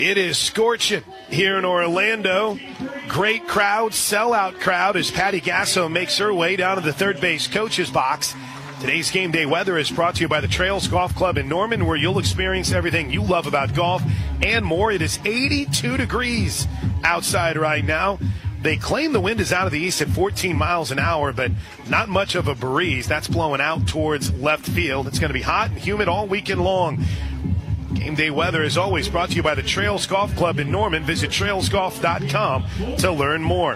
It is scorching here in Orlando. Great crowd, sellout crowd as Patty Gasso makes her way down to the third base coach's box. Today's game day weather is brought to you by the Trails Golf Club in Norman, where you'll experience everything you love about golf and more. It is 82 degrees outside right now. They claim the wind is out of the east at 14 miles an hour, but not much of a breeze. That's blowing out towards left field. It's going to be hot and humid all weekend long. Game day weather is always brought to you by the Trails Golf Club in Norman. Visit trailsgolf.com to learn more.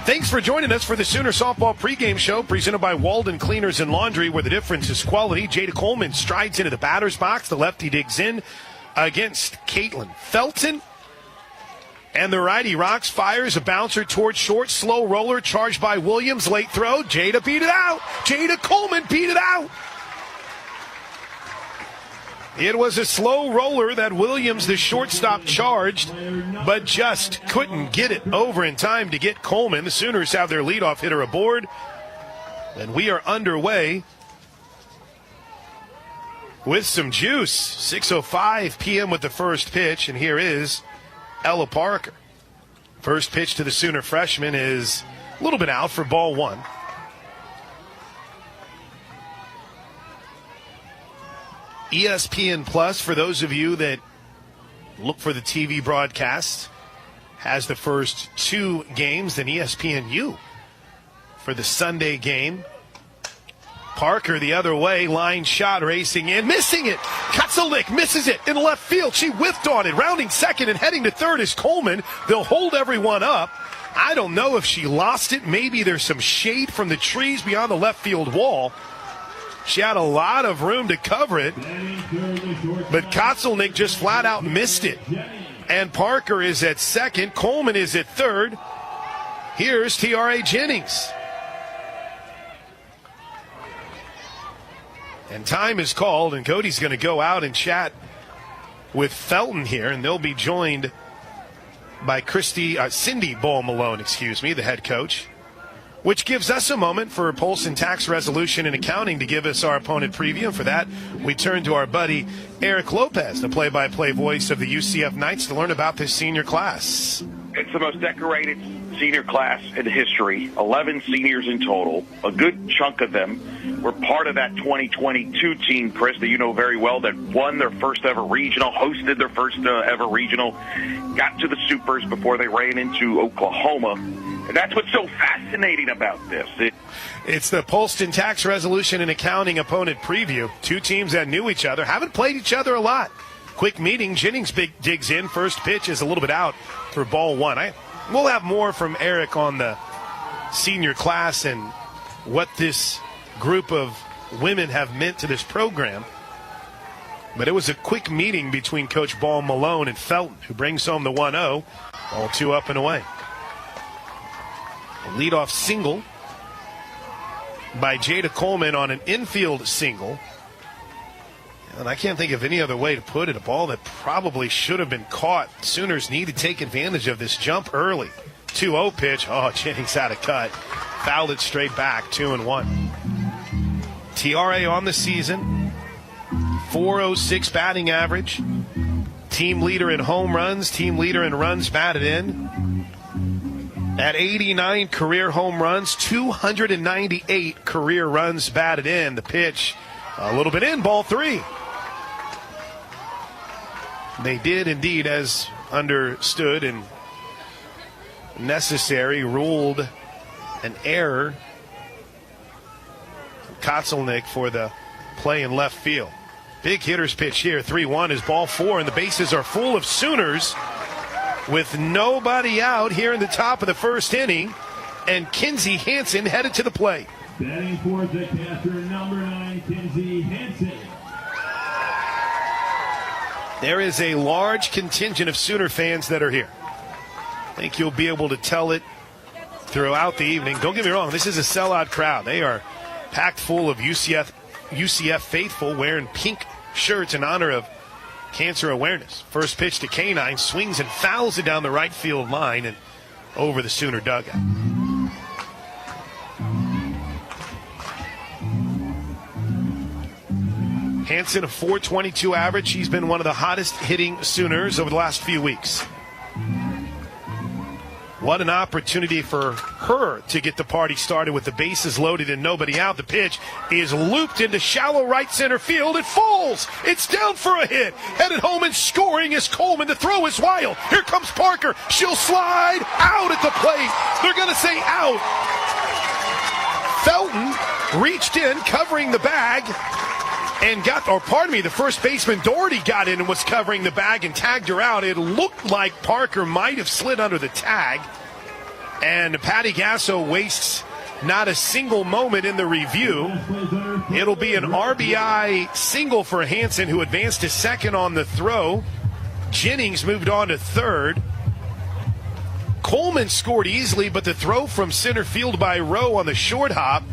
Thanks for joining us for the Sooner Softball pregame show presented by Walden Cleaners and Laundry, where the difference is quality. Jada Coleman strides into the batter's box. The lefty digs in against Caitlin Felton. And the righty rocks, fires a bouncer towards short, slow roller, charged by Williams. Late throw. Jada beat it out. Jada Coleman beat it out. It was a slow roller that Williams, the shortstop, charged, but just couldn't get it over in time to get Coleman. The Sooners have their leadoff hitter aboard, and we are underway with some juice. 6:05 p.m. with the first pitch, and here is Ella Parker. First pitch to the Sooner freshman is a little bit out for ball one. ESPN Plus, for those of you that look for the TV broadcast, has the first two games. Then ESPNU for the Sunday game. Parker the other way, line shot, racing in, missing it. Katzelnick misses it in left field. She whiffed on it, rounding second and heading to third is Coleman. They'll hold everyone up. I don't know if she lost it. Maybe there's some shade from the trees beyond the left field wall. She had a lot of room to cover it, but Katzelnick just flat out missed it. And Parker is at second. Coleman is at third. Here's T.R.A. Jennings. And time is called, and Cody's going to go out and chat with Felton here, and they'll be joined by Cindy Ball-Malone, the head coach, which gives us a moment for Polson Tax Resolution and Accounting to give us our opponent preview. And for that, we turn to our buddy Eric Lopez, the play-by-play voice of the UCF Knights, to learn about this senior class. It's the most decorated senior class in history, 11 seniors in total. A good chunk of them were part of that 2022 team, Chris, that you know very well, that won their first ever regional, hosted their first ever regional, got to the Supers before they ran into Oklahoma. And that's what's so fascinating about this. It's the Polston Tax Resolution and Accounting opponent preview. Two teams that knew each other, haven't played each other a lot. Quick meeting. Jennings digs in. First pitch is a little bit out for ball one. We'll have more from Eric on the senior class and what this group of women have meant to this program. But it was a quick meeting between Coach Ball-Malone and Felton, who brings home the 1-0. All two up and away. A leadoff single by Jada Coleman on an infield single. And I can't think of any other way to put it. A ball that probably should have been caught. Sooners need to take advantage of this jump early. 2-0 pitch. Oh, Jennings had a cut. Fouled it straight back. 2-1. TRA on the season. .406 batting average. Team leader in home runs. Team leader in runs batted in. At 89 career home runs, 298 career runs batted in. The pitch a little bit in, ball three. They did indeed, as understood and necessary, ruled an error. Katzelnick for the play in left field. Big hitter's pitch here, 3-1 is ball four, and the bases are full of Sooners with nobody out here in the top of the first inning, and Kinsey Hansen headed to the plate. Batting for the catcher, number 9, Kinsey Hansen. There is a large contingent of Sooner fans that are here. I think you'll be able to tell it throughout the evening. Don't get me wrong, this is a sellout crowd. They are packed full of UCF faithful wearing pink shirts in honor of cancer awareness. First pitch to K9, swings and fouls it down the right field line and over the Sooner dugout. Hansen, a .422 average. She's been one of the hottest hitting Sooners over the last few weeks. What an opportunity for her to get the party started with the bases loaded and nobody out. The pitch is looped into shallow right center field. It falls. It's down for a hit. Headed home and scoring is Coleman. The throw is wild. Here comes Parker. She'll slide out at the plate. They're going to say out. Felton reached in, covering the bag, and the first baseman Doherty got in and was covering the bag and tagged her out. It looked like Parker might have slid under the tag, and Patty Gasso wastes not a single moment in the review. It'll be an RBI single for Hansen, who advanced to second on the throw. Jennings moved on to third. Coleman scored easily, but the throw from center field by Rowe on the short hop,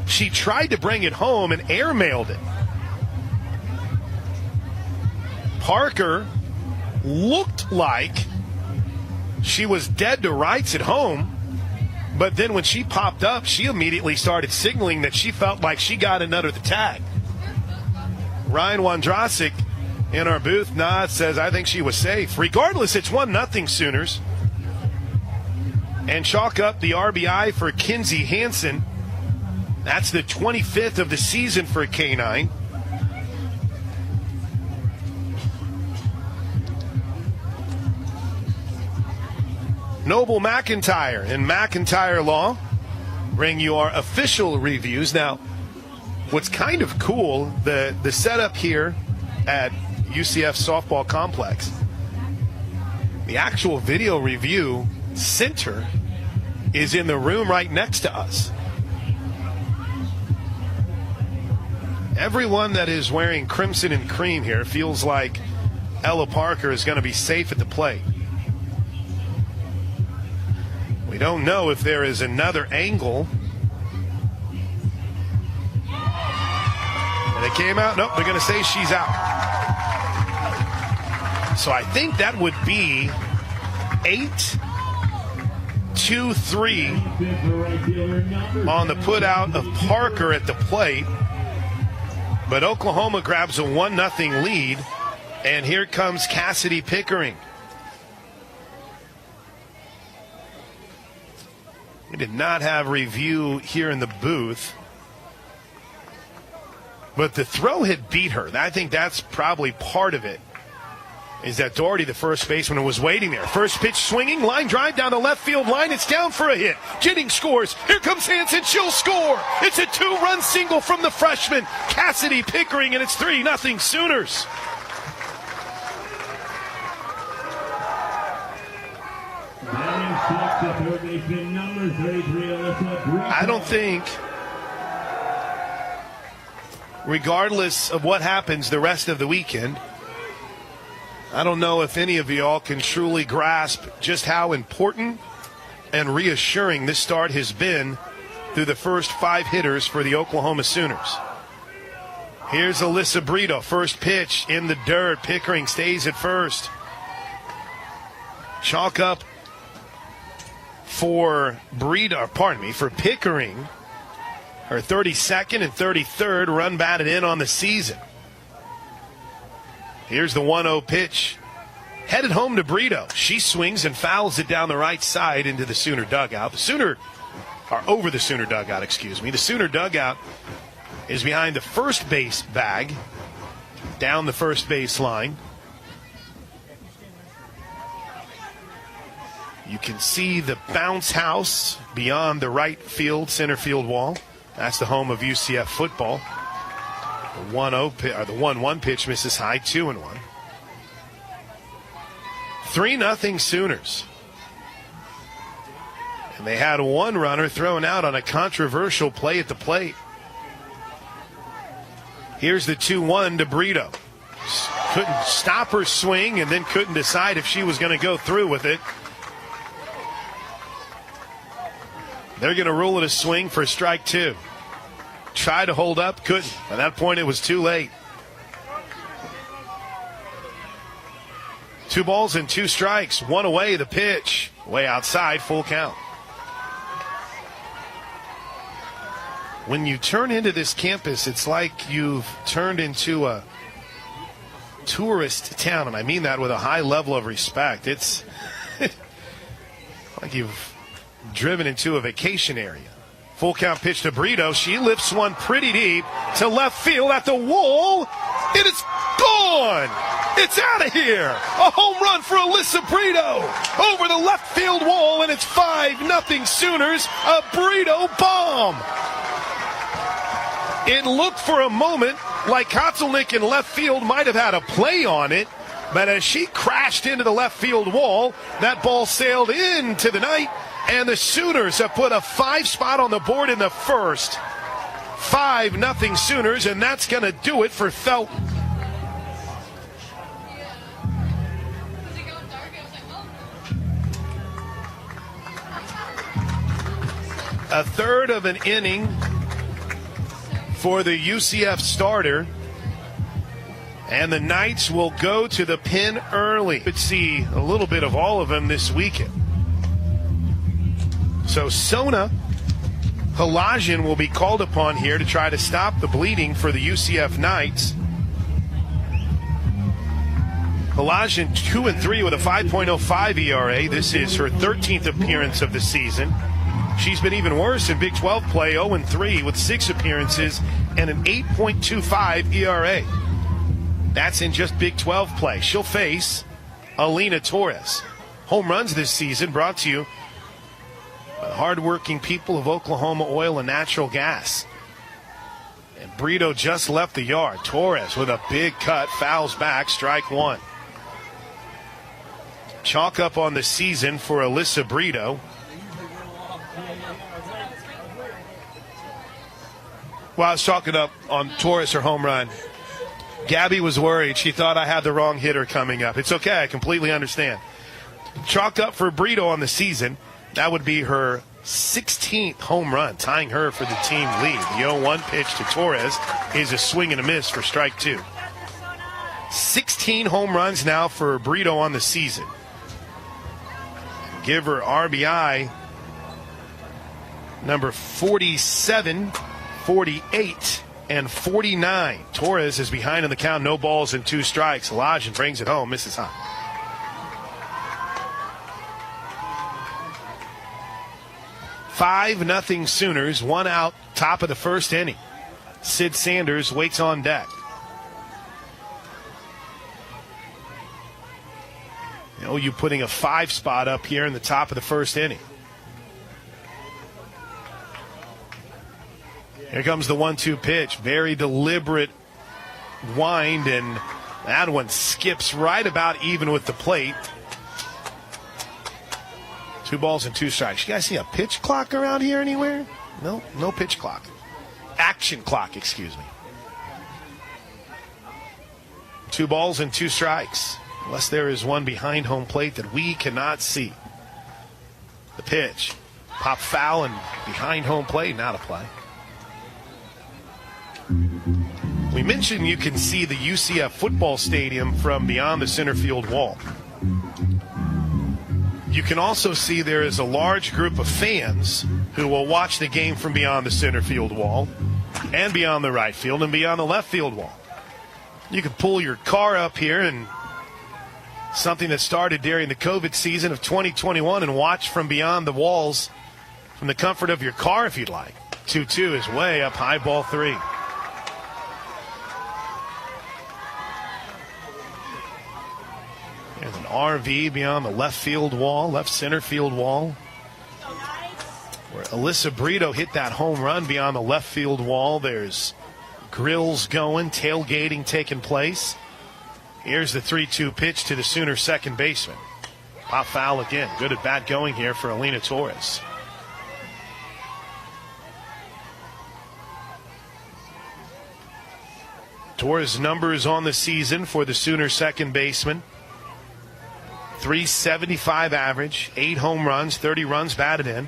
she tried to bring it home and airmailed it. Parker looked like she was dead to rights at home, but then when she popped up, she immediately started signaling that she felt like she got it under the tag. Ryan Wondrasik in our booth nods, says, I think she was safe. Regardless, it's 1-0 Sooners. And chalk up the RBI for Kinsey Hansen. That's the 25th of the season for K9. Noble McIntyre and McIntyre Law bring you our official reviews. Now, what's kind of cool, the setup here at UCF Softball Complex, the actual video review center is in the room right next to us. Everyone that is wearing crimson and cream here feels like Ella Parker is going to be safe at the plate. We don't know if there is another angle. And it came out. Nope, they're going to say she's out. So I think that would be 8-2-3 on the put out of Parker at the plate. But Oklahoma grabs a 1-0 lead. And here comes Cassidy Pickering. We did not have review here in the booth. But the throw had beat her. I think that's probably part of it, is that Doherty, the first baseman, was waiting there. First pitch swinging, line drive down the left field line. It's down for a hit. Jennings scores. Here comes Hansen. She'll score. It's a 2-run single from the freshman, Cassidy Pickering, and it's 3-0 Sooners. I don't think, regardless of what happens the rest of the weekend, I don't know if any of y'all can truly grasp just how important and reassuring this start has been through the first 5 hitters for the Oklahoma Sooners. Here's Alyssa Brito, first pitch in the dirt. Pickering stays at first. Chalk up for Pickering, her 32nd and 33rd run batted in on the season. Here's the 1-0 pitch. Headed home to Brito. She swings and fouls it down the right side into the Sooner dugout. The Sooner dugout. The Sooner dugout is behind the first base bag, down the first base line. You can see the bounce house beyond the right field, center field wall. That's the home of UCF football. The 1-1 pitch misses high, 2-1. 3-0 Sooners. And they had one runner thrown out on a controversial play at the plate. Here's the 2-1 to Brito. Couldn't stop her swing and then couldn't decide if she was going to go through with it. They're going to rule it a swing for strike 2. Tried to hold up, couldn't. At that point, it was too late. 2 balls and 2 strikes. 1 away, the pitch. Way outside, full count. when you turn into this campus, it's like you've turned into a tourist town, and I mean that with a high level of respect. It's like you've driven into a vacation area. Full count pitch to Brito. She lifts one pretty deep to left field at the wall. It is gone. It's out of here. A home run for Alyssa Brito over the left field wall, and it's 5-0 Sooners. A Brito bomb. It looked for a moment like Kotzelnick in left field might have had a play on it, but as she crashed into the left field wall, that ball sailed into the night, and the Sooners have put a 5 spot on the board in the first. 5-0 Sooners, and that's going to do it for Felton. A third of an inning for the UCF starter, and the Knights will go to the pen early. Could see a little bit of all of them this weekend. So Sona Halajian will be called upon here to try to stop the bleeding for the UCF Knights. Halajian 2-3 with a 5.05 ERA. This is her 13th appearance of the season. She's been even worse in Big 12 play, 0-3 with 6 appearances and an 8.25 ERA. That's in just Big 12 play. She'll face Alina Torres. Home runs this season brought to you by the hardworking people of Oklahoma Oil and Natural Gas. And Brito just left the yard. Torres with a big cut, fouls back, strike one. Chalk up on the season for Alyssa Brito. Well, I was chalking up on Torres, her home run. Gabby was worried. She thought I had the wrong hitter coming up. It's okay. I completely understand. Chalked up for Brito on the season. That would be her 16th home run, tying her for the team lead. The 0-1 pitch to Torres is a swing and a miss for strike two. 16 home runs now for Brito on the season. Give her RBI number 47, 48, and 49. Torres is behind in the count, no balls and 2 strikes. Halajian brings it home, misses high. 5-0 Sooners, 1 out, top of the first inning. Sid Sanders waits on deck. You putting a 5 spot up here in the top of the first inning. Here comes the 1-2 pitch. Very deliberate wind, and that one skips right about even with the plate. 2 balls and 2 strikes. You guys see a pitch clock around here anywhere? No, no pitch clock. Action clock, excuse me. 2 balls and 2 strikes. Unless there is one behind home plate that we cannot see. The pitch. Pop foul and behind home plate, not a play. We mentioned you can see the UCF football stadium from beyond the center field wall. You can also see there is a large group of fans who will watch the game from beyond the center field wall and beyond the right field and beyond the left field wall. You can pull your car up here, and something that started during the COVID season of 2021, and watch from beyond the walls from the comfort of your car if you'd like. 2-2 is way up high, ball 3. There's an RV beyond the left field wall, left center field wall, where Alyssa Brito hit that home run beyond the left field wall. There's grills going, tailgating taking place. Here's the 3-2 pitch to the Sooner second baseman. Pop foul again. Good at bat going here for Alina Torres. Torres' numbers on the season for the Sooner second baseman. .375 average, 8 home runs, 30 runs batted in.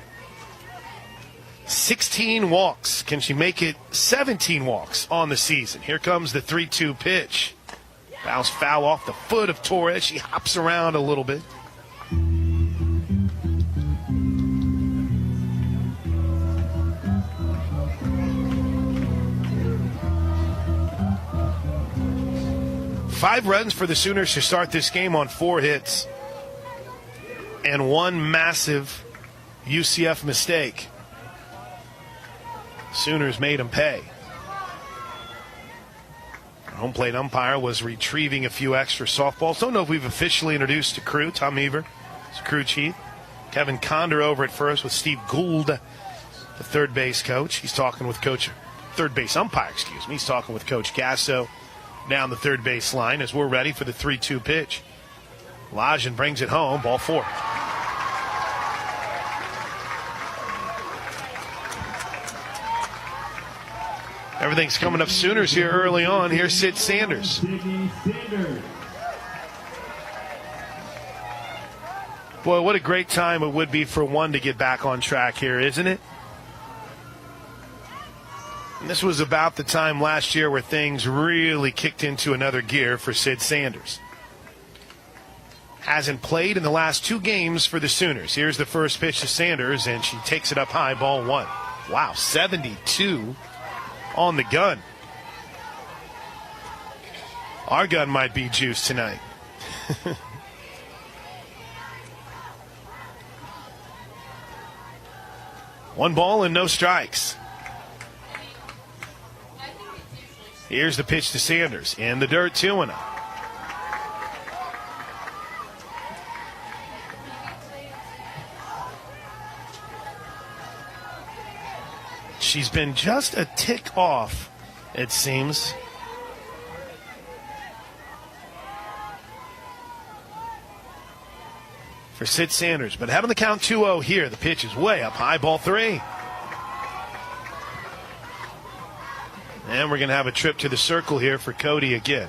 16 walks. Can she make it 17 walks on the season? Here comes the 3-2 pitch. Bounce foul off the foot of Torres. She hops around a little bit. 5 runs for the Sooners to start this game on 4 hits. And 1 massive UCF mistake. Sooners made them pay. Our home plate umpire was retrieving a few extra softballs. Don't know if we've officially introduced the crew. Tom Heaver is the crew chief. Kevin Condor over at first with Steve Gould, the third base coach. He's talking with third base umpire, He's talking with Coach Gasso down the third base line as we're ready for the 3-2 pitch. Lajan brings it home, ball 4. Everything's coming up Sooners here early on. Here's Sid Sanders. Boy, what a great time it would be for one to get back on track here, isn't it? And this was about the time last year where things really kicked into another gear for Sid Sanders. Hasn't played in the last 2 games for the Sooners. Here's the first pitch to Sanders, and she takes it up high, ball 1. Wow, 72 on the gun. Our gun might be juiced tonight. 1 ball and no strikes. Here's the pitch to Sanders. In the dirt, 2-0. She's been just a tick off, it seems. For Sid Sanders. But having the count 2-0 here, the pitch is way up high, ball 3. And we're going to have a trip to the circle here for Cody again.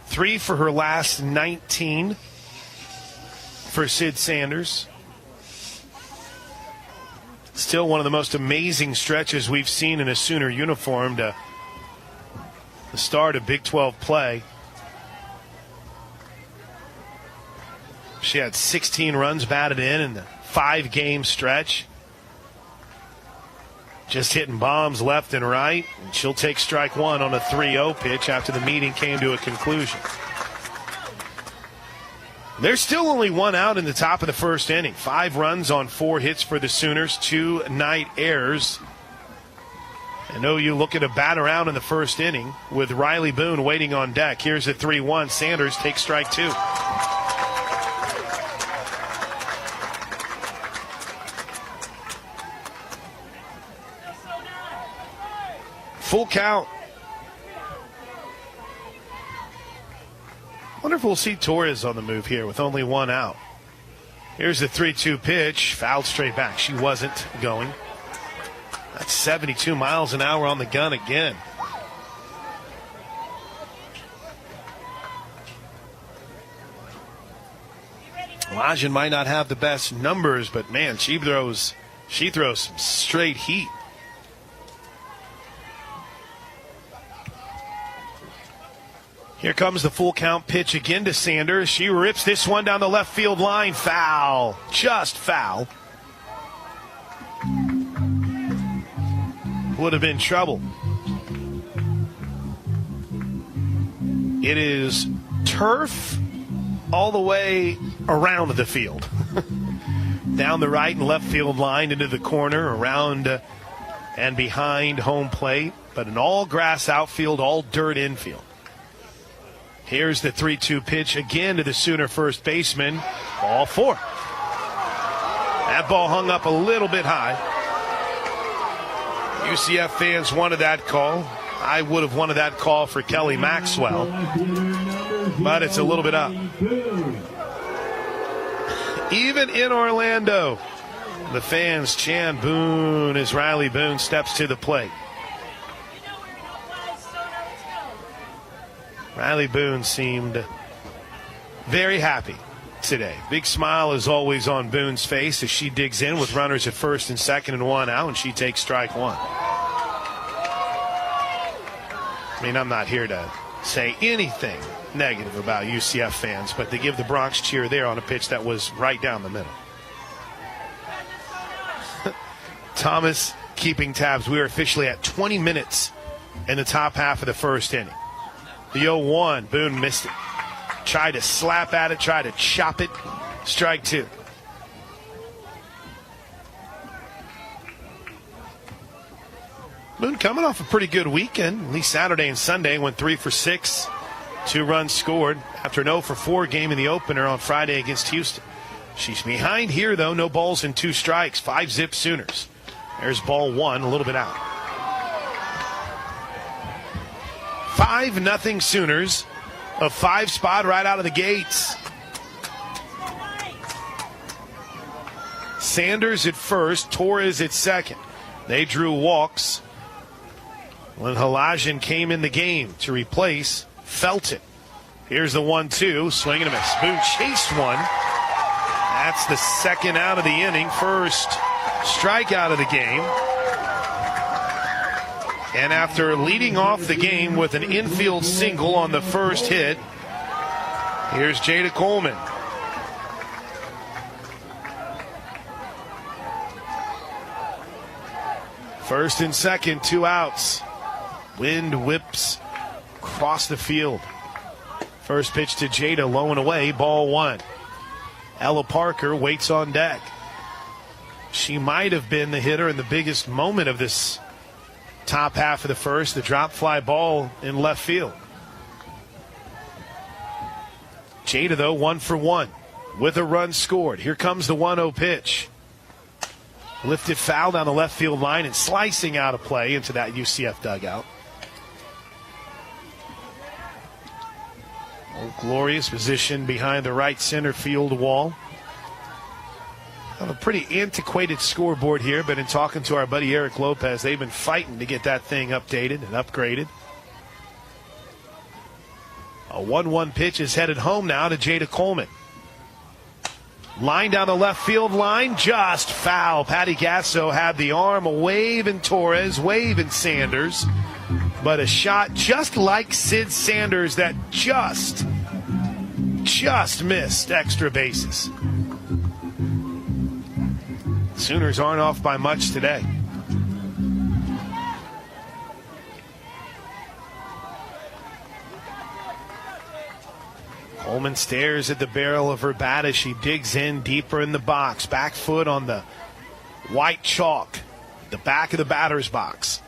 Three for her last 19 for Sid Sanders. Still one of the most amazing stretches we've seen in a Sooner uniform to the start of Big 12 play. She had 16 runs batted in the 5-game stretch. Just hitting bombs left and right. And she'll take strike 1 on a 3-0 pitch after the meeting came to a conclusion. There's still only 1 out in the top of the first inning. 5 runs on 4 hits for the Sooners, 2 night errors. I know you look at a bat around in the first inning with Riley Boone waiting on deck. Here's a 3-1. Sanders takes strike 2. Full count. Wonder if we'll see Torres on the move here with only 1 out. Here's the 3-2 pitch. Fouled straight back. She wasn't going. That's 72 miles an hour on the gun again. Lajan might not have the best numbers, but man, she throws some straight heat. Here comes the full count pitch again to Sanders. She rips this one down the left field line. Foul. Just foul. Would have been trouble. It is turf all the way around the field. Down the right and left field line into the corner, around and behind home plate. But an all grass outfield, all dirt infield. Here's the 3-2 pitch again to the Sooner first baseman. Ball 4. That ball hung up a little bit high. UCF fans wanted that call. I would have wanted that call for Kelly Maxwell. But it's a little bit up. Even in Orlando, the fans chant Boone as Riley Boone steps to the plate. Riley Boone seemed very happy today. Big smile is always on Boone's face as she digs in with runners at first and second and 1 out, and she takes strike 1. I mean, I'm not here to say anything negative about UCF fans, but they give the Bronx cheer there on a pitch that was right down the middle. Thomas keeping tabs, we are officially at 20 minutes in the top half of the first inning. The 0-1, Boone missed it. Tried to slap at it, tried to chop it. Strike two. Boone coming off a pretty good weekend. At least Saturday and Sunday went 3 for 6. 2 runs scored after an 0 for 4 game in the opener on Friday against Houston. She's behind here, though. No balls and 2 strikes. 5-zip Sooners. There's ball 1, a little bit out. 5-0 Sooners. A 5 spot right out of the gates. Sanders at first, Torres at second. They drew walks when Halajian came in the game to replace Felton. Here's the 1-2, swing and a miss. Boone chased one. That's the second out of the inning. First strikeout of the game. And after leading off the game with an infield single on the first hit, here's Jada Coleman. First and second, 2 outs. Wind whips across the field. First pitch to Jada, low and away, ball 1. Ella Parker waits on deck. She might have been the hitter in the biggest moment of this top half of the first, the drop fly ball in left field. Jada, though, 1 for 1 with a run scored. Here comes the 1-0 pitch. Lifted foul down the left field line and slicing out of play into that UCF dugout. Old Glorious position behind the right center field wall. A pretty antiquated scoreboard here, but in talking to our buddy Eric Lopez, they've been fighting to get that thing updated and upgraded. A 1-1 pitch is headed home now to Jada Coleman. Line down the left field line, just foul. Patty Gasso had the arm, waving Torres, waving Sanders. But a shot just like Sid Sanders that just missed extra bases. Sooners aren't off by much today. Coleman stares at the barrel of her bat as she digs in deeper in the box. Back foot on the white chalk, the back of the batter's box.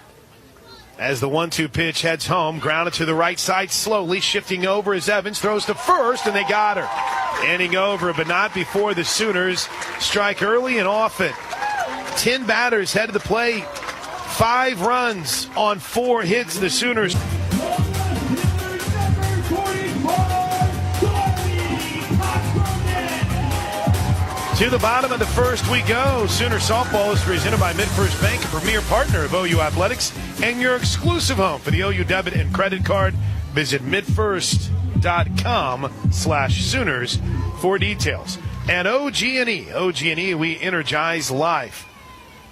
As the 1-2 pitch heads home, grounded to the right side slowly, shifting over as Evans throws to first, and they got her. Inning over, but not before the Sooners strike early and often. 10 batters head to the plate. 5 runs on 4 hits. The Sooners. To the bottom of the first we go. Sooner Softball is presented by MidFirst Bank, a premier partner of OU Athletics, and your exclusive home for the OU debit and credit card. Visit midfirst.com/Sooners for details. And OG&E, we energize life.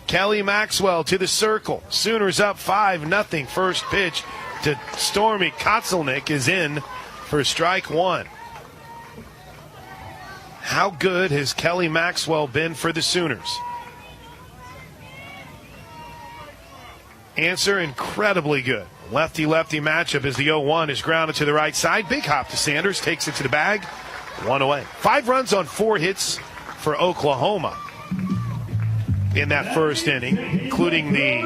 Kelly Maxwell to the circle. Sooners up 5-0. First pitch to Stormy Kotzelnick is in for strike 1. How good has Kelly Maxwell been for the Sooners? Answer, incredibly good. Lefty-lefty matchup as the 0-1 is grounded to the right side. Big hop to Sanders, takes it to the bag. 1 away. 5 runs on 4 hits for Oklahoma in that first inning, including the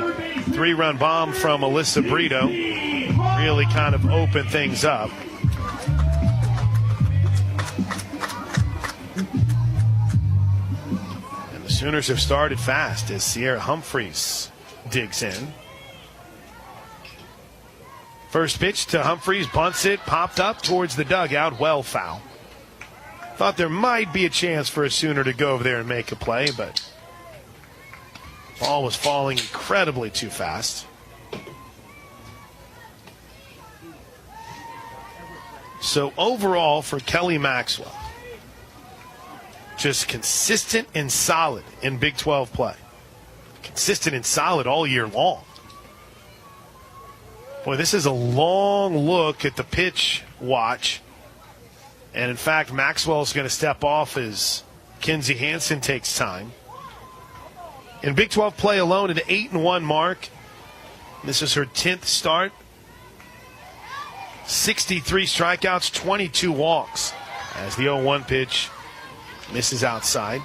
3-run bomb from Alyssa Brito. Really kind of opened things up. And the Sooners have started fast as Sierra Humphreys digs in. First pitch to Humphreys, bunts it, popped up towards the dugout, well foul. Thought there might be a chance for a Sooner to go over there and make a play, but ball was falling incredibly too fast. So overall for Kelly Maxwell, just consistent and solid in Big 12 play. Consistent and solid all year long. Boy, this is a long look at the pitch watch. And in fact, Maxwell's going to step off as Kinsey Hansen takes time. In Big 12 play alone, an 8-1 mark. This is her 10th start. 63 strikeouts, 22 walks. As the 0-1 pitch misses outside.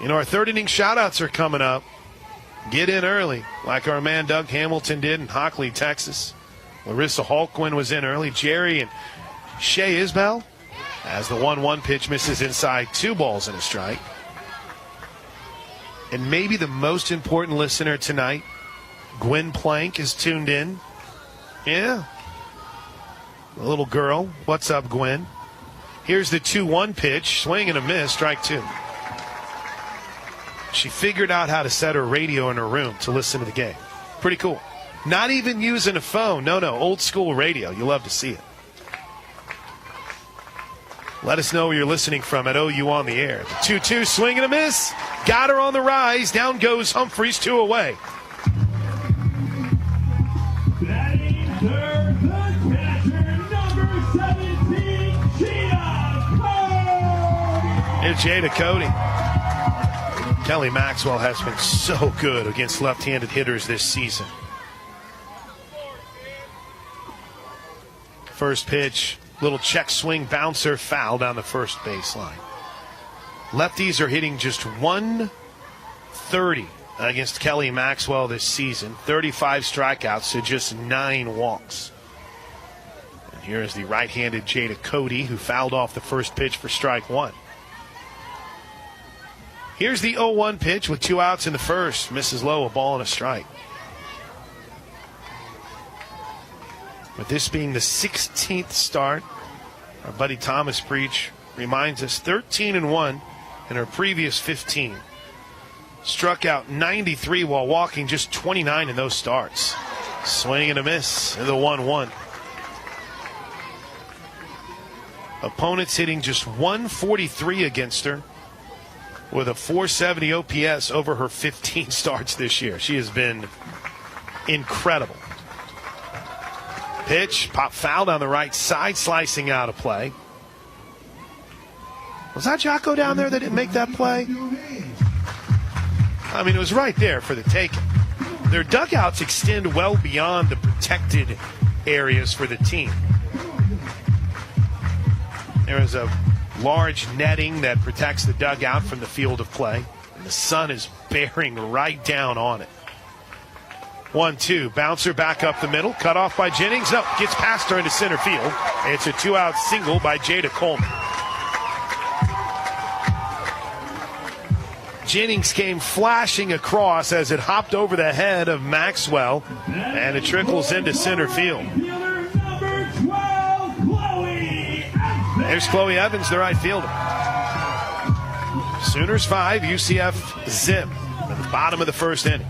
Our third inning shout-outs are coming up. Get in early, like our man Doug Hamilton did in Hockley, Texas. Larissa Holquin was in early. Jerry and Shea Isbell. As the 1-1 pitch misses inside, 2 balls and a strike. And maybe the most important listener tonight, Gwen Plank, is tuned in. Yeah. A little girl. What's up, Gwen? Here's the 2-1 pitch. Swing and a miss. Strike 2. She figured out how to set her radio in her room to listen to the game. Pretty cool. Not even using a phone. No, old school radio. You love to see it. Let us know where you're listening from at OU on the air. The 2-2 swing and a miss. Got her on the rise. Down goes Humphreys, 2 away. Batting third, the catcher, number 17, Jada Cody. It's Jada Cody. Kelly Maxwell has been so good against left-handed hitters this season. First pitch, little check swing bouncer, foul down the first baseline. Lefties are hitting just 130 against Kelly Maxwell this season. 35 strikeouts to just 9 walks. And here is the right-handed Jada Cody, who fouled off the first pitch for strike 1. Here's the 0-1 pitch with 2 outs in the first. Misses low, a ball and a strike. With this being the 16th start, our buddy Thomas Preach reminds us 13-1 in her previous 15. Struck out 93 while walking just 29 in those starts. Swing and a miss in the 1-1. Opponents hitting just 143 against her with a 470 OPS over her 15 starts this year. She has been incredible. Pitch, pop foul down the right side, slicing out of play. Was that Jocko down there that didn't make that play? I mean, it was right there for the taking. Their dugouts extend well beyond the protected areas for the team. There is a large netting that protects the dugout from the field of play, and the sun is bearing right down on it. 1-2, bouncer back up the middle, cut off by Jennings. No, gets past her into center field. It's a 2-out single by Jada Coleman. Jennings came flashing across as it hopped over the head of Maxwell, and it trickles into center field. There's Chloe Evans, the right fielder. Sooners 5, UCF 0 at the bottom of the first inning.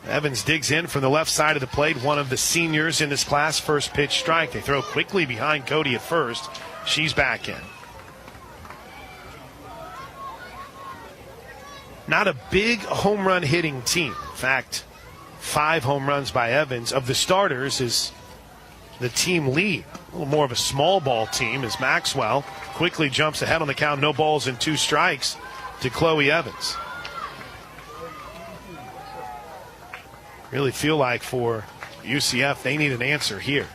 Evans digs in from the left side of the plate, one of the seniors in this class. First pitch strike. They throw quickly behind Cody at first. She's back in. Not a big home run hitting team. In fact, 5 home runs by Evans. Of the starters is the team lead. A little more of a small ball team as Maxwell quickly jumps ahead on the count. No balls and 2 strikes to Chloe Evans. Really feel like for UCF, they need an answer here.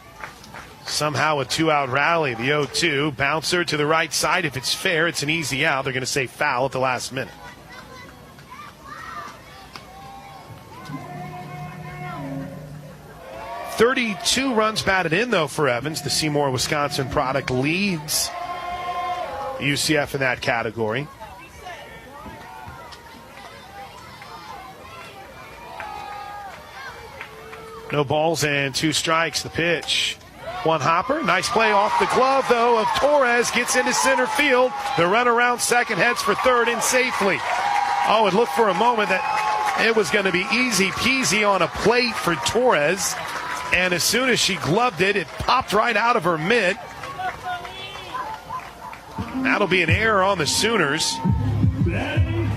Somehow a 2-out rally, the 0-2. Bouncer to the right side. If it's fair, it's an easy out. They're going to say foul at the last minute. .32 runs batted in, though, for Evans. The Seymour, Wisconsin product leads UCF in that category. No balls and 2 strikes. The pitch. 1 hopper. Nice play off the glove, though, of Torres. Gets into center field. The run around second, heads for third in safely. Oh, it looked for a moment that it was going to be easy peasy on a plate for Torres. And as soon as she gloved it, it popped right out of her mitt. That'll be an error on the Sooners. And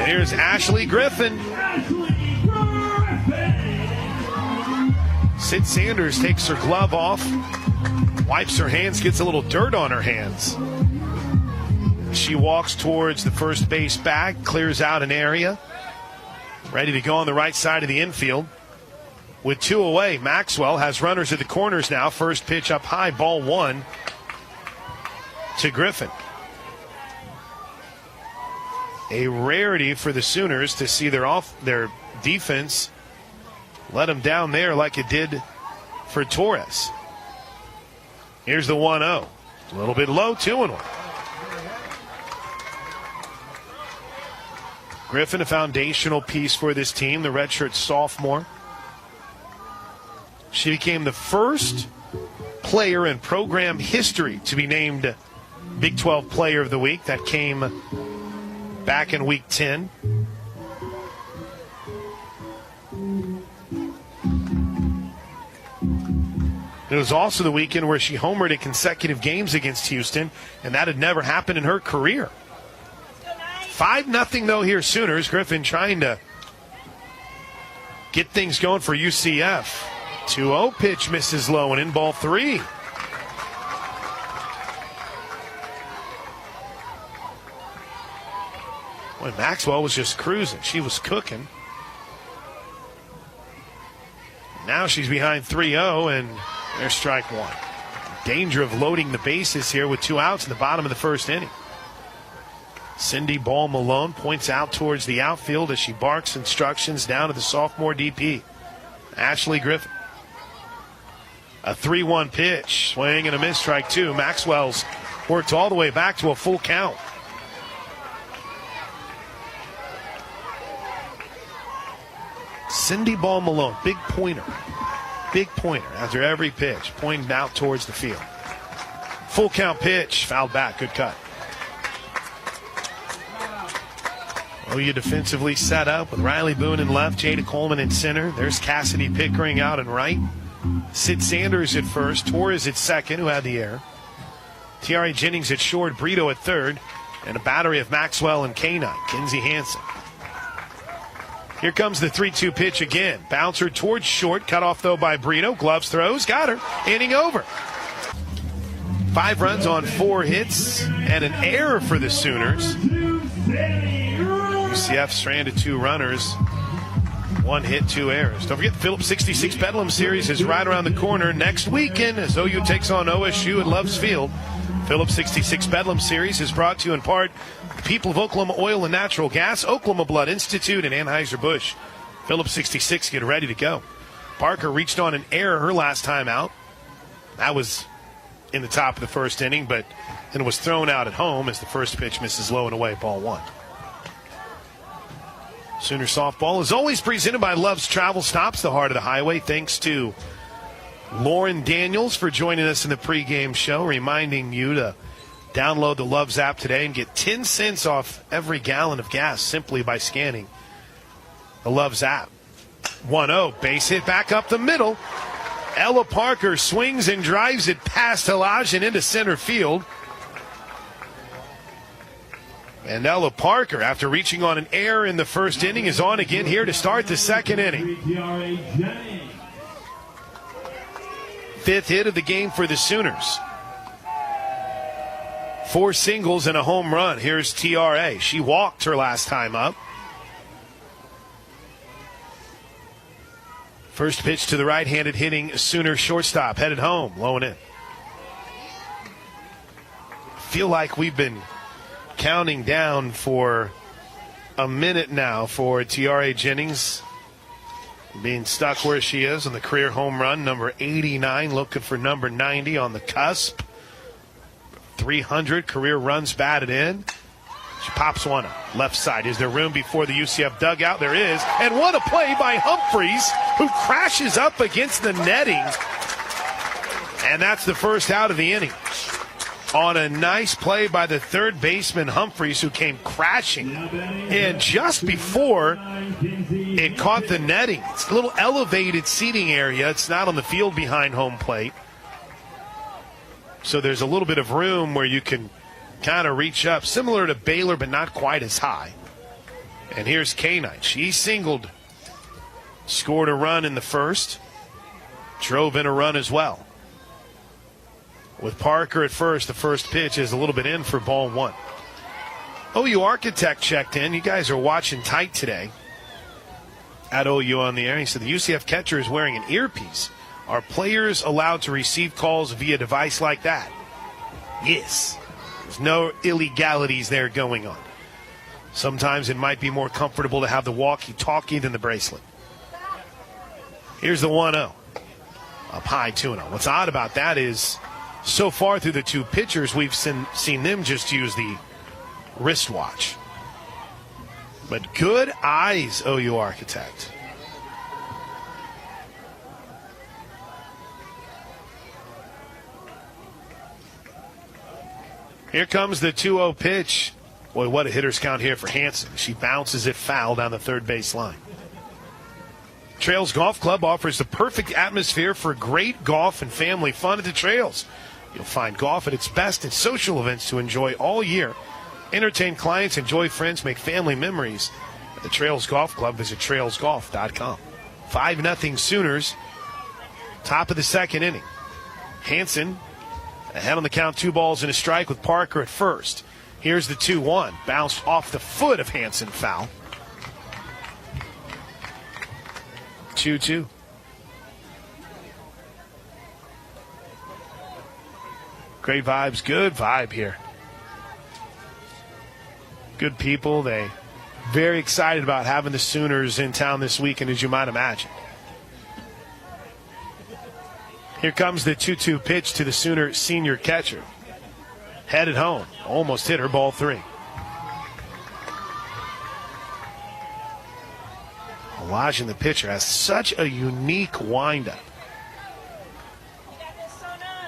here's Ashley Griffin. Sid Sanders takes her glove off. Wipes her hands, gets a little dirt on her hands. She walks towards the first base bag, clears out an area. Ready to go on the right side of the infield. With 2 away, Maxwell has runners at the corners now. First pitch up high, ball 1 to Griffin. A rarity for the Sooners to see their defense let them down there like it did for Torres. Here's the 1-0. A little bit low, 2-1. Griffin, a foundational piece for this team, the redshirt sophomore. She became the first player in program history to be named Big 12 Player of the Week. That came back in Week 10. It was also the weekend where she homered in consecutive games against Houston, and that had never happened in her career. 5-0 though here, Sooners. Griffin trying to get things going for UCF. 2-0 pitch misses low, and in ball 3. When Maxwell was just cruising, she was cooking. Now she's behind 3-0, and there's strike 1. Danger of loading the bases here with 2 outs in the bottom of the first inning. Cindy Ball Malone points out towards the outfield as she barks instructions down to the sophomore DP, Ashley Griffin. A 3-1 pitch, swing and a miss, strike 2. Maxwell's worked all the way back to a full count. Cindy Ball Malone, big pointer after every pitch, pointing out towards the field. Full count pitch, fouled back, good cut. OU defensively set up with Riley Boone in left, Jada Coleman in center. There's Cassidy Pickering out and right. Sid Sanders at first, Torres at second, who had the error. Tiare Jennings at short, Brito at third, and a battery of Maxwell and K9, Kinsey Hansen. Here comes the 3-2 pitch again. Bouncer towards short, cut off though by Brito. Gloves throws, got her, inning over. 5 runs on 4 hits, and an error for the Sooners. UCF stranded 2 runners. 1 hit, 2 errors. Don't forget the Phillips 66 Bedlam Series is right around the corner next weekend as OU takes on OSU at Love's Field. Phillips 66 Bedlam Series is brought to you in part the people of Oklahoma Oil and Natural Gas, Oklahoma Blood Institute, and Anheuser-Busch. Phillips 66, get ready to go. Parker reached on an error her last time out. That was in the top of the first inning, but then was thrown out at home as the first pitch misses low and away, ball 1. Sooner softball is always presented by Love's Travel Stops, the heart of the highway. Thanks to Lauren Daniels for joining us in the pregame show, reminding you to download the Love's app today and get 10 cents off every gallon of gas simply by scanning the Love's app. 1-0, base hit back up the middle. Ella Parker swings and drives it past Elijah into center field. And Ella Parker, after reaching on an error in the first inning, is on again here to start the second inning. 5th hit of the game for the Sooners. 4 singles and a home run. Here's TRA. She walked her last time up. First pitch to the right-handed hitting Sooner shortstop, headed home, low and in. Feel like we've been counting down for a minute now for Tiare Jennings being stuck where she is on the career home run, number 89, looking for number 90 on the cusp. 300 career runs batted in. She pops one up. Left side. Is there room before the UCF dugout? There is. And what a play by Humphreys, who crashes up against the netting. And that's the first out of the inning. On a nice play by the third baseman, Humphreys, who came crashing. And just before it caught the netting, it's a little elevated seating area. It's not on the field behind home plate. So there's a little bit of room where you can kind of reach up, similar to Baylor, but not quite as high. And here's K9. She singled, scored a run in the first, drove in a run as well. With Parker at first, the first pitch is a little bit in for ball one. OU Architect checked in. You guys are watching tight today at OU on the air. He said the UCF catcher is wearing an earpiece. Are players allowed to receive calls via device like that? Yes. There's no illegalities there going on. Sometimes it might be more comfortable to have the walkie-talkie than the bracelet. Here's the 1-0. Up high 2-0. What's odd about that is so far through the two pitchers, we've seen them just use the wristwatch. But good eyes, OU Architect. Here comes the 2-0 pitch. Boy, what a hitter's count here for Hansen. She bounces it foul down the third base line. Trails Golf Club offers the perfect atmosphere for great golf and family fun at the Trails. You'll find golf at its best at social events to enjoy all year. Entertain clients, enjoy friends, make family memories. At the Trails Golf Club, visit trailsgolf.com. 5-0 Sooners. Top of the second inning. Hansen ahead on the count, 2 balls and a strike with Parker at first. Here's the 2-1. Bounced off the foot of Hansen, foul. 2-2. Great vibes, good vibe here. Good people. They very excited about having the Sooners in town this weekend, as you might imagine. Here comes the 2-2 pitch to the Sooner senior catcher. Headed home. Almost hit her, ball 3. Elijah, the pitcher, has such a unique windup.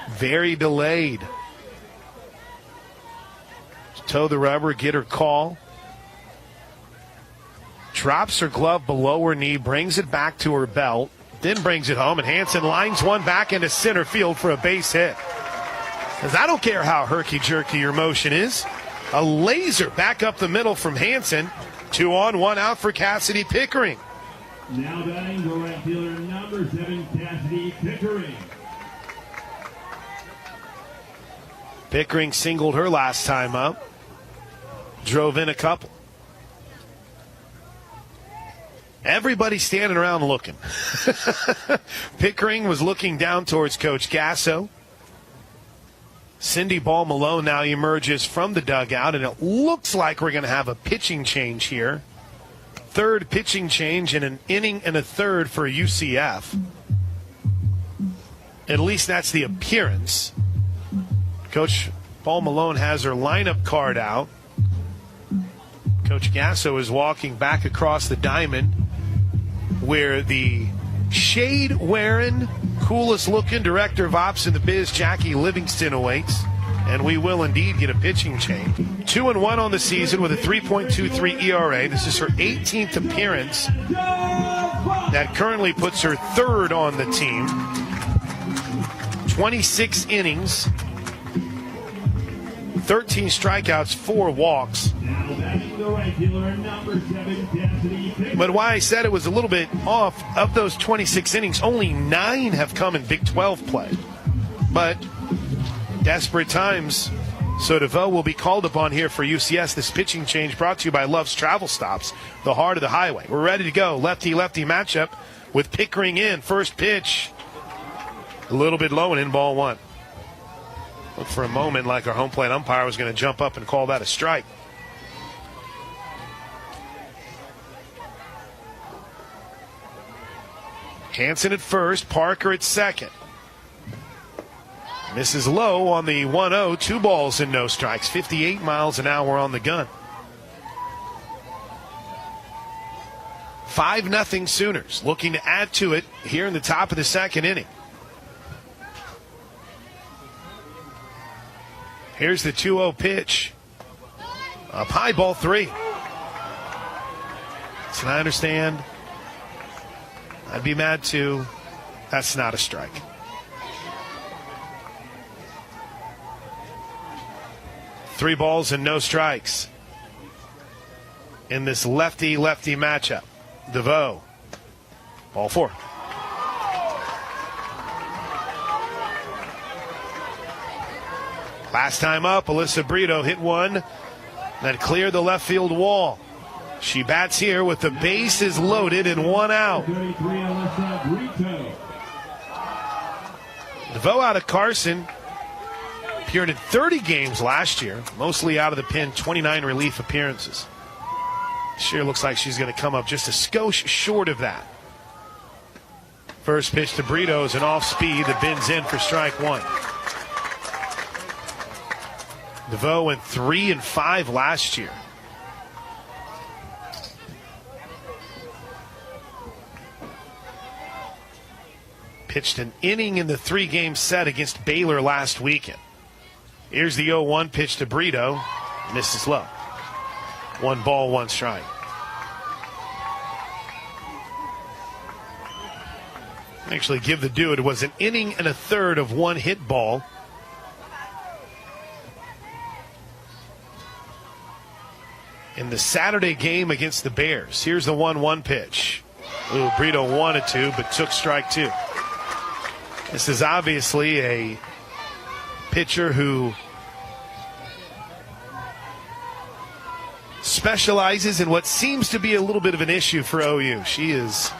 Very delayed. Toe the rubber, get her call. Drops her glove below her knee, brings it back to her belt, then brings it home, and Hansen lines one back into center field for a base hit. Because I don't care how herky-jerky your motion is. A laser back up the middle from Hansen. 2 on, 1 out for Cassidy Pickering. Now batting the right fielder, number 7, Cassidy Pickering. Pickering singled her last time up. Drove in a couple. Everybody standing around looking. Pickering was looking down towards Coach Gasso. Cindy Ball Malone now emerges from the dugout, and it looks like we're going to have a pitching change here. Third pitching change in an inning and a third for UCF. At least that's the appearance. Coach Ball Malone has her lineup card out. Coach Gasso is walking back across the diamond where the shade-wearing, coolest-looking director of ops in the biz, Jackie Livingston, awaits. And we will indeed get a pitching change. 2-1 on the season with a 3.23 ERA. This is her 18th appearance. That currently puts her third on the team. 26 innings. 13 strikeouts, 4 walks. But why I said it was a little bit off, of those 26 innings, only 9 have come in Big 12 play. But desperate times, so DeVoe will be called upon here for UCS. This pitching change brought to you by Love's Travel Stops, the heart of the highway. We're ready to go. Lefty-lefty matchup with Pickering in. First pitch, a little bit low and in, ball 1. Looked for a moment like our home plate umpire was going to jump up and call that a strike. Hansen at first, Parker at second. Misses low on the 1-0, 2 balls and no strikes, 58 miles an hour on the gun. 5-0 Sooners, looking to add to it here in the top of the second inning. Here's the 2-0 pitch. Up high, ball 3. So I understand. I'd be mad too. That's not a strike. Three balls and no strikes in this lefty-lefty matchup. DeVoe, ball 4. Last time up, Alyssa Brito hit one that cleared the left field wall. She bats here with the bases loaded and one out. 33, Alyssa Brito. DeVoe out of Carson. Appeared in 30 games last year, mostly out of the pen, 29 relief appearances. This year looks like she's going to come up just a skosh short of that. First pitch to Brito is an off speed that bends in for strike one. DeVoe went 3-5 last year. Pitched an inning in the 3-game set against Baylor last weekend. Here's the 0-1 pitch to Brito. Misses low. 1 ball, 1 strike. Actually give the due. It was an inning and a third of 1 hit ball. In the Saturday game against the Bears. Here's the 1-1 pitch. Ooh, Brito wanted to, but took strike 2. This is obviously a pitcher who specializes in what seems to be a little bit of an issue for OU. She is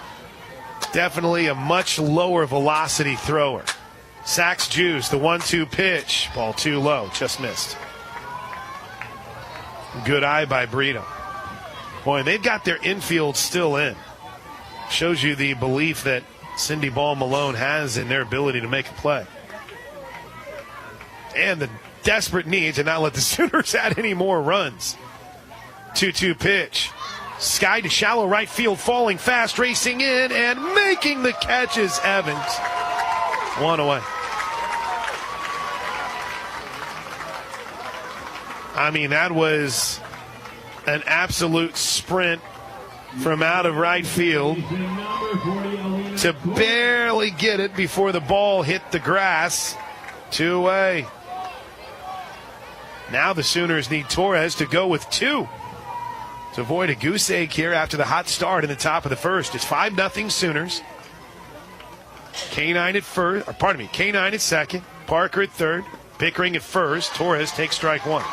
definitely a much lower velocity thrower. Sacks Juice, the 1-2 pitch. Ball too low, just missed. Good eye by Brito. Boy, they've got their infield still in. Shows you the belief that Cindy Ball Malone has in their ability to make a play. And the desperate need to not let the Sooners add any more runs. 2-2 pitch. Sky to shallow right field, falling fast, racing in, and making the catches, Evans. 1 away. I mean, that was an absolute sprint from out of right field to barely get it before the ball hit the grass. 2 away. Now the Sooners need Torres to go with 2 to avoid a goose egg here after the hot start in the top of the first. It's 5-0 Sooners. K9 at first, or pardon me, K9 at second, Parker at third, Pickering at first. Torres takes strike 1.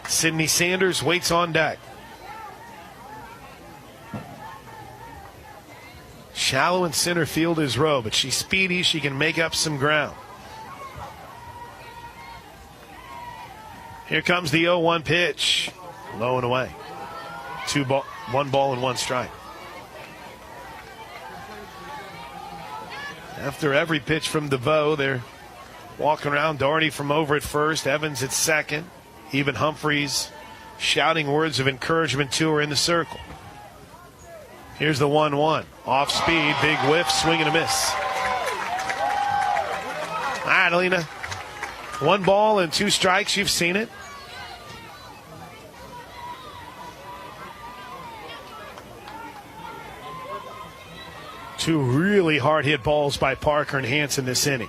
Sydney Sanders waits on deck. Shallow in center field is Rowe, but she's speedy. She can make up some ground. Here comes the 0-1 pitch. Low and away. 1 ball and 1 strike. After every pitch from DeVoe, they're walking around. Doherty from over at first. Evans at second. Even Humphreys shouting words of encouragement to her in the circle. Here's the 1-1. Off speed, big whiff, swing and a miss. All right, Alina. 1 ball and 2 strikes. You've seen it. Two really hard hit balls by Parker and Hansen this inning.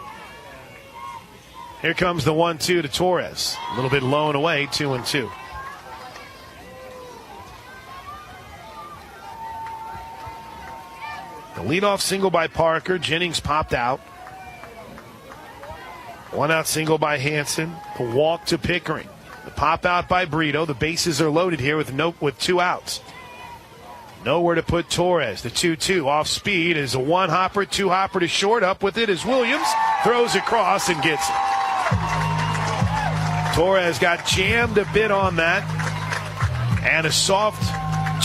Here comes the 1-2 to Torres. A little bit low and away, 2-2. The leadoff single by Parker. Jennings popped out. 1 out single by Hansen. A walk to Pickering. The pop out by Brito. The bases are loaded here with 2 outs. Nowhere to put Torres. The 2-2 off speed is a 1-hopper, 2-hopper to short. Up with it is Williams. Throws across and gets it. Torres got jammed a bit on that. And a soft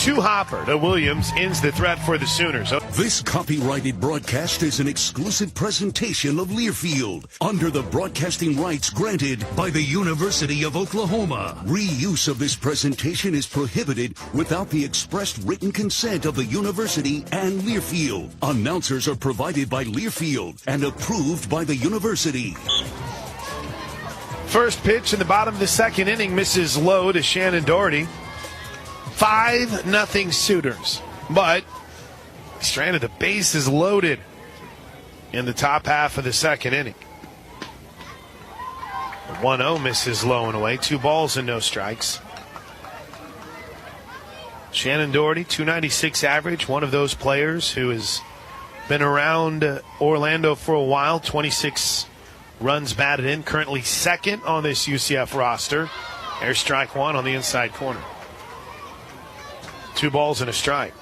2-hopper to Williams ends the threat for the Sooners. This copyrighted broadcast is an exclusive presentation of Learfield under the broadcasting rights granted by the University of Oklahoma. Reuse of this presentation is prohibited without the expressed written consent of the university and Learfield. Announcers are provided by Learfield and approved by the university. First pitch in the bottom of the second inning misses low to Shannon Doherty. 5-0 Sooners. But stranded, the base is loaded in the top half of the second inning. The 1-0 misses low and away. 2 balls and no strikes. Shannon Doherty, 296 average. One of those players who has Been around Orlando for a while. 26 runs batted in. Currently second on this UCF roster. There's strike one on the inside corner. 2 balls and a strike.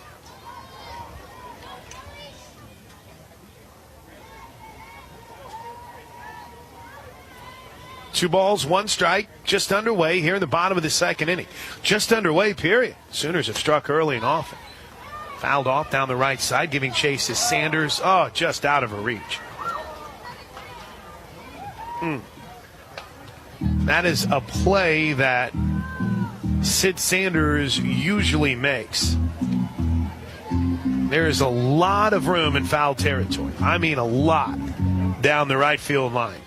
Two balls, 1 strike, just underway here in the bottom of the second inning. Just underway, period. Sooners have struck early and often. Fouled off down the right side, giving chase to Sanders. Oh, just out of her reach. That is a play that Sid Sanders usually makes. There is a lot of room in foul territory. I mean a lot down the right field line.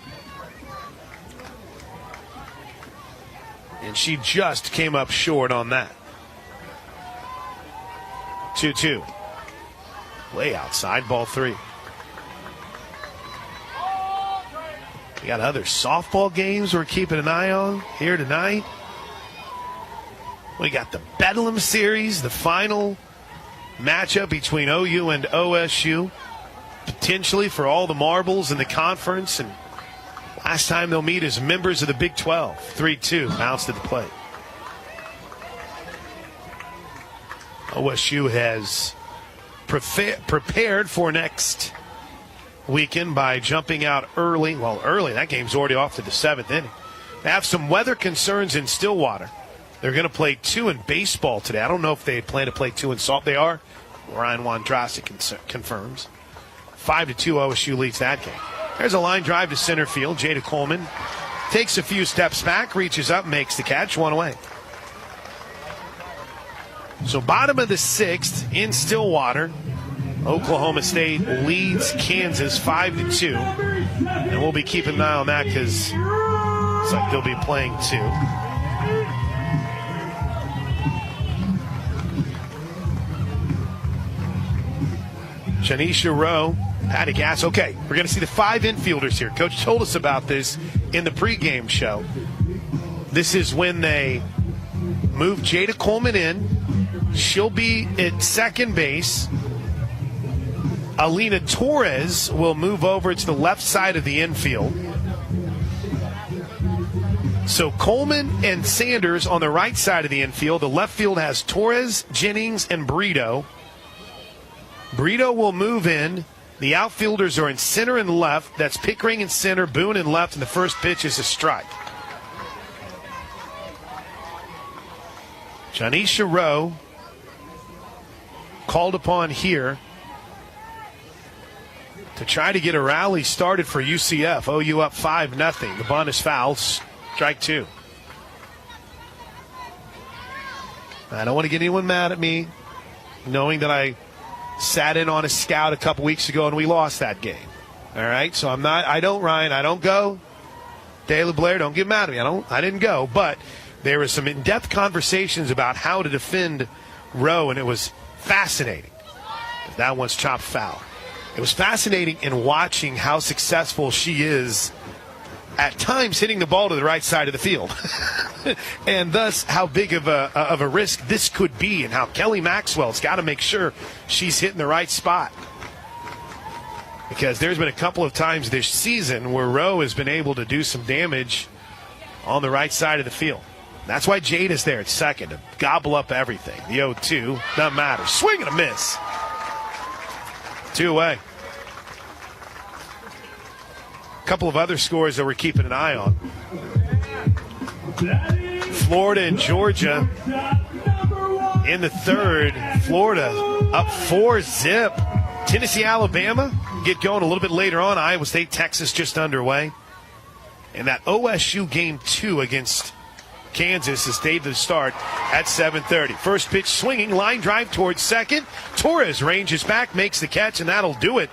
And she just came up short on that. 2-2. Way outside, ball 3. We got other softball games we're keeping an eye on here tonight. We got the Bedlam Series, the final matchup between OU and OSU, potentially for all the marbles in the conference. And last time they'll meet as members of the Big 12. 3-2, bounce to the plate. OSU has prepared for next weekend by jumping out early. Well, early. That game's already off to the 7th inning. They have some weather concerns in Stillwater. They're going to play 2 in baseball today. I don't know if they plan to play 2 in softball. They are. Ryan Wondrasik confirms. 5-2, OSU leads that game. There's a line drive to center field. Jada Coleman takes a few steps back, reaches up, makes the catch, 1 away. So bottom of the 6th in Stillwater, Oklahoma State leads Kansas 5-2. And we'll be keeping an eye on that because it's like they'll be playing 2. Janisha Rowe, Patty Gass. Okay, we're going to see the 5 infielders here. Coach told us about this in the pregame show. This is when they move Jada Coleman in. She'll be at second base. Alina Torres will move over to the left side of the infield. So Coleman and Sanders on the right side of the infield. The left field has Torres, Jennings, and Brito. Brito will move in. The outfielders are in center and left. That's Pickering in center, Boone in left, and the first pitch is a strike. Janisha Rowe called upon here to try to get a rally started for UCF. OU up 5-0. The bunt is foul. Strike 2. I don't want to get anyone mad at me, knowing that I sat in on a scout a couple weeks ago and we lost that game. All right, so I don't go. Dayla Blair, don't get mad at me. I didn't go, but there were some in-depth conversations about how to defend Rowe, and it was fascinating. That one's chopped foul. It was fascinating in watching how successful she is at times hitting the ball to the right side of the field. And thus how big of a risk this could be, and how Kelly Maxwell's got to make sure she's hitting the right spot. Because there's been a couple of times this season where Rowe has been able to do some damage on the right side of the field. That's why Jade is there at second to gobble up everything. The 0-2 doesn't matter. Swing and a miss. 2 away. A couple of other scores that we're keeping an eye on. Florida and Georgia in the 3rd. Florida up 4-zip. Tennessee, Alabama get going a little bit later on. Iowa State, Texas just underway. And that OSU game 2 against Kansas is stayed to the start at 7:30. First pitch swinging, line drive towards second. Torres ranges back, makes the catch, and that'll do it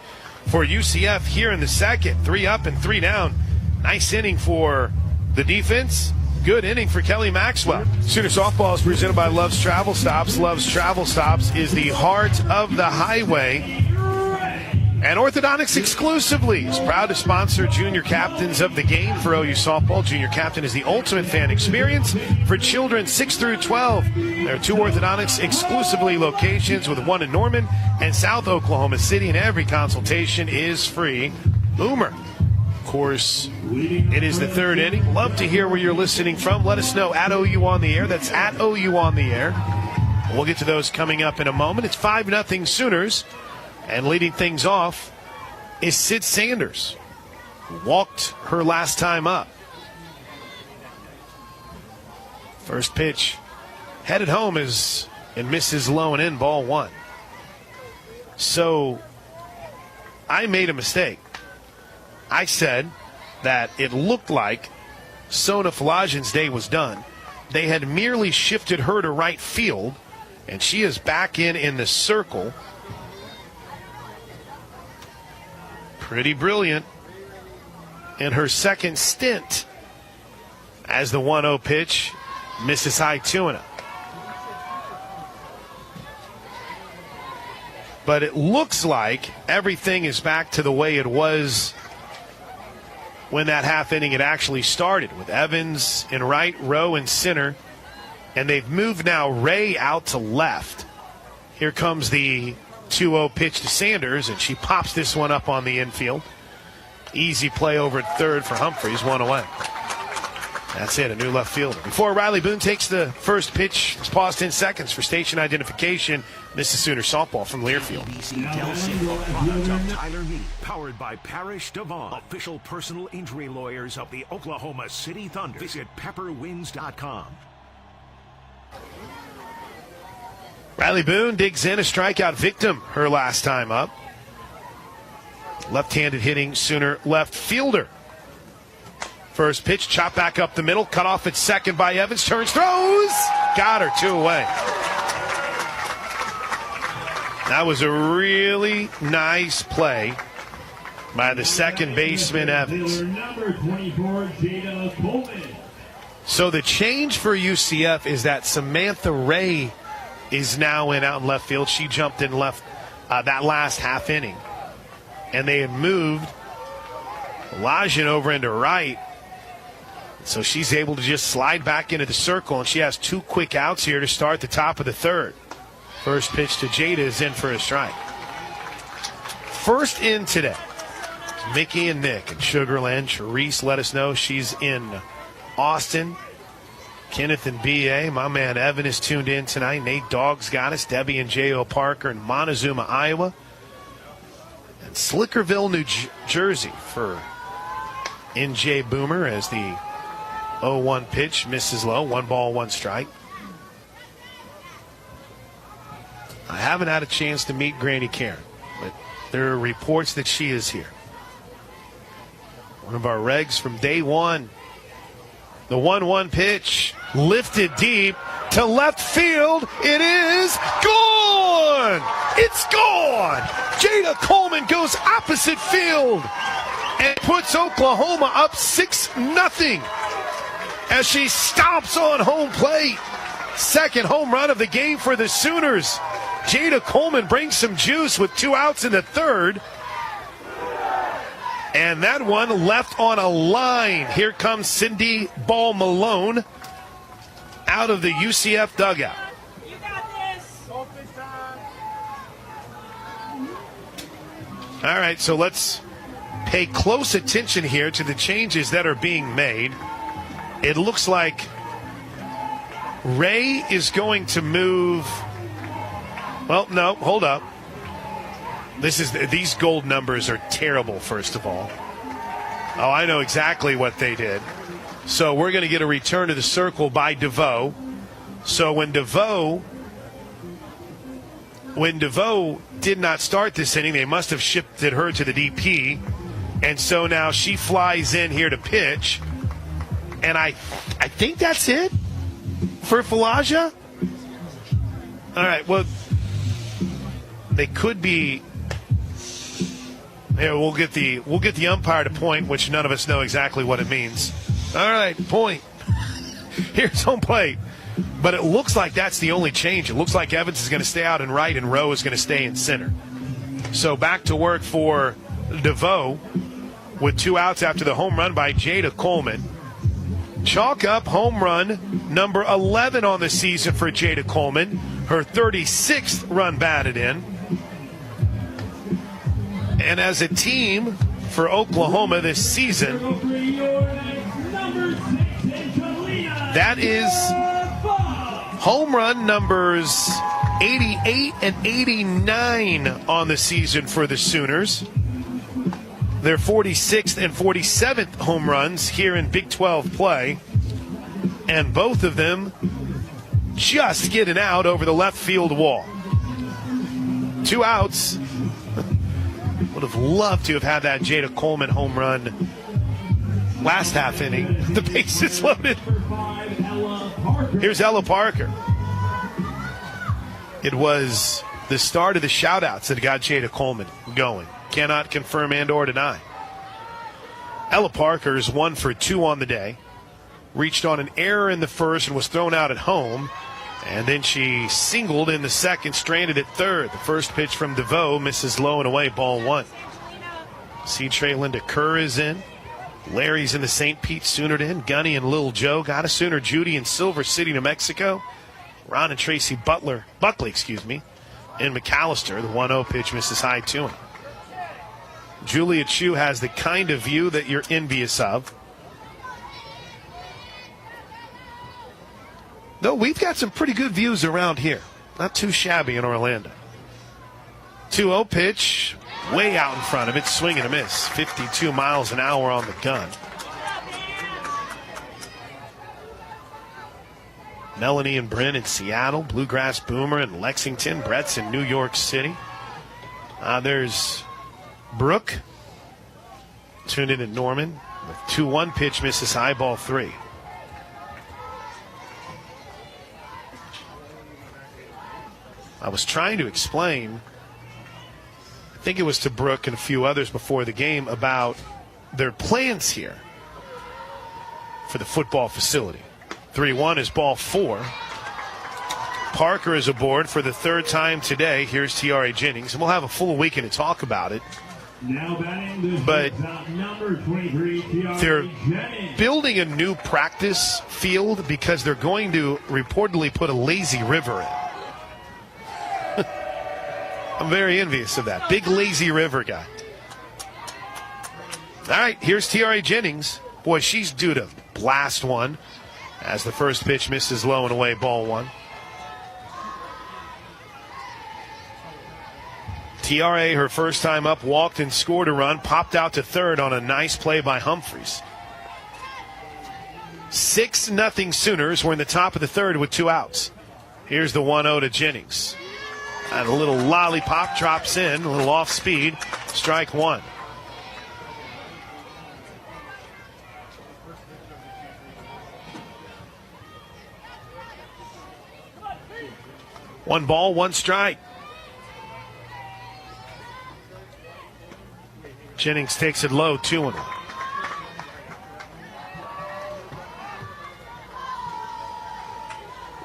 for UCF here in the second. 3 up and 3 down. Nice inning for the defense. Good inning for Kelly Maxwell. Sooner Softball is presented by Love's Travel Stops. Love's Travel Stops is the heart of the highway. And Orthodontics exclusively is proud to sponsor junior captains of the game for OU softball. Junior captain is the ultimate fan experience for children 6 through 12. There are 2 Orthodontics exclusively locations, with one in Norman and South Oklahoma City, and every consultation is free. Boomer. Of course, it is the 3rd inning. Love to hear where you're listening from. Let us know at OU on the air. That's at OU on the air. We'll get to those coming up in a moment. It's 5-0 Sooners. And leading things off is Sid Sanders, who walked her last time up. First pitch headed home and misses low and in, ball 1. So I made a mistake. I said that it looked like Sona Falajan's day was done. They had merely shifted her to right field, and she is back in the circle. Pretty brilliant in her second stint as the 1-0 pitch misses high 2-0. But it looks like everything is back to the way it was when that half inning had actually started, with Evans in right, Rowe in center, and they've moved now Ray out to left. Here comes the 2-0 pitch to Sanders, and she pops this one up on the infield. Easy play over at third for Humphreys, 1 away. That's it, a new left fielder. Before Riley Boone takes the first pitch, it's paused 10 seconds for station identification. This is Sooner softball from Learfield. Tyler Meade, powered by Parrish Devon, official personal injury lawyers of the Oklahoma City Thunder. Visit pepperwinds.com. Riley Boone digs in, a strikeout victim her last time up. Left-handed hitting Sooner left fielder. First pitch, chop back up the middle, cut off at second by Evans, turns, throws, got her, 2 away. That was a really nice play by the second baseman, Evans. Number 24, Jada Coleman. So the change for UCF is that Samantha Ray is now out in left field. She jumped in left that last half inning. And they had moved Lajan over into right. So she's able to just slide back into the circle, and she has 2 quick outs here to start the top of the 3rd. First pitch to Jada is in for a strike. First in today, Mickey and Nick in Sugar Land. Charisse let us know she's in Austin. Kenneth and B.A. My man Evan is tuned in tonight. Nate Dogg's got us. Debbie and J.O. Parker in Montezuma, Iowa. And Slickerville, New Jersey for NJ Boomer as the 0-1 pitch misses low. 1 ball, 1 strike. I haven't had a chance to meet Granny Karen, but there are reports that she is here. One of our regs from day one. The 1-1 pitch lifted deep to left field. It is gone. It's gone. Jada Coleman goes opposite field and puts Oklahoma up 6-0 as she stomps on home plate. Second home run of the game for the Sooners. Jada Coleman brings some juice with 2 outs in the 3rd. And that one left on a line. Here comes Cindy Ball Malone out of the UCF dugout. You got this. All right, so let's pay close attention here to the changes that are being made. It looks like Ray is going to move. Well, no, hold up. These gold numbers are terrible, first of all. Oh, I know exactly what they did. So we're going to get a return to the circle by DeVoe. So when DeVoe did not start this inning, they must have shifted her to the DP. And so now she flies in here to pitch. And I think that's it for Falaja. All right, well, they could be. Yeah, we'll get the umpire to point, which none of us know exactly what it means. All right, point. Here's home plate. But it looks like that's the only change. It looks like Evans is going to stay out in right and Rowe is going to stay in center. So back to work for DeVoe with 2 outs after the home run by Jada Coleman. Chalk up home run number 11 on the season for Jada Coleman. Her 36th run batted in. And as a team for Oklahoma this season, that is home run numbers 88 and 89 on the season for the Sooners. Their 46th and 47th home runs here in Big 12 play. And both of them just getting out over the left field wall. 2 outs. Would have loved to have had that Jada Coleman home run last half inning. The bases loaded. Here's Ella Parker. It was the start of the shout-outs that got Jada Coleman going. Cannot confirm and or deny. Ella Parker is 1 for 2 on the day. Reached on an error in the first and was thrown out at home. And then she singled in the second, stranded at third. The first pitch from DeVoe misses low and away, ball 1. See Trey Linda Kerr is in. Larry's in the St. Pete Sooner in. Gunny and Lil Joe got a Sooner. Judy in Silver City, New Mexico. Ron and Tracy Buckley, in McAllister. The 1-0 pitch misses high to him. Julia Chu has the kind of view that you're envious of. Though we've got some pretty good views around here. Not too shabby in Orlando. 2-0 pitch, way out in front of it, swing and a miss. 52 miles an hour on the gun. Melanie and Bryn in Seattle. Bluegrass Boomer in Lexington. Brett's in New York City. There's Brooke. Tuned in at Norman. The 2-1 pitch misses high, ball 3. I was trying to explain, I think it was to Brooke and a few others before the game, about their plans here for the football facility. 3-1 is ball 4. Parker is aboard for the 3rd time today. Here's T.R.A. Jennings, and we'll have a full weekend to talk about it. But they're building a new practice field because they're going to reportedly put a lazy river in. I'm very envious of that. Big lazy river guy. All right, here's T.R.A. Jennings. Boy, she's due to blast one as the first pitch misses low and away, ball 1. T.R.A., her first time up, walked and scored a run, popped out to third on a nice play by Humphreys. 6-0 Sooners. We're in the top of the 3rd with 2 outs. Here's the 1-0 to Jennings. And a little lollipop drops in, a little off speed. Strike 1. One ball, 1 strike. Jennings takes it low, 2-1.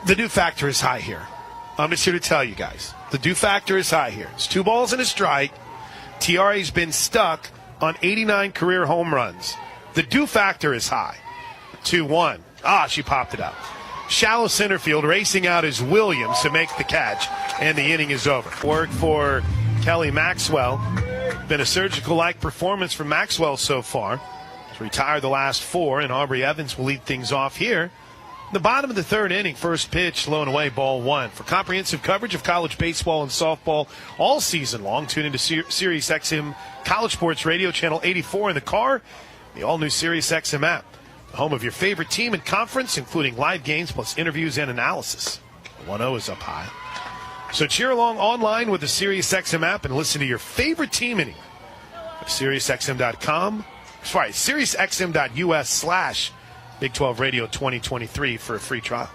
The do factor is high here. I'm just here to tell you guys. The do factor is high here. It's 2 balls and a strike. TRA's been stuck on 89 career home runs. The do factor is high. 2-1. She popped it out. Shallow center field, racing out is Williams to make the catch, and the inning is over. Work for Kelly Maxwell. Been a surgical-like performance for Maxwell so far. He's retired the last 4, and Aubrey Evans will lead things off here. The bottom of the 3rd inning, first pitch, low and away, ball 1. For comprehensive coverage of college baseball and softball all season long, tune into Sirius XM College Sports Radio, channel 84 in the car, the all-new Sirius XM app. The home of your favorite team and conference, including live games plus interviews and analysis. The 1-0 is up high. So cheer along online with the Sirius XM app and listen to your favorite team inning. SiriusXM.com. Sorry, SiriusXM.us/ Big 12 Radio 2023 for a free trial.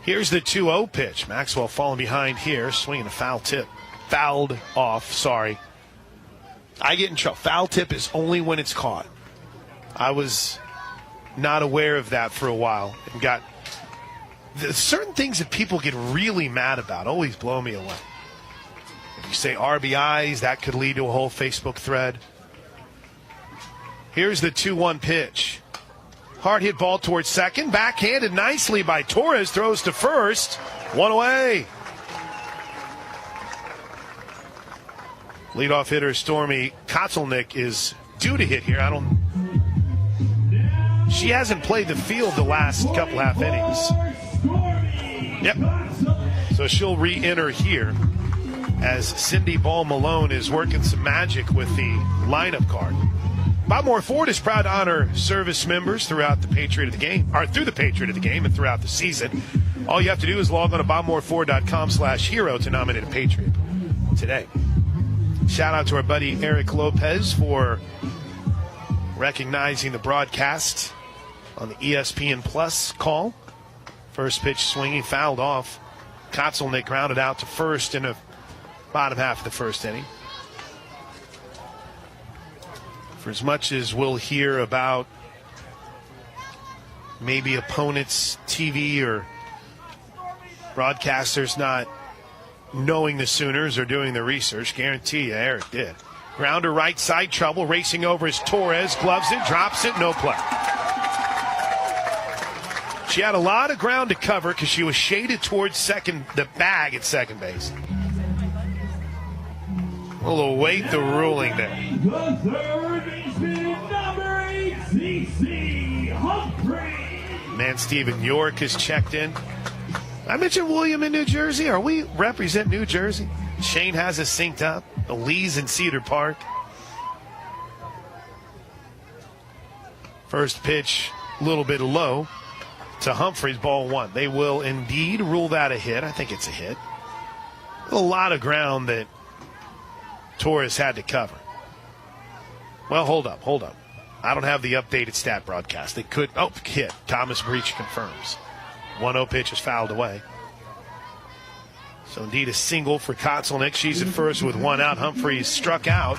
Here's the 2-0 pitch. Maxwell falling behind here, swinging a foul tip. Fouled off, sorry. I get in trouble. Foul tip is only when it's caught. I was not aware of that for a while and got certain things that people get really mad about always blow me away. say RBIs, that could lead to a whole Facebook thread. Here's the 2-1 pitch. Hard hit ball towards second. Backhanded nicely by Torres. Throws to first. One away. Leadoff hitter Stormy Kotzelnick is due to hit here. She hasn't played the field the last couple half innings. Yep. So she'll re-enter here as Cindy Ball Malone is working some magic with the lineup card. Bob Moore Ford is proud to honor service members throughout the Patriot of the Game, or through the Patriot of the Game and throughout the season. All you have to do is log on to BobMooreFord.com/hero to nominate a Patriot today. Shout out to our buddy Eric Lopez for recognizing the broadcast on the ESPN Plus call. First pitch swinging, fouled off. Kotzelnick grounded out to first in the bottom half of the first inning. For as much as we'll hear about maybe opponents' TV or broadcasters not knowing the Sooners or doing the research, guarantee you Eric did. Grounder right side, trouble, racing over is Torres, gloves it, drops it, no play. She had a lot of ground to cover because she was shaded towards the bag at second base. We'll await the ruling there. The third baseman, number 8, CC Humphrey. Man, Stephen York has checked in. I mentioned William in New Jersey. Are we represent New Jersey? Shane has us synced up. The Lees in Cedar Park. First pitch, a little bit low to Humphreys, ball one. They will indeed rule that a hit. I think it's a hit. A lot of ground that Torres had to cover. Well, hold up. I don't have the updated stat broadcast. They could, hit. Thomas Breach confirms. 1-0 pitch is fouled away. So indeed a single for Kotzelnick. She's at first with one out. Humphreys struck out.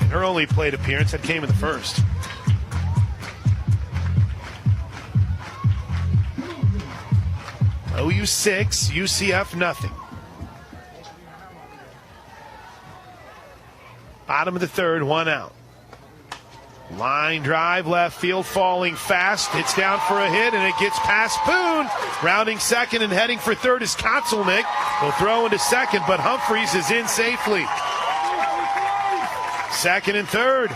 And her only plate appearance that came in the first. OU 6, UCF nothing. Bottom of the third, one out. Line drive, left field, falling fast. It's down for a hit, and it gets past Boone. Rounding second and heading for third is Kotzelnick. Will throw into second, but Humphreys is in safely. Second and third.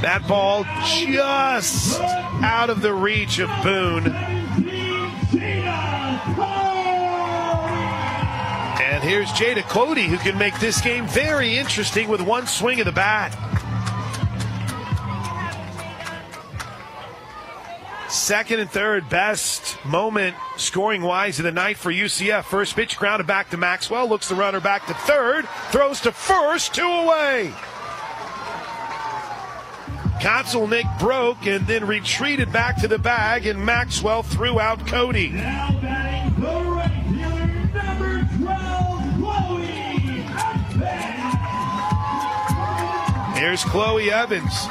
That ball just out of the reach of Boone. And here's Jada Cody, who can make this game very interesting with one swing of the bat. Second and third, best moment scoring-wise of the night for UCF. First pitch grounded back to Maxwell, looks the runner back to third, throws to first, two away. Kotzelnick broke and then retreated back to the bag, and Maxwell threw out Cody. Now batting the right fielder, number 12, Chloe Evans. Here's Chloe Evans.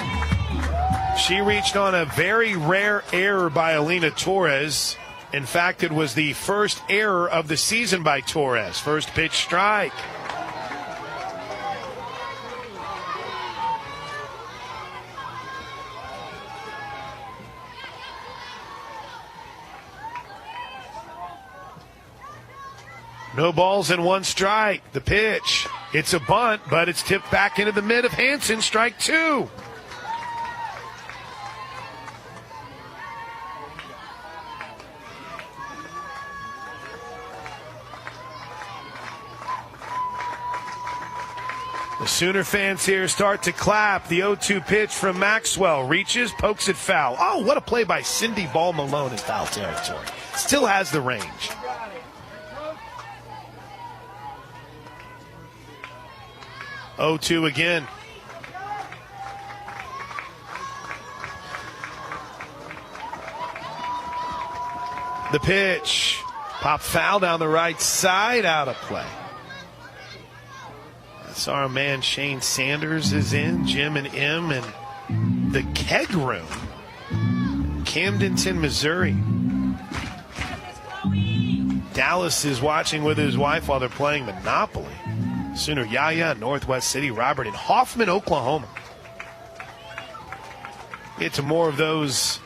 She reached on a very rare error by Alina Torres. In fact, it was the first error of the season by Torres. First pitch strike. No balls and one strike. The pitch. It's a bunt, but it's tipped back into the mid of Hansen. Strike two. The Sooner fans here start to clap. The 0-2 pitch from Maxwell. Reaches, pokes it foul. Oh, what a play by Cindy Ball Malone in foul territory. Still has the range. Oh, 2 again. The pitch. Pop foul down the right side, out of play. That's our man Shane Sanders is in. Jim and M and the Keg Room. Camdenton, Missouri. Dallas is watching with his wife while they're playing Monopoly. Sooner Yaya, Northwest City, Robert in Hoffman, Oklahoma. Get to more of those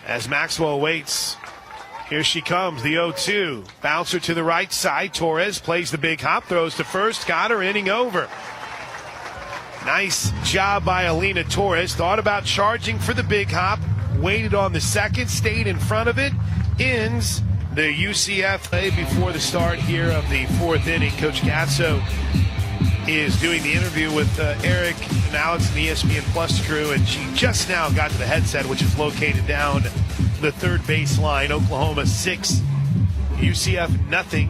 as Maxwell waits. Here she comes, the 0-2. Bouncer to the right side. Torres plays the big hop, throws to first. Got her, inning over. Nice job by Alina Torres. Thought about charging for the big hop. Waited on the second, stayed in front of it. Ends the UCF play before the start here of the fourth inning. Coach Gatso is doing the interview with Eric and Alex and the ESPN Plus crew, and she just now got to the headset, which is located down the third base line. Oklahoma 6, UCF nothing.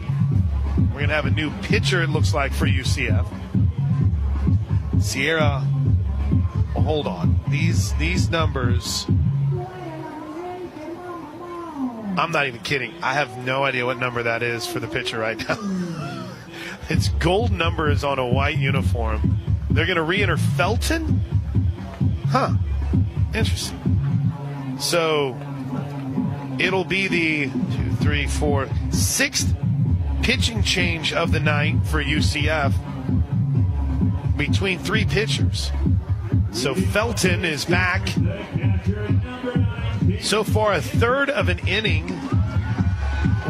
We're going to have a new pitcher, it looks like, for UCF. Sierra, well, hold on. These numbers, I'm not even kidding. I have no idea what number that is for the pitcher right now. It's gold numbers on a white uniform. They're going to re-enter Felton? Huh. Interesting. So it'll be the 6th pitching change of the night for UCF between three pitchers. So Felton is back. So far, a third of an inning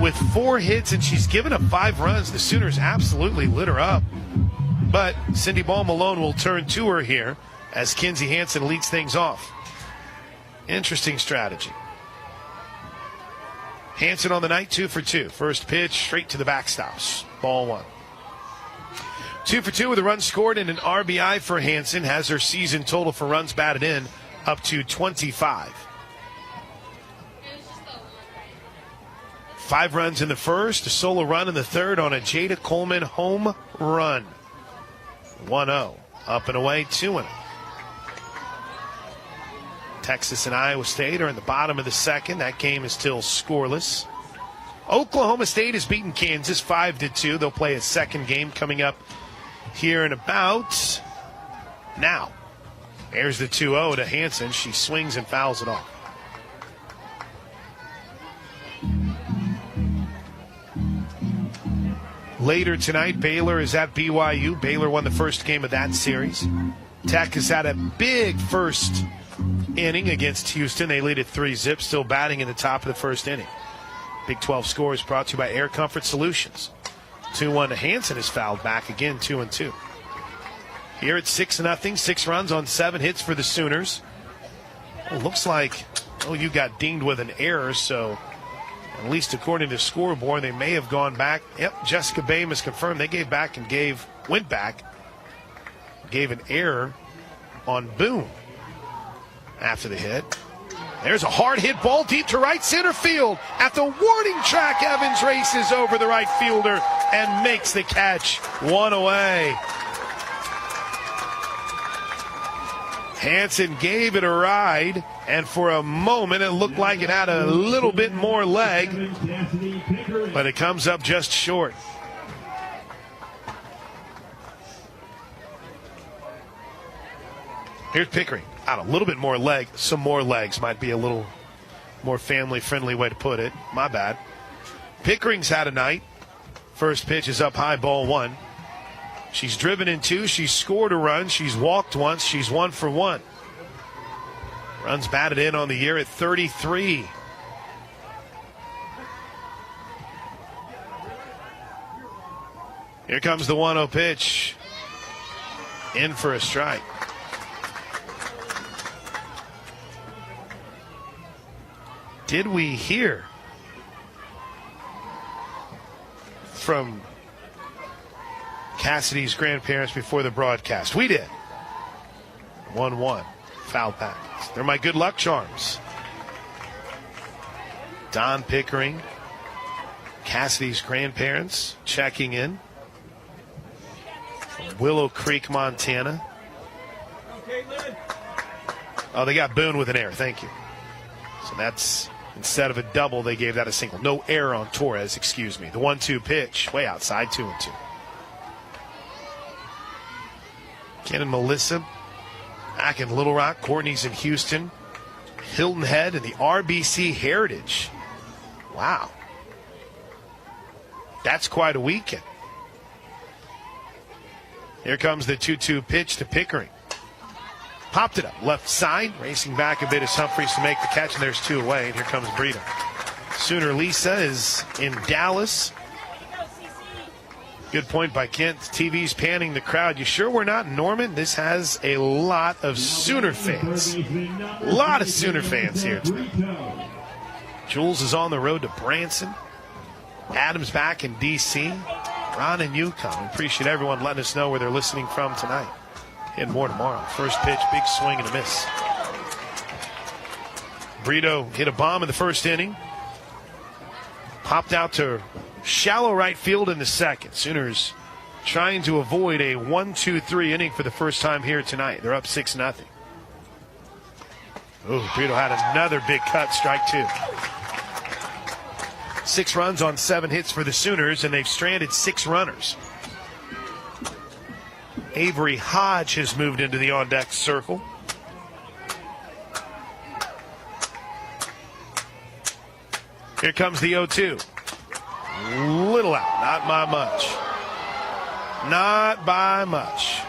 with 4 hits, and she's given up 5 runs. The Sooners absolutely lit her up. But Cindy Ball Malone will turn to her here as Kinsey Hansen leads things off. Interesting strategy. Hansen on the night, 2 for 2. First pitch, straight to the backstops. Ball 1. 2 for 2 with a run scored and an RBI for Hansen. Has her season total for runs batted in up to 25. 5 runs in the first, a solo run in the third on a Jada Coleman home run. 1-0. Up and away, 2-0. Texas and Iowa State are in the bottom of the second. That game is still scoreless. Oklahoma State has beaten Kansas 5-2. They'll play a second game coming up here in about now. There's the 2-0 to Hansen. She swings and fouls it off. Later tonight, Baylor is at BYU. Baylor won the first game of that series. Tech has had a big first inning against Houston. They lead at 3-0, still batting in the top of the first inning. Big 12 score is brought to you by Air Comfort Solutions. 2-1 to Hansen is fouled back again, 2-2. Here it's 6-0, 6 runs on 7 hits for the Sooners. Well, looks like you got dinged with an error, so at least according to the scoreboard, they may have gone back. Yep, Jessica Bamus confirmed they went back, gave an error on Boone after the hit. There's a hard hit ball deep to right center field. At the warning track, Evans races over the right fielder and makes the catch. 1 away. Hansen gave it a ride, and for a moment it looked like it had a little bit more leg, but it comes up just short. Here's Pickering. Out a little bit more leg. Some more legs might be a little more family-friendly way to put it. My bad. Pickering's had a night. First pitch is up high, ball 1. She's driven in 2. She's scored a run. She's walked once. She's 1 for 1. Runs batted in on the year at 33. Here comes the 1-0 pitch. In for a strike. Did we hear from Cassidy's grandparents before the broadcast? We did. 1-1. Foul back. They're my good luck charms. Don Pickering, Cassidy's grandparents, checking in. From Willow Creek, Montana. Oh, they got Boone with an error. Thank you. So that's, instead of a double, they gave that a single. No error on Torres, excuse me. The 1-2 pitch, way outside, 2-2. Ken and Melissa back in Little Rock. Courtney's in Houston. Hilton Head and the RBC Heritage. Wow. That's quite a weekend. Here comes the 2-2 pitch to Pickering. Popped it up left side, racing back a bit as Humphreys to make the catch, and there's 2 away. And here comes Brito. Sooner Lisa is in Dallas. Good point by Kent. TV's panning the crowd. You sure we're not in Norman? This has a lot of Sooner fans. A lot of Sooner fans here tonight. Jules is on the road to Branson. Adams back in D.C. Ron in Yukon. Appreciate everyone letting us know where they're listening from tonight. And more tomorrow. First pitch, big swing and a miss. Brito hit a bomb in the first inning. Popped out to shallow right field in the second. Sooners trying to avoid a 1-2-3 inning for the first time here tonight. They're up 6-0. Oh, Brito had another big cut, strike 2. 6 runs on 7 hits for the Sooners, and they've stranded 6 runners. Avery Hodge has moved into the on-deck circle. Here comes the 0-2. Little out, not by much. Not by much.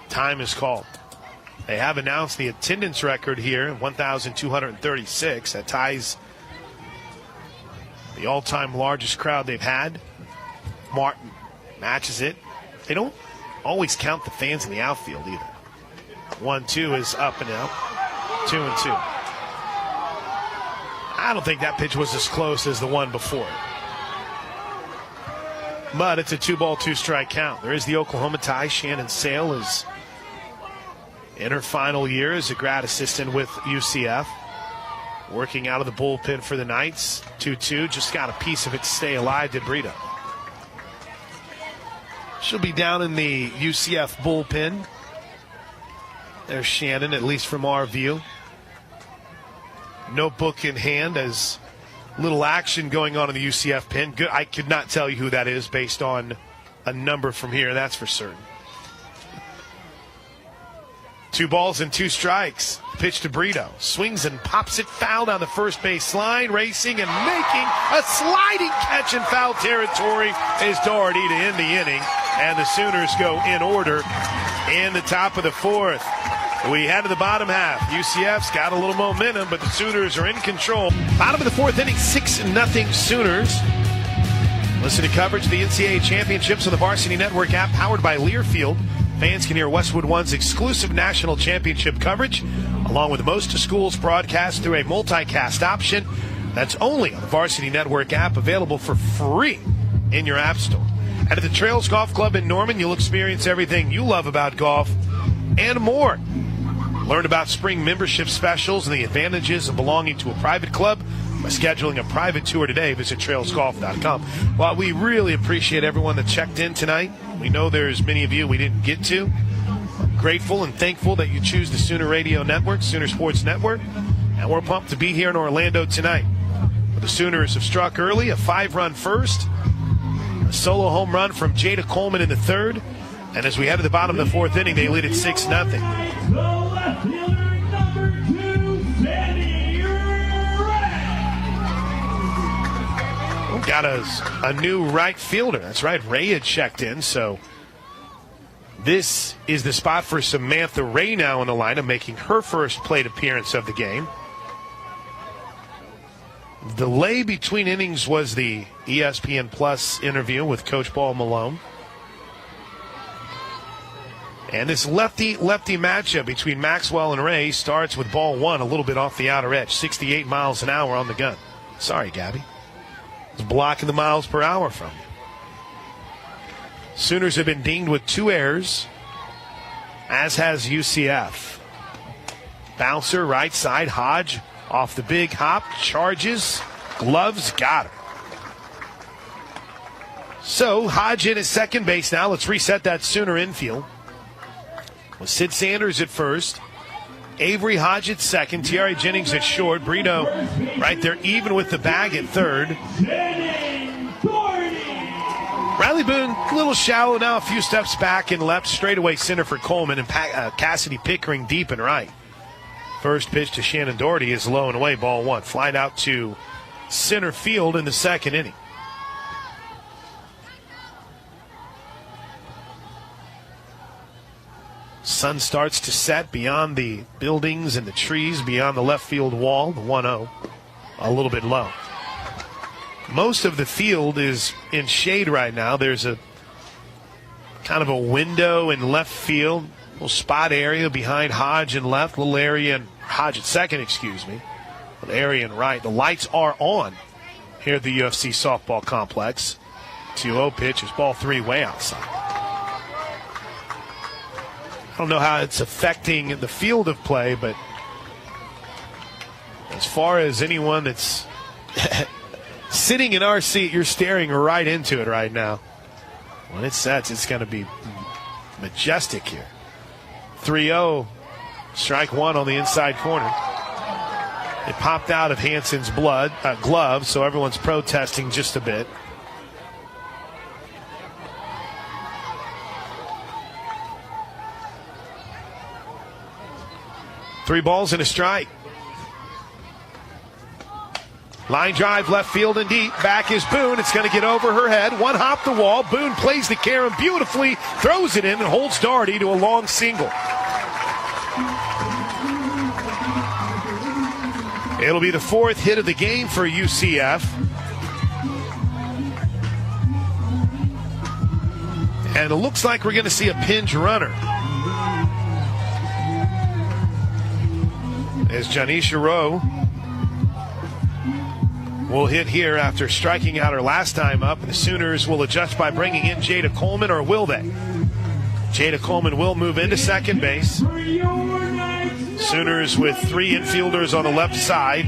Time is called. They have announced the attendance record here, 1,236. That ties the all-time largest crowd they've had. Martin matches it. They don't always count the fans in the outfield either. 1-2 is up and out. 2-2. I don't think that pitch was as close as the one before it. But it's a 2-ball, 2-strike count. There is the Oklahoma tie. Shannon Sale is in her final year as a grad assistant with UCF. Working out of the bullpen for the Knights. 2-2. Just got a piece of it to stay alive, did Brito. She'll be down in the UCF bullpen. There's Shannon, at least from our view. Notebook in hand, as little action going on in the UCF pen. Good. I could not tell you who that is based on a number from here, that's for certain. 2 balls and 2 strikes. Pitch to Brito. Swings and pops it foul down the first base line. Racing and making a sliding catch in foul territory is Doherty to end the inning. And the Sooners go in order in the top of the 4th. We head to the bottom half. UCF's got a little momentum, but the Sooners are in control. Bottom of the 4th inning, 6-0 Sooners. Listen to coverage of the NCAA Championships on the Varsity Network app, powered by Learfield. Fans can hear Westwood One's exclusive national championship coverage, along with most of schools broadcast through a multicast option that's only on the Varsity Network app, available for free in your app store. And at the Trails Golf Club in Norman, you'll experience everything you love about golf and more. Learn about spring membership specials and the advantages of belonging to a private club by scheduling a private tour today. Visit trailsgolf.com. Well, we really appreciate everyone that checked in tonight. We know there's many of you we didn't get to. I'm grateful and thankful that you choose the Sooner Radio Network, Sooner Sports Network, and we're pumped to be here in Orlando tonight. The Sooners have struck early, a 5-run first, a solo home run from Jada Coleman in the 3rd, and as we head to the bottom of the 4th inning, they lead at 6-0. The left fielder, number 2, Sandy Ray. Got a new right fielder. That's right, Ray had checked in, so this is the spot for Samantha Ray now in the lineup, making her first plate appearance of the game. The delay between innings was the ESPN Plus interview with Coach Paul Malone. And this lefty-lefty matchup between Maxwell and Ray starts with ball 1 a little bit off the outer edge, 68 miles an hour on the gun. Sorry, Gabby. It's blocking the miles per hour from you. Sooners have been dinged with 2 errors, as has UCF. Bouncer, right side, Hodge off the big hop, charges, gloves, got him. So Hodge in at second base now. Let's reset that Sooner infield. With Sid Sanders at first, Avery Hodge at second, Thierry Jennings at short, Brito right there even with the bag at third. Riley Boone, a little shallow now, a few steps back and left, straightaway center for Coleman, and Cassidy Pickering deep and right. First pitch to Shannon Doherty is low and away, ball one. Flied out to center field in the second inning. Sun starts to set beyond the buildings and the trees, beyond the left field wall, the 1-0, a little bit low. Most of the field is in shade right now. There's a kind of a window in left field, little spot area behind Hodge in left, little area in Hodge at second, little area in right. The lights are on here at the UFC softball complex. 2-0 pitch is ball three way outside. I don't know how it's affecting the field of play, but as far as anyone that's sitting in our seat, you're staring right into it right now. When it sets, it's going to be majestic here. 3-0, strike one on the inside corner. It popped out of Hansen's glove, so everyone's protesting just a bit. Three balls and a strike. Line drive, left field and deep. Back is Boone. It's going to get over her head. One hop the wall. Boone plays the carom beautifully, throws it in, and holds Doherty to a long single. It'll be the fourth hit of the game for UCF. And it looks like we're going to see a pinch runner. As Janisha Rowe will hit here after striking out her last time up. And the Sooners will adjust by bringing in Jada Coleman, or will they? Jada Coleman will move into second base. Sooners with three infielders on the left side.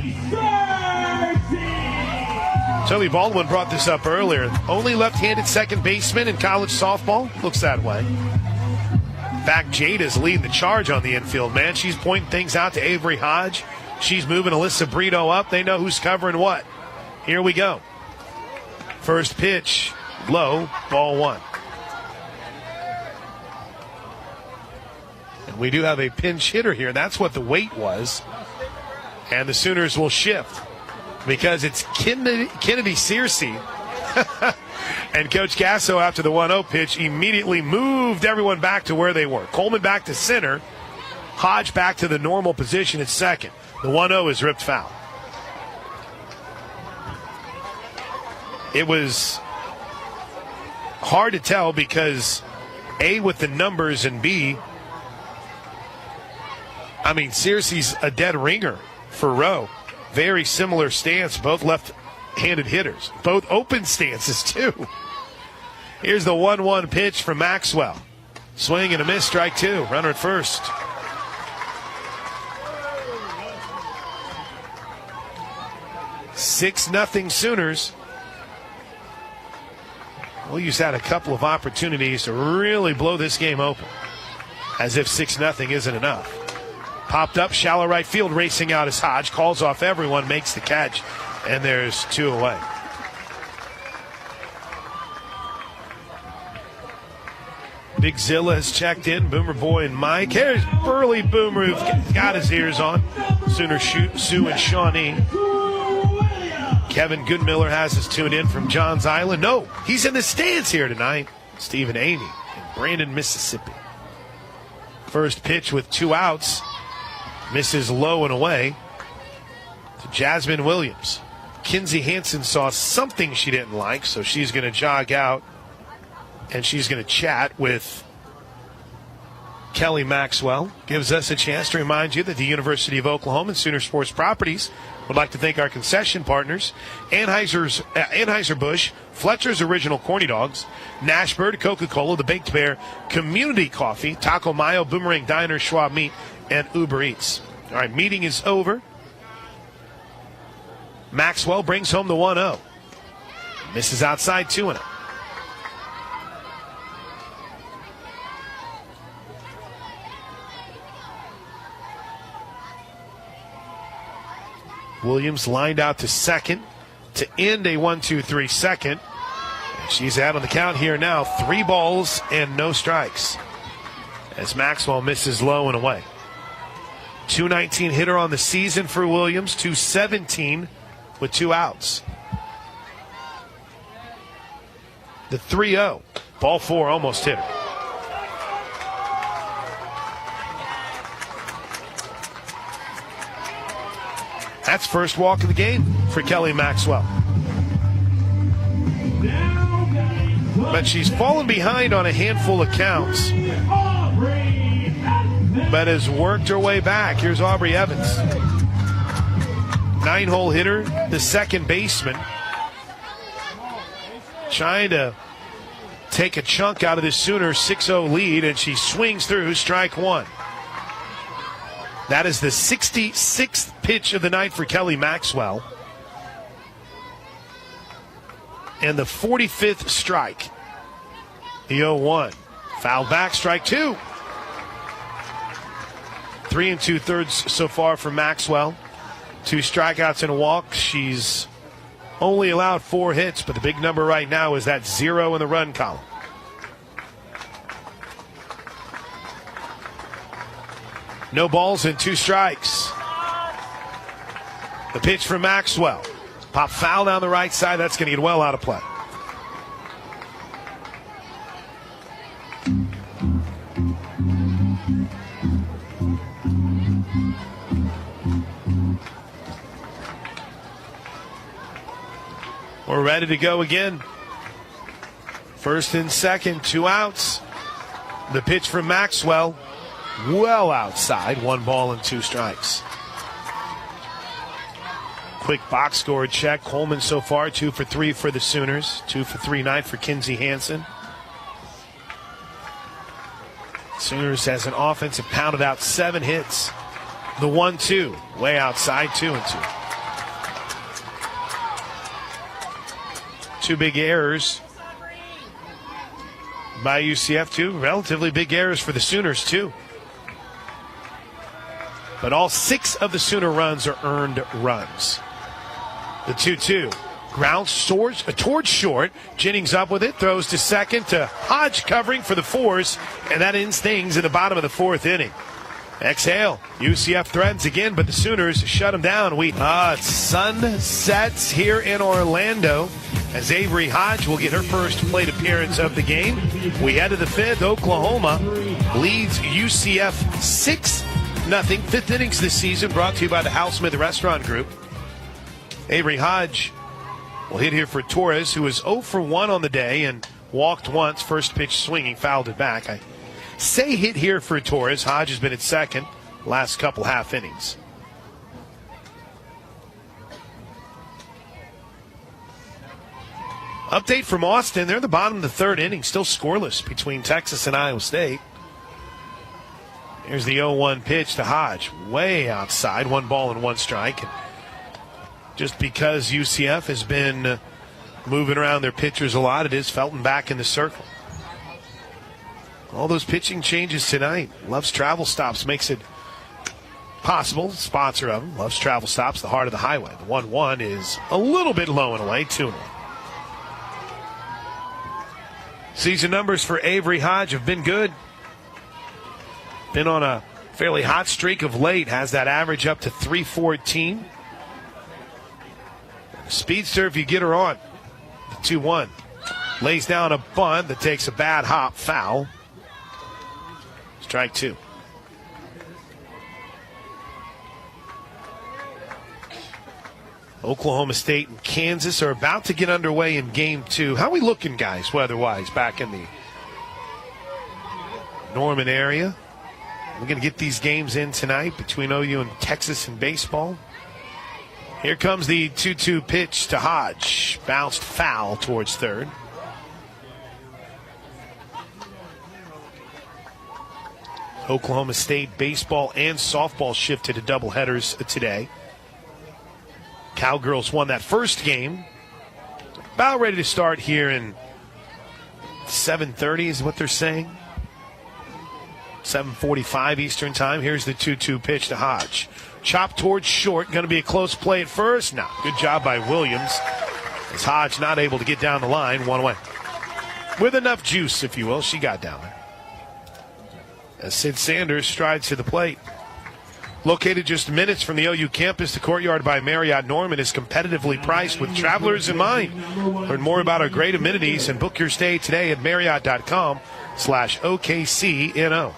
Toby Baldwin brought this up earlier. Only left-handed second baseman in college softball? Looks that way. In fact, Jada's leading the charge on the infield, man. She's pointing things out to Avery Hodge. She's moving Alyssa Brito up. They know who's covering what. Here we go. First pitch, low, ball one. And we do have a pinch hitter here. That's what the wait was. And the Sooners will shift because it's Kennedy Searcy. And Coach Gasso, after the 1-0 pitch, immediately moved everyone back to where they were. Coleman back to center. Hodge back to the normal position at second. The 1-0 is ripped foul. It was hard to tell because, A, with the numbers, and B, I mean, Searcy's a dead ringer for Rowe. Very similar stance, both left-handed hitters. Both open stances, too. Here's the 1-1 pitch from Maxwell. Swing and a miss, strike two. Runner at first. Six-0 Sooners. Williams had a couple of opportunities to really blow this game open. As if 6-0 isn't enough. Popped up, shallow right field, racing out as Hodge. Calls off everyone, makes the catch, and there's two away. Big Zilla has checked in. Boomer Boy and Mike. Here's Burley Boomer, who's got his ears on. Sooner Sue and Shawnee. Kevin Goodmiller has us tuned in from Johns Island. No, he's in the stands here tonight. Stephen Aney in Brandon, Mississippi. First pitch with two outs. Misses low and away to Jasmine Williams. Kinsey Hansen saw something she didn't like, so she's going to jog out and she's going to chat with Kelly Maxwell. Gives us a chance to remind you that the University of Oklahoma and Sooner Sports Properties would like to thank our concession partners, Anheuser-Busch, Fletcher's Original Corny Dogs, Nashbird, Coca-Cola, The Baked Bear, Community Coffee, Taco Mayo, Boomerang Diner, Schwab Meat, and Uber Eats. All right, meeting is over. Maxwell brings home the 1-0. Misses outside 2-0. Williams lined out to second to end a 1-2-3 second. She's out on the count here now. 3 balls and no strikes as Maxwell misses low and away. 219 hitter on the season for Williams. 217 with 2 outs. The 3-0. Ball 4 almost hit her. That's first walk of the game for Kelly Maxwell. But she's fallen behind on a handful of counts, but has worked her way back. Here's Aubrey Evans. 9-hole hitter, the second baseman, trying to take a chunk out of the Sooners' 6-0 lead, and she swings through strike 1. That is the 66th pitch of the night for Kelly Maxwell. And the 45th strike. The 0-1. Foul back, strike 2. 3 2/3 so far for Maxwell. 2 strikeouts and a walk. She's only allowed 4 hits, but the big number right now is that 0 in the run column. No balls and 2 strikes. The pitch for Maxwell. Pop foul down the right side. That's going to get well out of play. We're ready to go again. First and second, 2 outs. The pitch from Maxwell. Well outside, 1 ball and 2 strikes. Quick box score check. Coleman so far 2 for 3 for the Sooners. 2 for 3 night for Kinsey Hansen. Sooners as an offense have pounded out 7 hits. The 1-2 way outside, 2 and 2. 2 big errors by UCF, 2 relatively big errors for the Sooners too. But all 6 of the Sooner runs are earned runs. The 2-2. Grounds towards short. Jennings up with it. Throws to second to Hodge covering for the 4s. And that ends things in the bottom of the 4th inning. Exhale. UCF threatens again, but the Sooners shut them down. Sun sets here in Orlando as Avery Hodge will get her first plate appearance of the game. We head to the 5th. Oklahoma leads UCF 6-0. 5th innings this season, brought to you by the Housesmith Restaurant Group. Avery Hodge will hit here for Torres, who is 0 for 1 on the day and walked once. First pitch swinging, fouled it back. I say hit here for Torres. Hodge has been at second last couple half innings. Update from Austin. They're at the bottom of the 3rd inning, still scoreless between Texas and Iowa State. Here's the 0-1 pitch to Hodge. Way outside, 1 ball and 1 strike. And just because UCF has been moving around their pitchers a lot, it is Felton back in the circle. All those pitching changes tonight. Love's Travel Stops makes it possible. Sponsor of them. Love's Travel Stops, the heart of the highway. The 1-1 is a little bit low and away, 2-1. Season numbers for Avery Hodge have been good. Been on a fairly hot streak of late. Has that average up to 314. Speedster if you get her on. The 2-1. Lays down a bunt that takes a bad hop, foul. Strike 2. Oklahoma State and Kansas are about to get underway in game 2. How we looking, guys, weather-wise, back in the Norman area? We're going to get these games in tonight between OU and Texas in baseball. Here comes the 2-2 pitch to Hodge. Bounced foul towards third. Oklahoma State baseball and softball shifted to doubleheaders today. Cowgirls won that first game. About ready to start here in 7:30 is what they're saying. 7:45 Eastern time. Here's the 2-2 pitch to Hodge. Chop towards short. Going to be a close play at first. No. Good job by Williams. As Hodge not able to get down the line. 1 away. with enough juice, if you will. She got down there. As Sid Sanders strides to the plate. Located just minutes from the OU campus, the Courtyard by Marriott Norman is competitively priced with travelers in mind. Learn more about our great amenities and book your stay today at Marriott.com/OKCNO.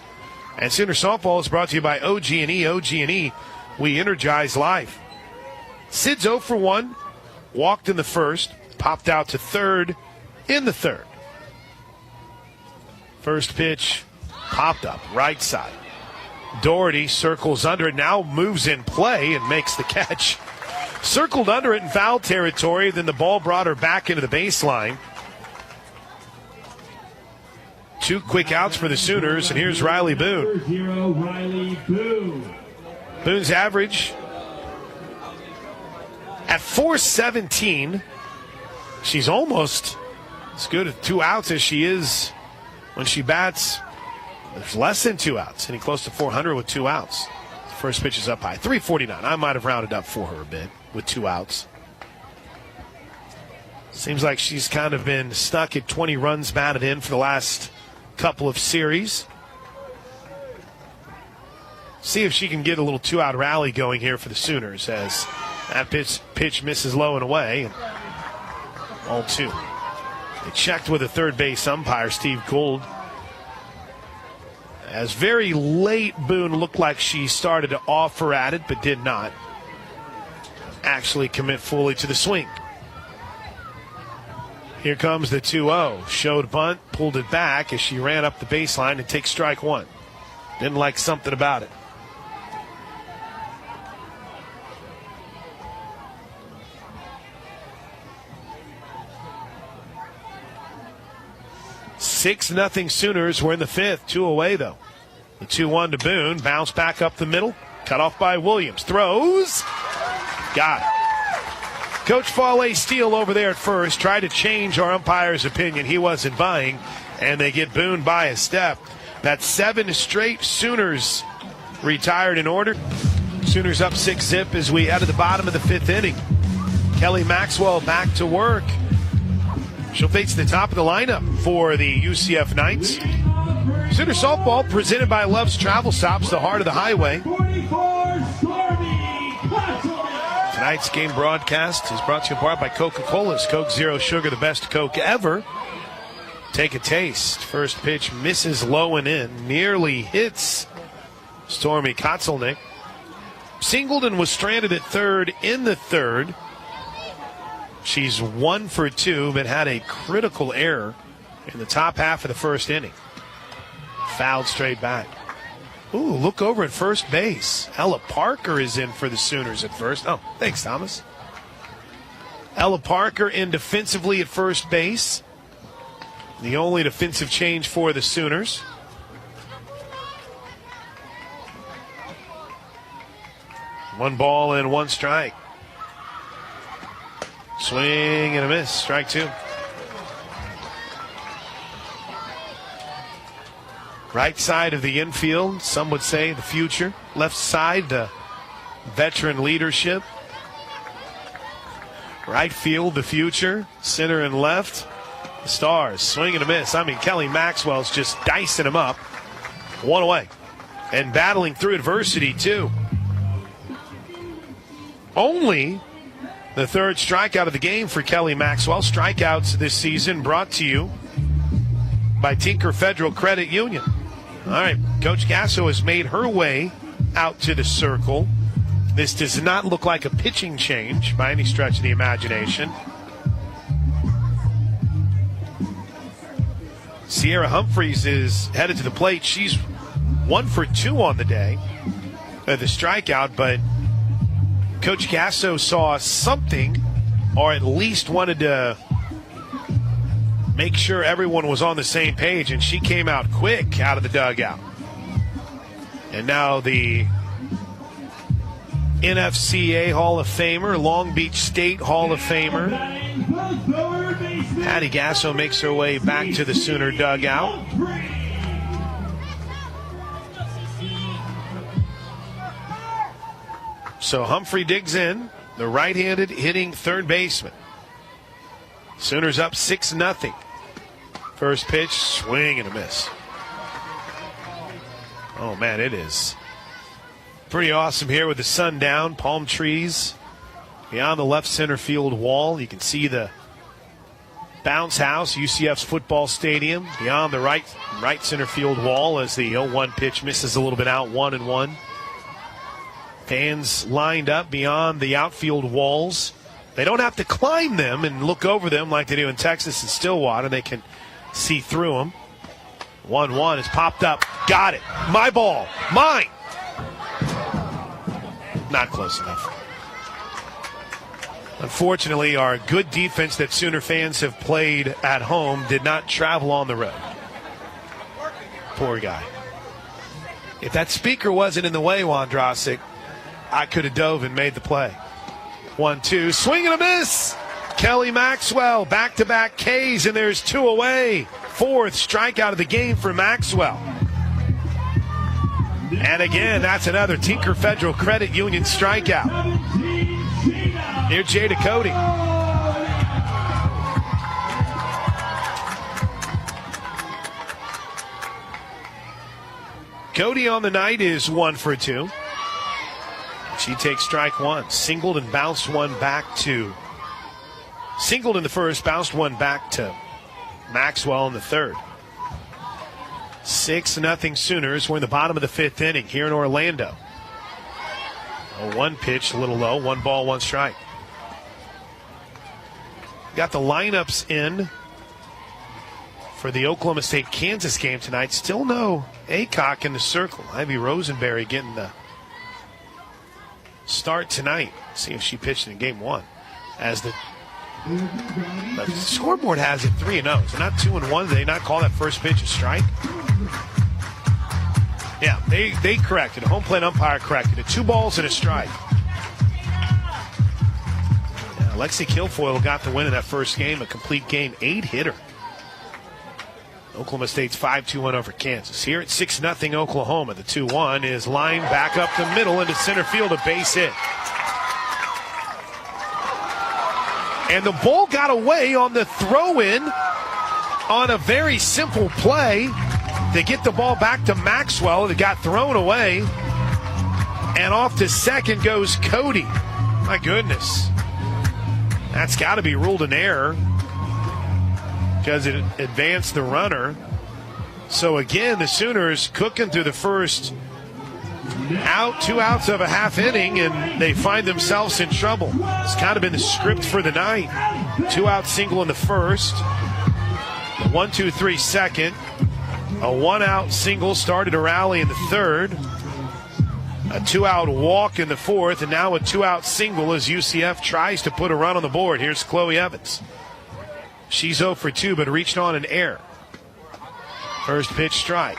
And Sooner Softball is brought to you by OG&E. OG&E, we energize life. Sid's 0 for 1, walked in the first, popped out to third in the third. First pitch popped up, right side. Doherty circles under it, now moves in play and makes the catch. Circled under it in foul territory, then the ball brought her back into the baseline. 2 quick outs for the Sooners, and here's Riley Boone. Boone's average at .417. She's almost as good at 2 outs as she is when she bats. There's less than 2 outs, hitting close to 400 with 2 outs. First pitch is up high, 349. I might have rounded up for her a bit with 2 outs. Seems like she's kind of been stuck at 20 runs batted in for the last couple of series. See if she can get a little 2-out rally going here for the Sooners as that pitch misses low and away. And 0-2. They checked with a third base umpire, Steve Gould. As very late, Boone looked like she started to offer at it, but did not actually commit fully to the swing. Here comes the 2-0. Showed bunt, pulled it back as she ran up the baseline and takes strike 1. Didn't like something about it. Six-0 Sooners. We're in the 5th. 2 away, though. The 2-1 to Boone. Bounce back up the middle. Cut off by Williams. Throws. Got it. Coach Fale Steele over there at first. Tried to change our umpire's opinion. He wasn't buying. And they get Boone by a step. That's 7 straight Sooners retired in order. Sooners up 6-0 as we head to the bottom of the 5th inning. Kelly Maxwell back to work. She'll face the top of the lineup for the UCF Knights. Sooner Softball presented by Love's Travel Stops, the heart of the highway. Tonight's game broadcast is brought to you in part by Coca-Cola's Coke Zero Sugar, the best Coke ever. Take a taste. First pitch misses low and in. Nearly hits Stormy Kotzelnick. Singleton was stranded at third in the third. She's 1 for 2, but had a critical error in the top half of the first inning. Fouled straight back. Ooh, look over at first base. Ella Parker is in for the Sooners at first. Oh, thanks, Thomas. Ella Parker in defensively at first base. The only defensive change for the Sooners. One ball and 1 strike. Swing and a miss. Strike 2. Right side of the infield, some would say the future. Left side, the veteran leadership. Right field, the future. Center and left, the stars. Swing and a miss. I mean, Kelly Maxwell's just dicing him up. 1 away. And battling through adversity, too. Only the 3rd strikeout of the game for Kelly Maxwell. Strikeouts this season brought to you by Tinker Federal Credit Union. All right, Coach Gasso has made her way out to the circle. This does not look like a pitching change by any stretch of the imagination. Sierra Humphreys is headed to the plate. She's 1 for 2 on the day. The strikeout, but Coach Gasso saw something, or at least wanted to make sure everyone was on the same page, and she came out quick out of the dugout. And now the NFCA Hall of Famer, Long Beach State Hall of Famer, Patty Gasso makes her way back to the Sooner dugout. So Humphrey digs in, the right-handed hitting third baseman. Sooners up 6-0. First pitch, swing and a miss. Oh, man, it is pretty awesome here with the sun down, palm trees beyond the left center field wall. You can see the bounce house, UCF's football stadium, beyond the right center field wall as the 0-1 pitch misses a little bit out, 1-1. Fans lined up beyond the outfield walls. They don't have to climb them and look over them like they do in Texas and Stillwater. They can see through them. 1-1 is popped up. Got it. My ball. Mine. Not close enough. Unfortunately, our good defense that Sooner fans have played at home did not travel on the road. Poor guy. If that speaker wasn't in the way, Wondrosik, I could have dove and made the play. 1-2. Swing and a miss. Kelly Maxwell, back-to-back Ks, and there's 2 away. 4th strikeout of the game for Maxwell. And again, that's another Tinker Federal Credit Union strikeout. Near Jada Cody. Cody on the night is 1 for 2. She takes strike 1. Singled and bounced one back to... Singled in the first, bounced one back to Maxwell in the third. 6-0 Sooners. We're in the bottom of the 5th inning here in Orlando. A 1 pitch, a little low. 1 ball, 1 strike. Got the lineups in for the Oklahoma State-Kansas game tonight. Still no Aycock in the circle. Ivy Rosenberry getting the start tonight. See if she pitched in game 1. As the scoreboard has it 3-0. So not 2-1. Did they not call that first pitch a strike? Yeah, they corrected. Home plate umpire corrected it. 2 balls and a strike. Yeah, Lexi Kilfoyle got the win in that first game. A complete game 8-hitter. Oklahoma State's 5-2-1 over Kansas. Here at 6-0 Oklahoma. The 2-1 is lined back up the middle into center field, a base hit. And the ball got away on the throw-in on a very simple play to get the ball back to Maxwell. It got thrown away. And off to second goes Cody. My goodness. That's got to be ruled an error because it advanced the runner. So again, the Sooners cooking through the first out, 2 outs of a half inning, and they find themselves in trouble. It's kind of been the script for the night. 2-out single in the first. 1-2-3 second. A 1-out single started a rally in the third. A 2-out walk in the fourth, and now a 2-out single as UCF tries to put a run on the board. Here's Chloe Evans. She's 0 for 2, but reached on an error. First pitch strike.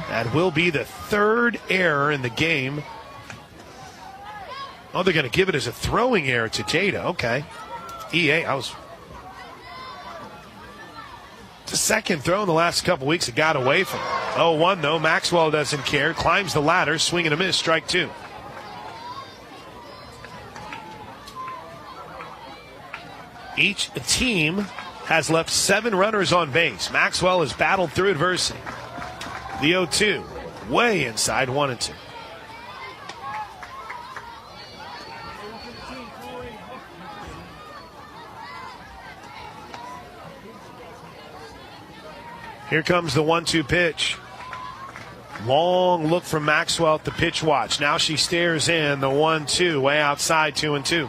That will be the 3rd error in the game. Oh, they're going to give it as a throwing error to Jada. Okay. It's the second throw in the last couple weeks it got away from her. 0-1, though. Maxwell doesn't care. Climbs the ladder. Swing and a miss. Strike 2. Each team has left 7 runners on base. Maxwell has battled through adversity. The 0-2, way inside, 1-2. Here comes the 1-2 pitch. Long look from Maxwell at the pitch watch. Now she stares in the 1-2, way outside, 2-2.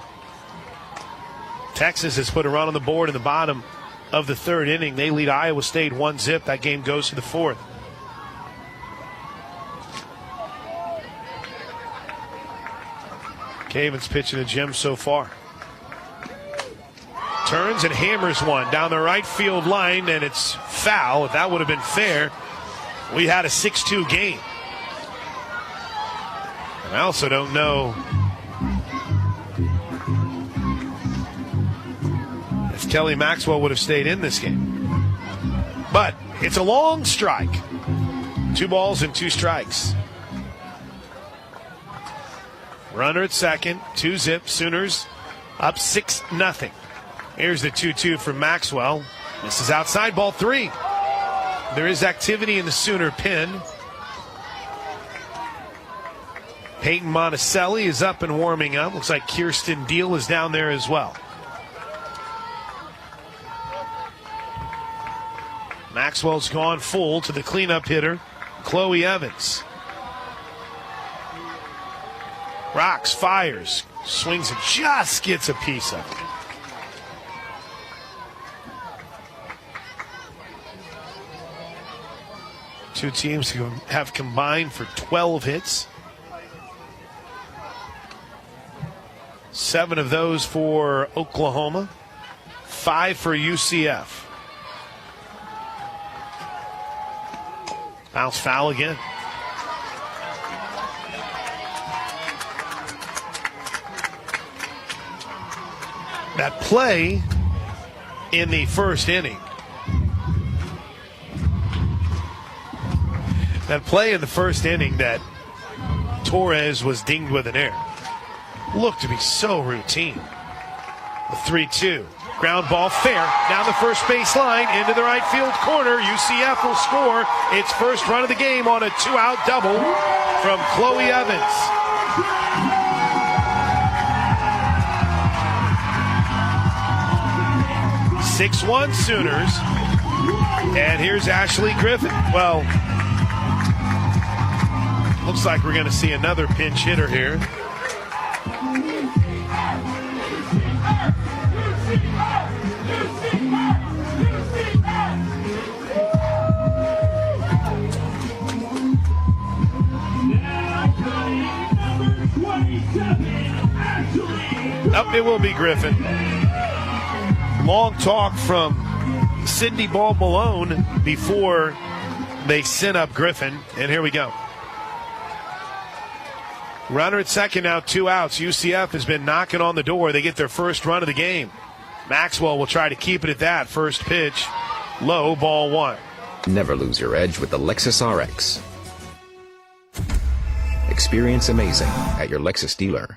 Texas has put a run on the board in the bottom of the 3rd inning. They lead Iowa State 1-0. That game goes to the 4th. Caven's pitching to Jim so far. Turns and hammers one down the right field line, and it's foul. If that would have been fair, we had a 6-2 game. And I also don't know if Kelly Maxwell would have stayed in this game. But it's a long strike. 2 balls and 2 strikes. Runner at second, 2-0. Sooners up 6-0. Here's the 2-2 from Maxwell. This is outside, ball 3. There is activity in the Sooner pen. Peyton Monticelli is up and warming up. Looks like Kirsten Deal is down there as well. Maxwell's gone full to the cleanup hitter, Chloe Evans. Rocks, fires, swings and just gets a piece of it. Two teams who have combined for 12 hits. 7 of those for Oklahoma, 5 for UCF. Bounce foul again. That play in the first inning. That play in the first inning that Torres was dinged with an error looked to be so routine. The 3-2. Ground ball fair down the first baseline into the right field corner. UCF will score its first run of the game on a 2-out double from Chloe Evans. (6-1) Sooners. And here's Ashley Griffin. Well, looks like we're going to see another pinch hitter here. Up it will be Griffin. Long talk from Cindy Ball Malone before they sent up Griffin, and here we go. Runner at second now, 2 outs. UCF has been knocking on the door. They get their first run of the game. Maxwell will try to keep it at that. First pitch, low, ball 1. Never lose your edge with the Lexus RX. Experience amazing at your Lexus dealer.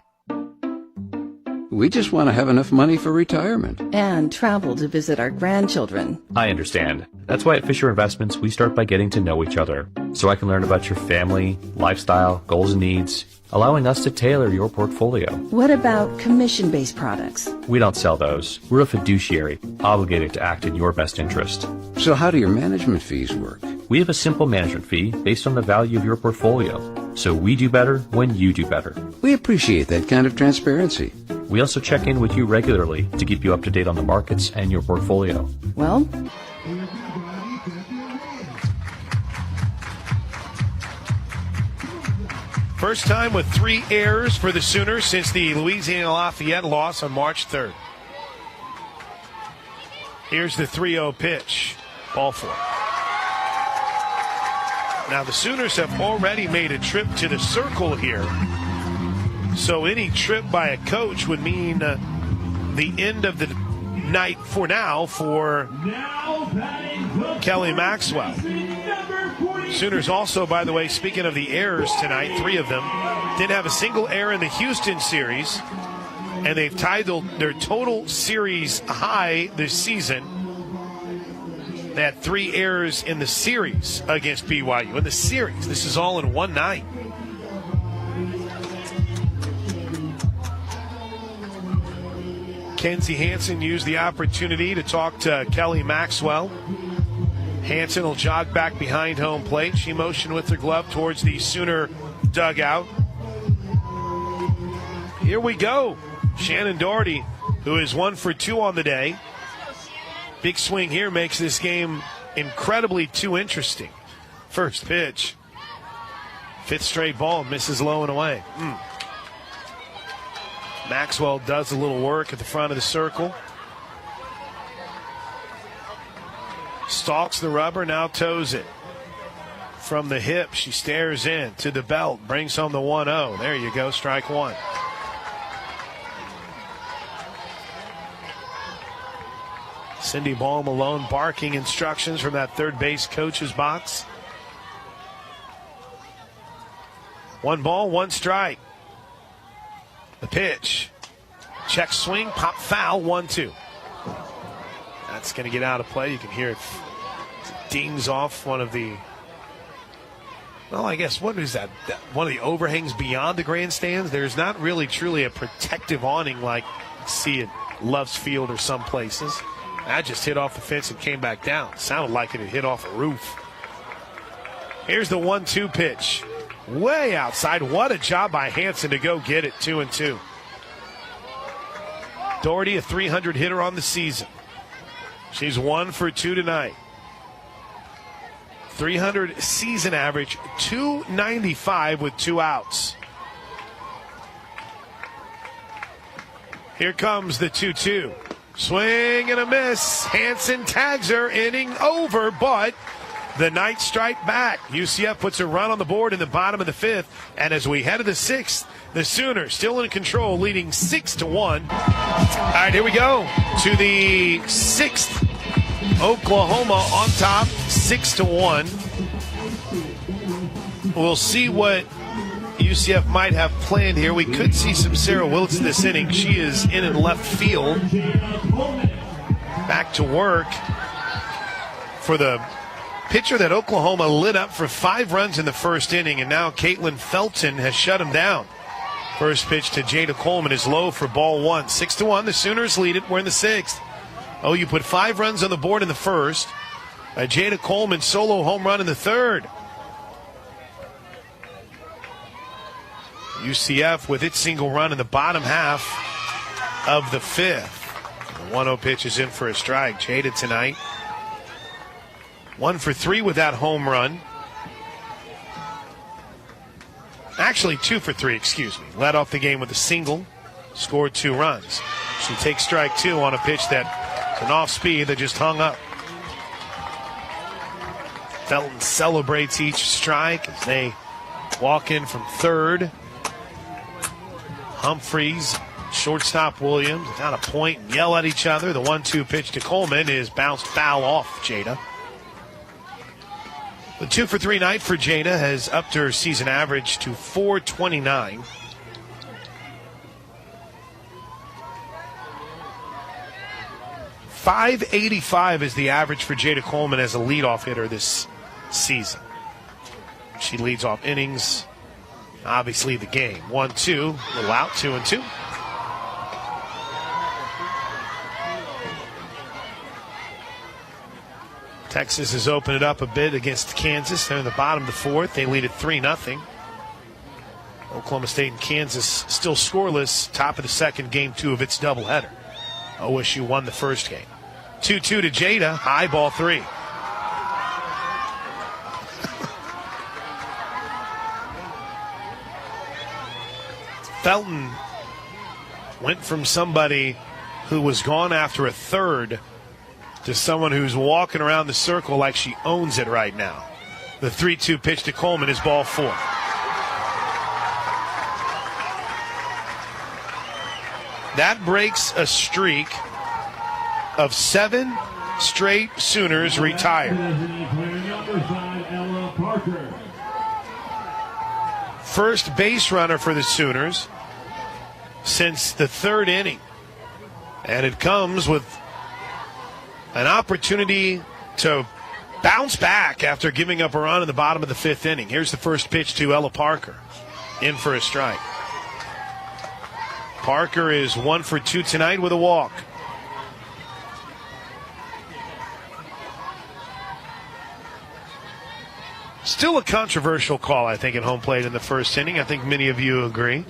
We just want to have enough money for retirement. And travel to visit our grandchildren. I understand. That's why at Fisher Investments, we start by getting to know each other, so I can learn about your family, lifestyle, goals and needs, allowing us to tailor your portfolio. What about commission-based products? We don't sell those. We're a fiduciary, obligated to act in your best interest. So how do your management fees work? We have a simple management fee based on the value of your portfolio, so we do better when you do better. We appreciate that kind of transparency. We also check in with you regularly to keep you up to date on the markets and your portfolio. Well, first time with 3 errors for the Sooners since the Louisiana Lafayette loss on March 3rd. Here's the 3-0 pitch. Ball 4. Now the Sooners have already made a trip to the circle here. So any trip by a coach would mean the end of the night for now for Kelly Maxwell. Sooners also, by the way, speaking of the errors tonight, 3 of them, didn't have a single error in the Houston series, and they've tied their total series high this season. They had 3 errors in the series against BYU. In the series, this is all in one night. Kenzie Hansen used the opportunity to talk to Kelly Maxwell. Hansen will jog back behind home plate. She motioned with her glove towards the Sooner dugout. Here we go. Shannon Doherty, who is 1 for 2 on the day. Big swing here makes this game incredibly too interesting. First pitch. 5th straight ball, misses low and away. Maxwell does a little work at the front of the circle. Stalks the rubber, now toes it. From the hip, she stares in to the belt, brings home the 1-0. There you go, strike 1. Cindy Ball Malone barking instructions from that third base coach's box. 1 ball, 1 strike. The pitch. Check swing, pop foul, 1-2. That It's going to get out of play. You can hear it dings off one of the, well, I guess, what is that? One of the overhangs beyond the grandstands. There's not really truly a protective awning like you see at Love's Field or some places. That just hit off the fence and came back down. Sounded like it had hit off a roof. Here's the 1-2 pitch. Way outside. What a job by Hansen to go get it. 2-2. Doherty, a 300 hitter on the season. She's 1 for 2 tonight. 300 season average, 295 with 2 outs. Here comes the 2-2. Swing and a miss. Hansen tags her, inning over, but the Knights strike back. UCF puts a run on the board in the bottom of the 5th, and as we head to the 6th, the Sooners still in control, leading 6-1. All right, here we go to the 6th. Oklahoma on top, 6-1. We'll see what UCF might have planned here. We could see some Sarah Wilkes this inning. She is in left field. Back to work for the pitcher that Oklahoma lit up for 5 runs in the first inning, and now Caitlin Felton has shut him down. First pitch to Jada Coleman is low for ball 1. 6-1, the Sooners lead it. We're in the 6th. Oh, you put 5 runs on the board in the first. A Jada Coleman solo home run in the 3rd. UCF with its single run in the bottom half of the 5th. The 1-0 pitch is in for a strike. Jada tonight 1 for 3 with that home run. Actually 2 for 3, excuse me. Led off the game with a single. Scored 2 runs. She takes strike 2 on a pitch that's an off speed that just hung up. Felton celebrates each strike as they walk in from 3rd. Humphreys, shortstop Williams, down a point and yell at each other. The 1-2 pitch to Coleman is bounced foul off Jada. The 2 for 3 night for Jada has upped her season average to 429. .585 is the average for Jada Coleman as a leadoff hitter this season. She leads off innings. Obviously the game. 1-2, little out, 2-2. Texas has opened it up a bit against Kansas. They're in the bottom of the 4th. They lead at 3-0. Oklahoma State and Kansas still scoreless. Top of the 2nd, game 2 of its doubleheader. OSU won the first game. 2-2 to Jada, high ball 3. Felton went from somebody who was gone after a 3rd to someone who's walking around the circle like she owns it right now. The 3-2 pitch to Coleman is ball 4. That breaks a streak of 7 straight Sooners retired. First base runner for the Sooners since the 3rd inning. And it comes with an opportunity to bounce back after giving up a run in the bottom of the 5th inning. Here's the first pitch to Ella Parker. In for a strike. Parker is 1 for 2 tonight with a walk. Still a controversial call, I think, at home plate in the first inning. I think many of you agree.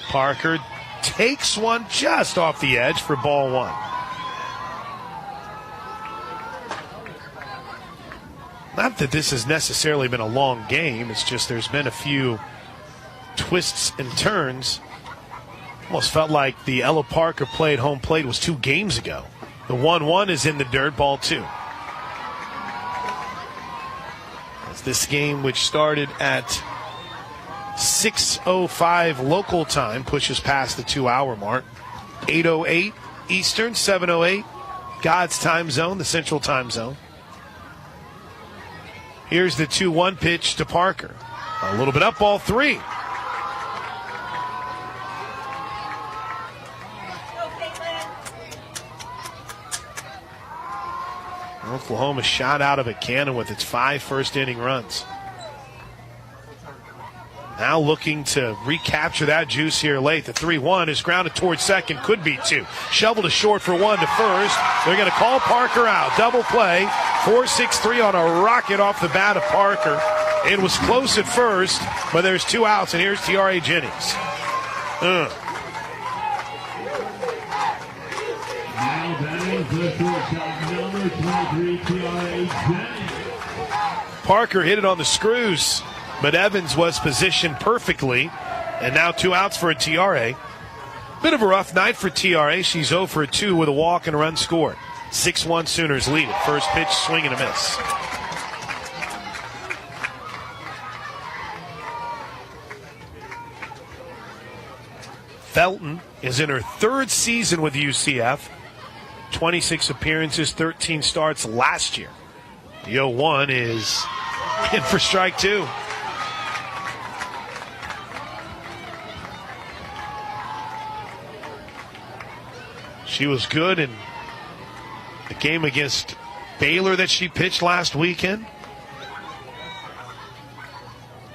Parker takes one just off the edge for ball 1. Not that this has necessarily been a long game. It's just there's been a few twists and turns. Almost felt like the Ella Parker play at home plate was 2 games ago. The 1-1 is in the dirt, ball 2. As this game, which started at 6:05 local time, pushes past the 2-hour mark. 8:08 Eastern, 7:08 God's time zone, the Central time zone. Here's the 2-1 pitch to Parker. A little bit up, ball 3. Oklahoma shot out of a cannon with its 5 first-inning runs. Now looking to recapture that juice here late. The 3-1 is grounded towards second, could be 2. Shoveled to short for 1 to first. They're going to call Parker out. Double play. 4-6-3 on a rocket off the bat of Parker. It was close at first, but there's 2 outs, and here's T.R.A. Jennings. Now batting the shortstop, number 23, T.R.A. Jennings. Parker hit it on the screws, but Evans was positioned perfectly, and now 2 outs for a T.R.A. Bit of a rough night for T.R.A. She's 0 for 2 with a walk and a run scored. 6-1 Sooners lead it. First pitch, swing and a miss. Felton is in her 3rd season with UCF. 26 appearances, 13 starts last year. The 0-1 is in for strike 2. She was good in the game against Baylor that she pitched last weekend.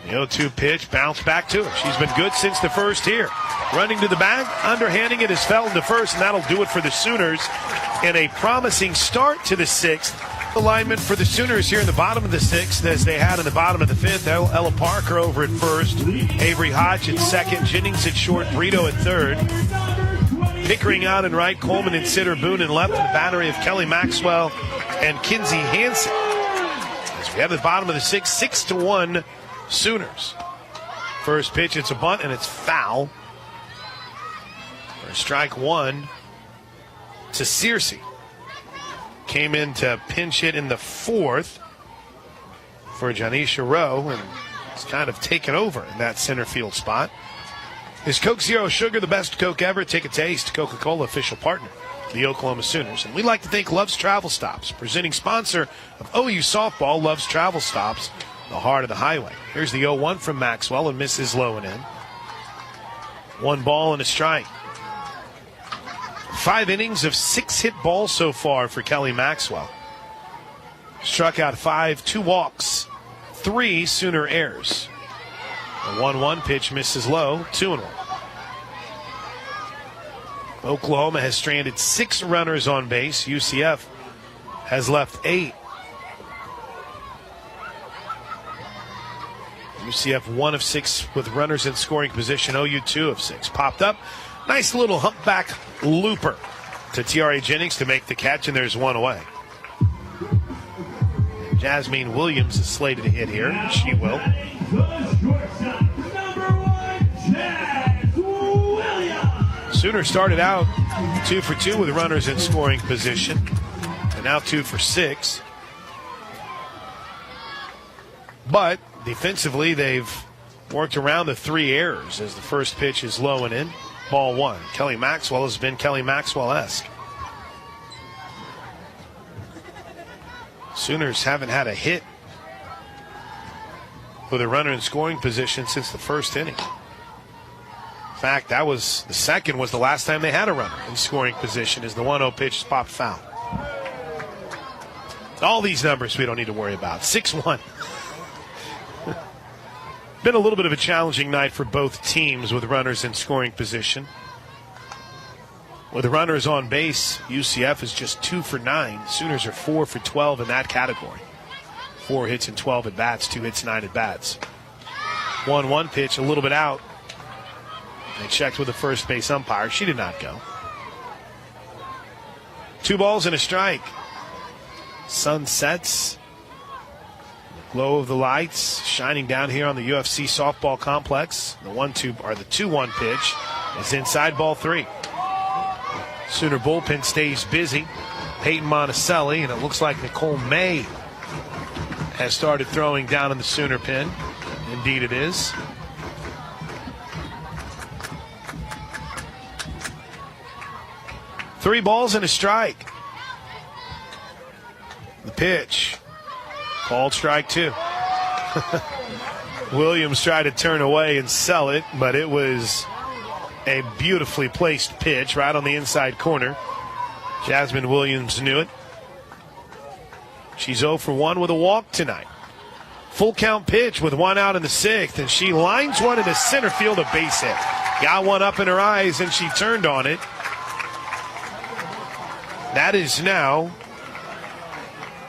The 0-2 pitch, bounced back to her. She's been good since the first here. Running to the bag, underhanding it is Felton to first, and that'll do it for the Sooners. And a promising start to the 6th. Alignment for the Sooners here in the bottom of the 6th, as they had in the bottom of the 5th. Ella Parker over at first, Avery Hodge at second, Jennings at short, Brito at third. Pickering out in right, Coleman and Sitter, Boone in left, and the battery of Kelly Maxwell and Kinsey Hansen. As we have the bottom of the 6th, 6-1 Sooners. First pitch, it's a bunt, and it's foul. For strike 1 to Searcy. Came in to pinch hit in the 4th for Janisha Rowe, and it's kind of taken over in that center field spot. Is Coke Zero Sugar the best Coke ever? Take a taste. Coca-Cola, official partner of the Oklahoma Sooners. And we'd like to thank Love's Travel Stops, presenting sponsor of OU Softball. Love's Travel Stops, the heart of the highway. Here's the 0-1 from Maxwell, and misses low and in. 1 ball and a strike. 5 innings of 6 hit balls so far for Kelly Maxwell. Struck out 5, 2 walks, 3 Sooner errors. The 1-1 pitch misses low, 2-1. Oklahoma has stranded 6 runners on base. UCF has left 8. UCF 1 of 6 with runners in scoring position. OU 2 of 6. Popped up. Nice little humpback looper to T.R.A. Jennings to make the catch, and there's 1 away. Jasmine Williams is slated to hit here. She will. Sooners started out 2 for 2 with runners in scoring position, and now 2 for 6. But defensively, they've worked around the 3 errors as the first pitch is low and in. Ball 1. Kelly Maxwell has been Kelly Maxwell-esque. Sooners haven't had a hit with a runner in scoring position since the first inning. In fact, that was the second was the last time they had a runner in scoring position, as the 1-0 pitch is popped foul. All these numbers we don't need to worry about. 6-1. Been a little bit of a challenging night for both teams with runners in scoring position. With runners on base, UCF is just 2 for 9. Sooners are 4 for 12 in that category. 4 hits and 12 at bats, 2 hits, 9 at bats. 1-1 pitch, a little bit out. They checked with the first base umpire. She did not go. 2 balls and a strike. Sun sets. Glow of the lights shining down here on the UFC softball complex. The 2-1 pitch is inside, ball 3. Sooner bullpen stays busy. Peyton Monticelli, and it looks like Nicole May has started throwing down in the Sooner pen. Indeed it is. Three balls and a strike. The pitch. Called strike 2. Williams tried to turn away and sell it, but it was a beautifully placed pitch right on the inside corner. Jasmine Williams knew it. She's 0 for 1 with a walk tonight. Full count pitch with 1 out in the 6th, and she lines one into center field, a base hit. Got one up in her eyes, and she turned on it. That is now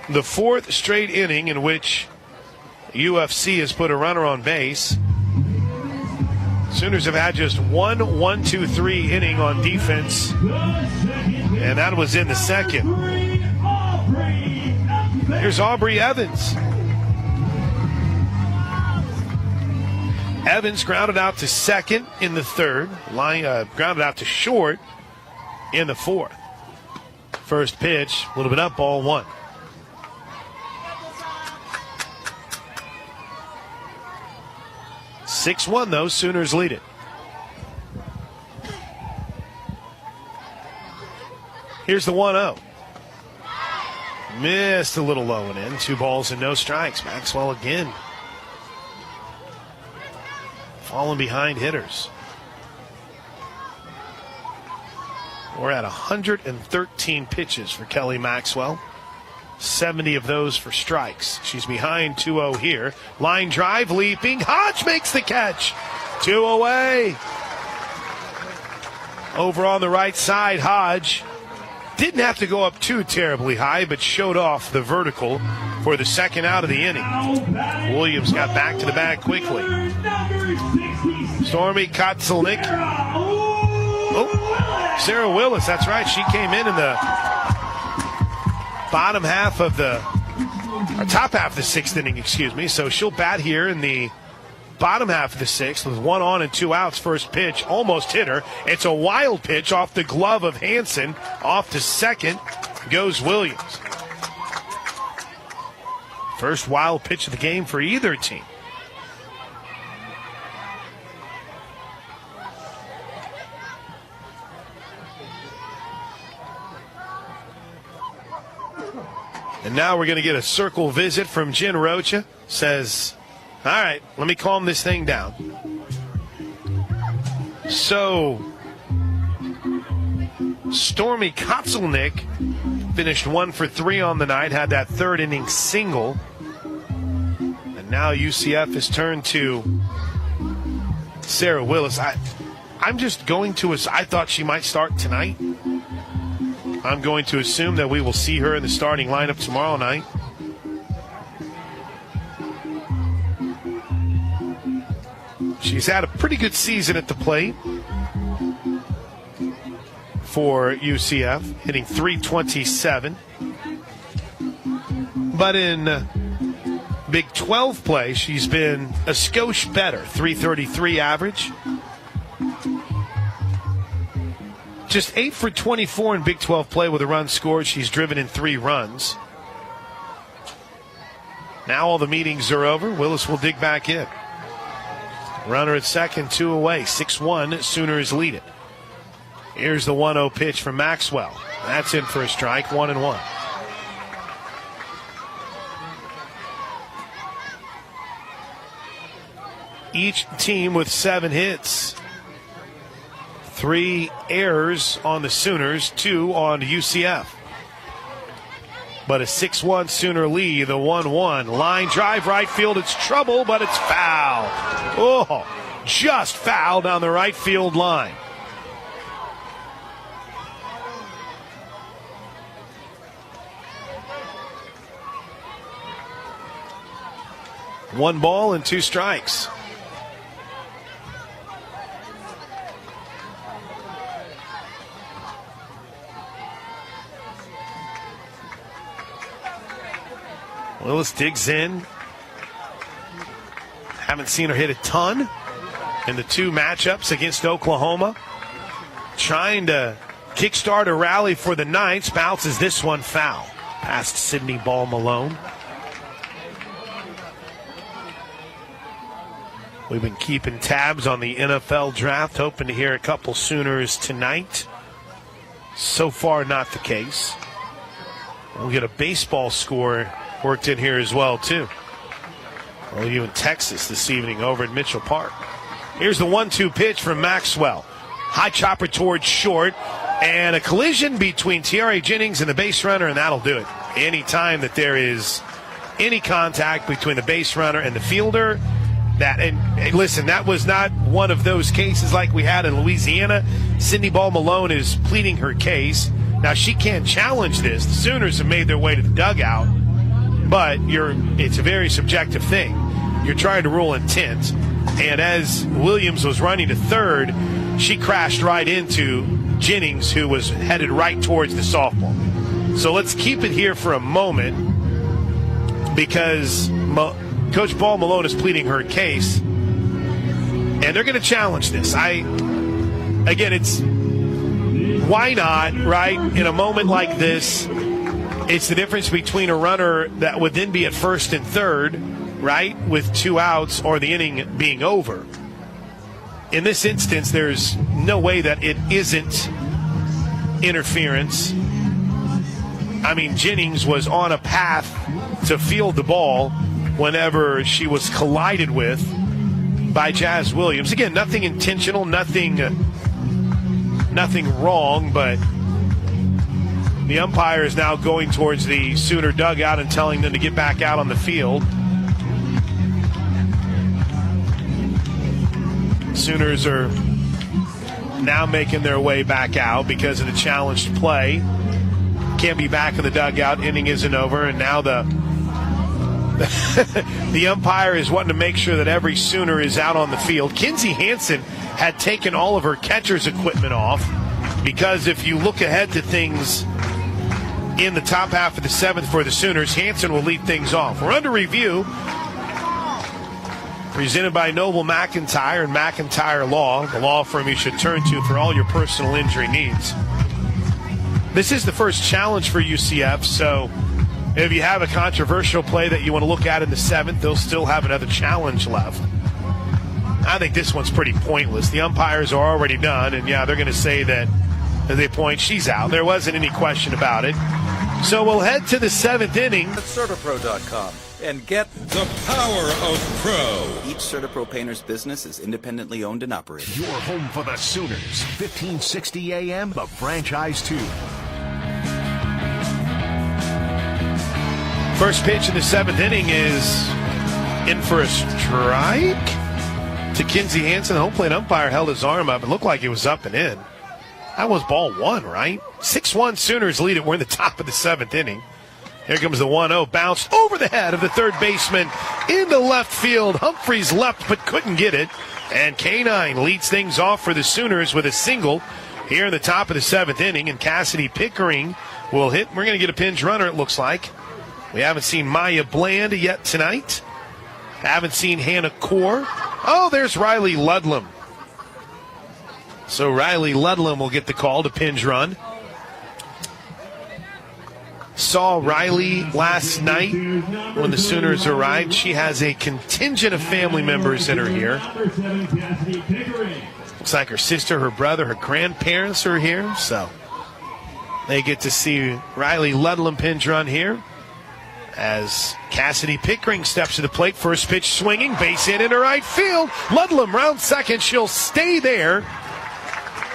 the 4th straight inning in which UFC has put a runner on base. Sooners have had just 1 1-2-3 inning on defense, and that was in the 2nd. Here's Aubrey Evans. Evans grounded out to 2nd in the 3rd, grounded out to short in the 4th. First pitch, a little bit up, ball 1. (6-1) though, Sooners lead it. Here's the 1-0. Missed a little low and in. 2 balls and no strikes. Maxwell again falling behind hitters. We're at 113 pitches for Kelly Maxwell. 70 of those for strikes. She's behind 2-0 here. Line drive, leaping. Hodge makes the catch. 2 away. Over on the right side, Hodge didn't have to go up too terribly high, but showed off the vertical for the 2nd out of the inning. Williams got back to the bag quickly. Stormy Kotzelnick. Oh, Sarah Willis, that's right. She came in the bottom half of top half of the 6th inning, so she'll bat here in the bottom half of the 6th with 1 on and 2 outs. First pitch almost hit her. It's a wild pitch off the glove of Hansen. Off to 2nd goes Williams. First wild pitch of the game for either team. And now we're going to get a circle visit from Jen Rocha. Says, all right, let me calm this thing down. So, Stormy Kotzelnick finished 1 for 3 on the night, had that 3rd inning single. And now UCF has turned to Sarah Willis. I'm just going to, I thought she might start tonight. I'm going to assume that we will see her in the starting lineup tomorrow night. She's had a pretty good season at the plate for UCF, hitting .327. But in Big 12 play, she's been a skosh better, .333 average. Just 8 for 24 in Big 12 play with a run scored. She's driven in 3 runs. Now all the meetings are over. Willis will dig back in. Runner at 2nd, 2 away. 6-1, Sooners lead it. Here's the 1-0 pitch from Maxwell. That's in for a strike, 1-1. Each team with 7 hits. 3 errors on the Sooners, 2 on UCF. But a 6-1 Sooner lead, the 1-1. Line drive right field, it's trouble, but it's foul. Oh, just foul down the right field line. One ball and 2 strikes. Willis digs in. Haven't seen her hit a ton in the 2 matchups against Oklahoma. Trying to kickstart a rally for the Knights. Bounces this one foul. Past Sydney Ball Malone. We've been keeping tabs on the NFL draft. Hoping to hear a couple Sooners tonight. So far, not the case. We'll get a baseball score worked in here as well, too. Well, you in Texas this evening over at Mitchell Park. Here's the 1-2 pitch from Maxwell. High chopper towards short, and a collision between Tiare Jennings and the base runner, and that'll do it. any time that there is any contact between the base runner and the fielder. And listen, that was not one of those cases like we had in Louisiana. Cindy Ball Malone is pleading her case. Now, she can't challenge this. The Sooners have made their way to the dugout, but it's a very subjective thing. You're trying to rule intent. And as Williams was running to third, she crashed right into Jennings, who was headed right towards the softball. So let's keep it here for a moment, because Coach Ball Malone is pleading her case, and they're going to challenge this. It's why not, right? In a moment like this, it's the difference between a runner that would then be at first and third, right, with 2 outs, or the inning being over. In this instance, there's no way that it isn't interference. I mean, Jennings was on a path to field the ball whenever she was collided with by Jazz Williams. Again, nothing intentional, nothing wrong, but the umpire is now going towards the Sooner dugout and telling them to get back out on the field. Sooners are now making their way back out because of the challenged play. Can't be back in the dugout. Inning isn't over, and now the umpire is wanting to make sure that every Sooner is out on the field. Kinsey Hansen had taken all of her catcher's equipment off because if you look ahead to things in the top half of the 7th for the Sooners, Hansen will lead things off. We're under review, presented by Noble McIntyre and McIntyre Law, the law firm you should turn to for all your personal injury needs. This is the first challenge for UCF, so if you have a controversial play that you want to look at in the 7th, they'll still have another challenge left. I think this one's pretty pointless. The umpires are already done, and they're going to say that at the point she's out. There wasn't any question about it. So we'll head to the 7th inning. At CertaPro.com and get the power of pro. Each CertaPro painter's business is independently owned and operated. Your home for the Sooners, 1560 AM, the franchise tune. First pitch in the 7th inning is in for a strike to Kinsey Hansen. The home plate umpire held his arm up. It looked like it was up and in. That was ball 1, right? 6-1 Sooners lead it. We're in the top of the 7th inning. Here comes the 1-0 bounce over the head of the third baseman into left field. Humphreys left but couldn't get it. And K9 leads things off for the Sooners with a single here in the top of the 7th inning. And Cassidy Pickering will hit. We're going to get a pinch runner, it looks like. We haven't seen Maya Bland yet tonight. Haven't seen Hannah Kaur. Oh, there's Riley Ludlam. So Riley Ludlam will get the call to pinch run. Saw Riley last night when the Sooners arrived. She has a contingent of family members that are here. Looks like her sister, her brother, her grandparents are here. So they get to see Riley Ludlam pinch run here as Cassidy Pickering steps to the plate. First pitch swinging, base hit into right field. Ludlam round second. She'll stay there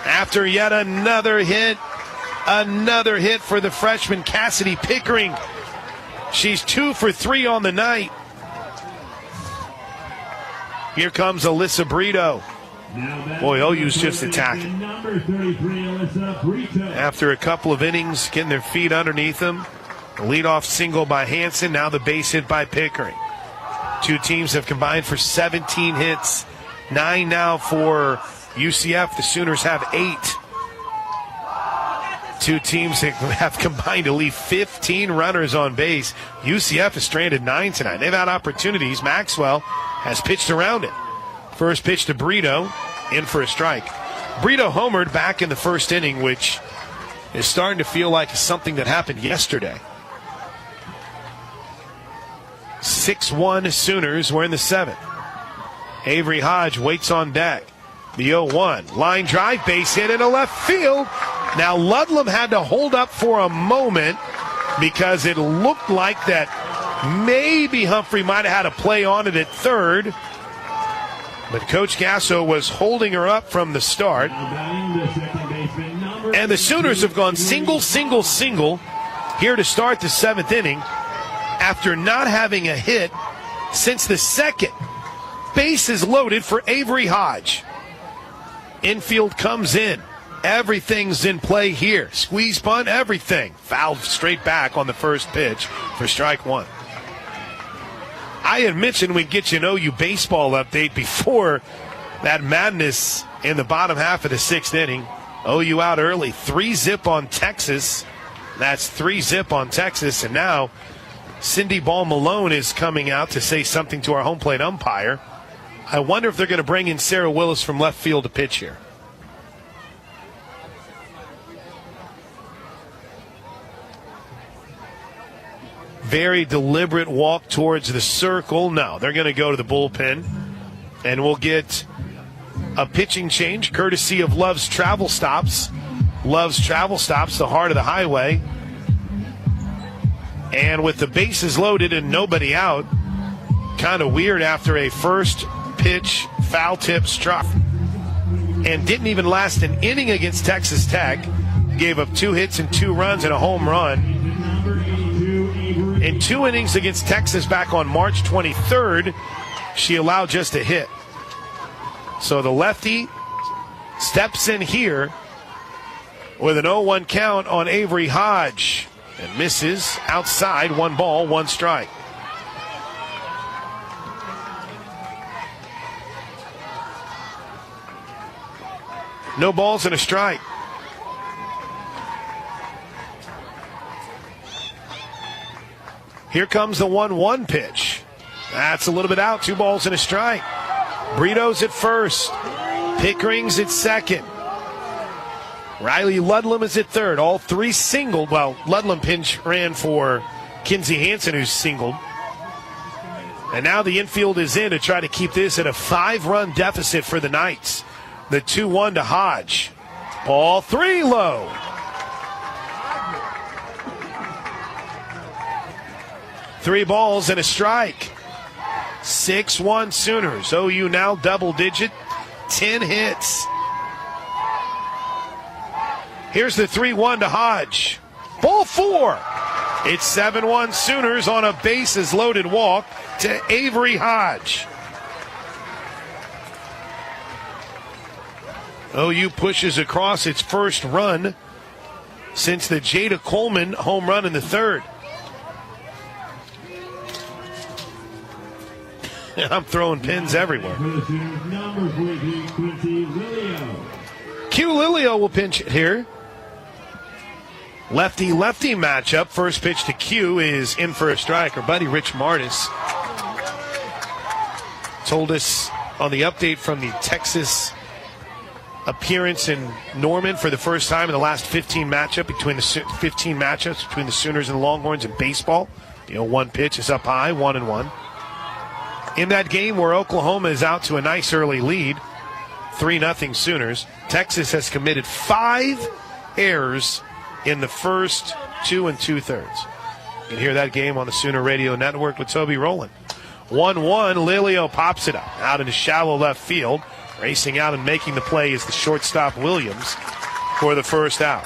after yet another hit. Another hit for the freshman Cassidy Pickering. She's 2 for 3 on the night. Here comes Alyssa Brito. Boy, OU's just attacking. After a couple of innings, getting their feet underneath them. The leadoff single by Hansen, now the base hit by Pickering. Two teams have combined for 17 hits. 9 now for UCF. The Sooners have 8. Two teams have combined to leave 15 runners on base. UCF has stranded 9 tonight. They've had opportunities. Maxwell has pitched around it. First pitch to Brito, in for a strike. Brito homered back in the first inning, which is starting to feel like something that happened yesterday. 6-1 Sooners. We're in the 7th. Avery Hodge waits on deck. The 0-1. Line drive, base hit into left field. Now Ludlam had to hold up for a moment because it looked like that maybe Humphrey might have had a play on it at third. But Coach Gasso was holding her up from the start. And the Sooners have gone single, single, single here to start the 7th inning after not having a hit since the 2nd. Bases loaded for Avery Hodge. Infield comes in. Everything's in play here. Squeeze punt, everything. Fouled straight back on the first pitch for strike one. I had mentioned we'd get you an OU baseball update before that madness in the bottom half of the 6th inning. OU out early, 3-zip on Texas. That's 3-zip on Texas. And now Cindy Ball Malone is coming out to say something to our home plate umpire. I wonder if they're going to bring in Sarah Willis from left field to pitch here. Very deliberate walk towards the circle. No, they're going to go to the bullpen. And we'll get a pitching change courtesy of Love's Travel Stops. Love's Travel Stops, the heart of the highway. And with the bases loaded and nobody out, kind of weird after a first pitch foul tip struck. And didn't even last an inning against Texas Tech. Gave up 2 hits and 2 runs and a home run. In 2 innings against Texas back on March 23rd, she allowed just a hit. So the lefty steps in here with an 0-1 count on Avery Hodge and misses outside. 1 ball, 1 strike. No balls and a strike. Here comes the 1-1 pitch. That's a little bit out. 2 balls and a strike. Brito's at first. Pickering's at second. Riley Ludlam is at third. All 3 singled. Well, Ludlam pinch ran for Kinsey Hansen, who's singled. And now the infield is in to try to keep this at a 5-run deficit for the Knights. The 2-1 to Hodge. Ball 3 low. Three balls and a strike. 6-1 Sooners. OU now double digit. 10 hits. Here's the 3-1 to Hodge. Ball 4. It's 7-1 Sooners on a bases loaded walk to Avery Hodge. OU pushes across its first run since the Jada Coleman home run in the 3rd. I'm throwing pins everywhere. Q Lilio will pinch it here. Lefty-lefty matchup. First pitch to Q is in for a strike. Our buddy Rich Martis told us on the update from the Texas appearance in Norman for the first time in the last 15 matchups between the Sooners and the Longhorns in baseball. 1 pitch is up high, 1-1. In that game where Oklahoma is out to a nice early lead, 3-0 Sooners, Texas has committed 5 errors in the first 2 2/3. You can hear that game on the Sooner Radio Network with Toby Rowland. 1-1, Lilio pops it up out into shallow left field. Racing out and making the play is the shortstop Williams for the first out.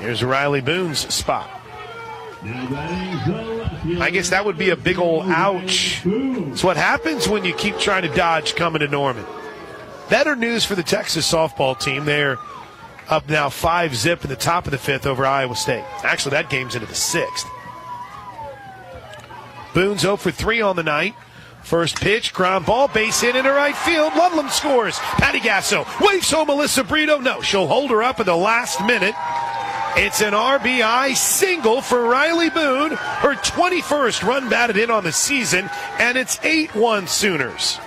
Here's Riley Boone's spot. I guess that would be a big old ouch. It's what happens when you keep trying to dodge coming to Norman. Better news for the Texas softball team. They're up now 5-zip in the top of the 5th over Iowa State. Actually, that game's into the 6th. Boone's 0 for 3 on the night. First pitch, ground ball, base hit into right field. Ludlam scores. Patty Gasso waves home Melissa Brito. No, she'll hold her up in the last minute. It's an RBI single for Riley Boone. Her 21st run batted in on the season, and it's 8-1 Sooners.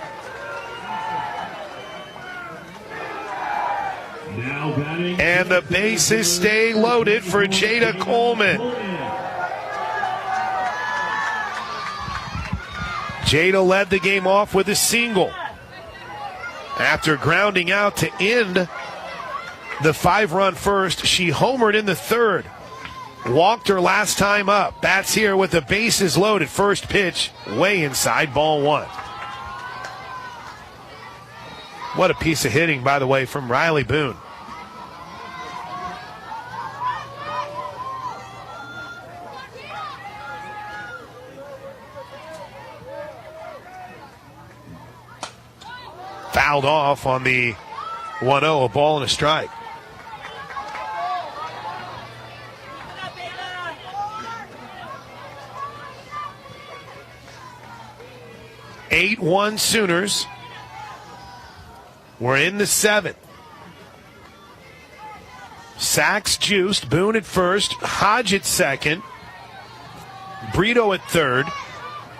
And the bases stay loaded for Jada Coleman. Jada led the game off with a single. After grounding out to end the 5-run first, she homered in the 3rd. Walked her last time up. Bats here with the bases loaded. First pitch, way inside, ball 1. What a piece of hitting, by the way, from Riley Boone. fouled off on the 1-0, a ball and a strike. Eight 8-1 Sooners. We're in the 7th. Sacks juiced. Boone at first. Hodge at second. Brito at third.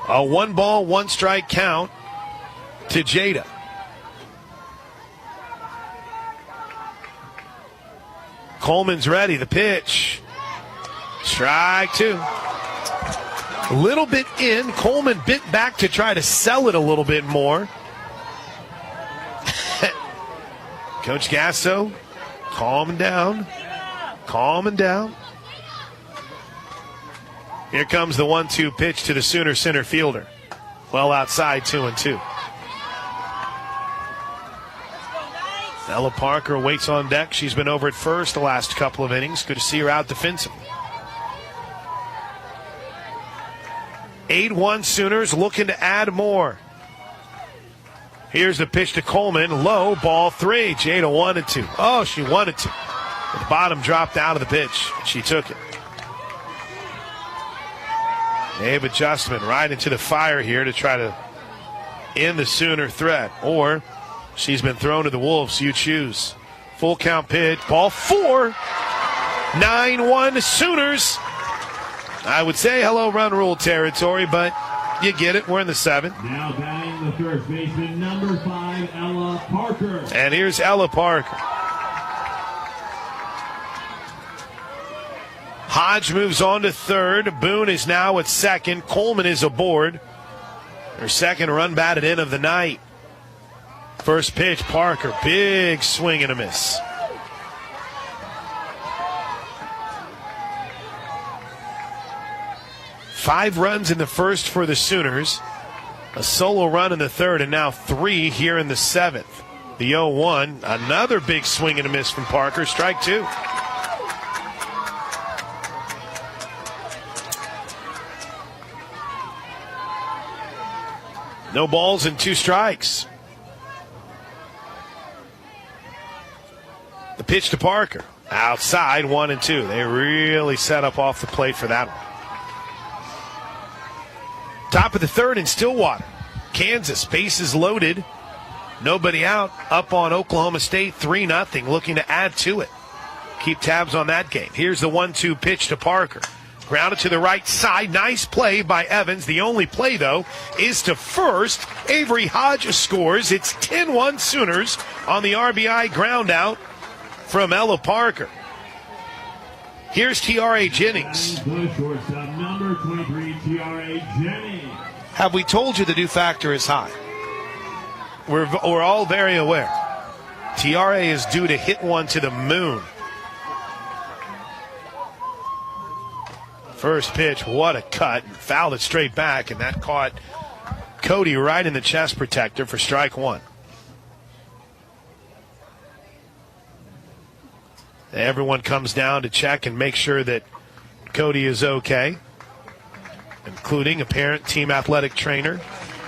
A 1-ball, 1-strike count to Jada. Coleman's ready. The pitch. Strike 2. A little bit in. Coleman bit back to try to sell it a little bit more. Coach Gasso calming down. Calming down. Here comes the 1-2 pitch to the Sooner center fielder. Well outside, 2-2. Ella Parker waits on deck. She's been over at first the last couple of innings. Good to see her out defensively. 8-1 Sooners looking to add more. Here's the pitch to Coleman. Low, ball 3. Jada wanted to. Oh, she wanted to. But the bottom dropped out of the pitch. She took it. Nave adjustment right into the fire here to try to end the Sooner threat. Or she's been thrown to the Wolves. You choose. Full count pitch. Ball 4. 9-1 Sooners. I would say hello run rule territory, but you get it. We're in the 7th. Now batting the first baseman, number 5, Ella Parker. And here's Ella Parker. Hodge moves on to third. Boone is now at second. Coleman is aboard. Her second run batted in of the night. First pitch, Parker. Big swing and a miss. Five runs in the first for the Sooners. A solo run in the third, and now 3 here in the 7th. The 0-1. Another big swing and a miss from Parker. Strike 2. No balls and 2 strikes. The pitch to Parker. Outside, 1-2. They really set up off the plate for that one. Top of the third in Stillwater. Kansas, bases loaded. Nobody out. Up on Oklahoma State, 3-0. Looking to add to it. Keep tabs on that game. Here's the 1-2 pitch to Parker. Grounded to the right side. Nice play by Evans. The only play, though, is to first. Avery Hodge scores. It's 10-1 Sooners on the RBI ground out from Ella Parker. Here's T.R.A. Jennings. The shortstop, number 23, T.R.A. Jennings. Have we told you the due factor is high? We're all very aware. T.R.A. is due to hit one to the moon. First pitch, what a cut. Fouled it straight back, and that caught Cody right in the chest protector for strike 1. Everyone comes down to check and make sure that Cody is okay, including apparent team athletic trainer,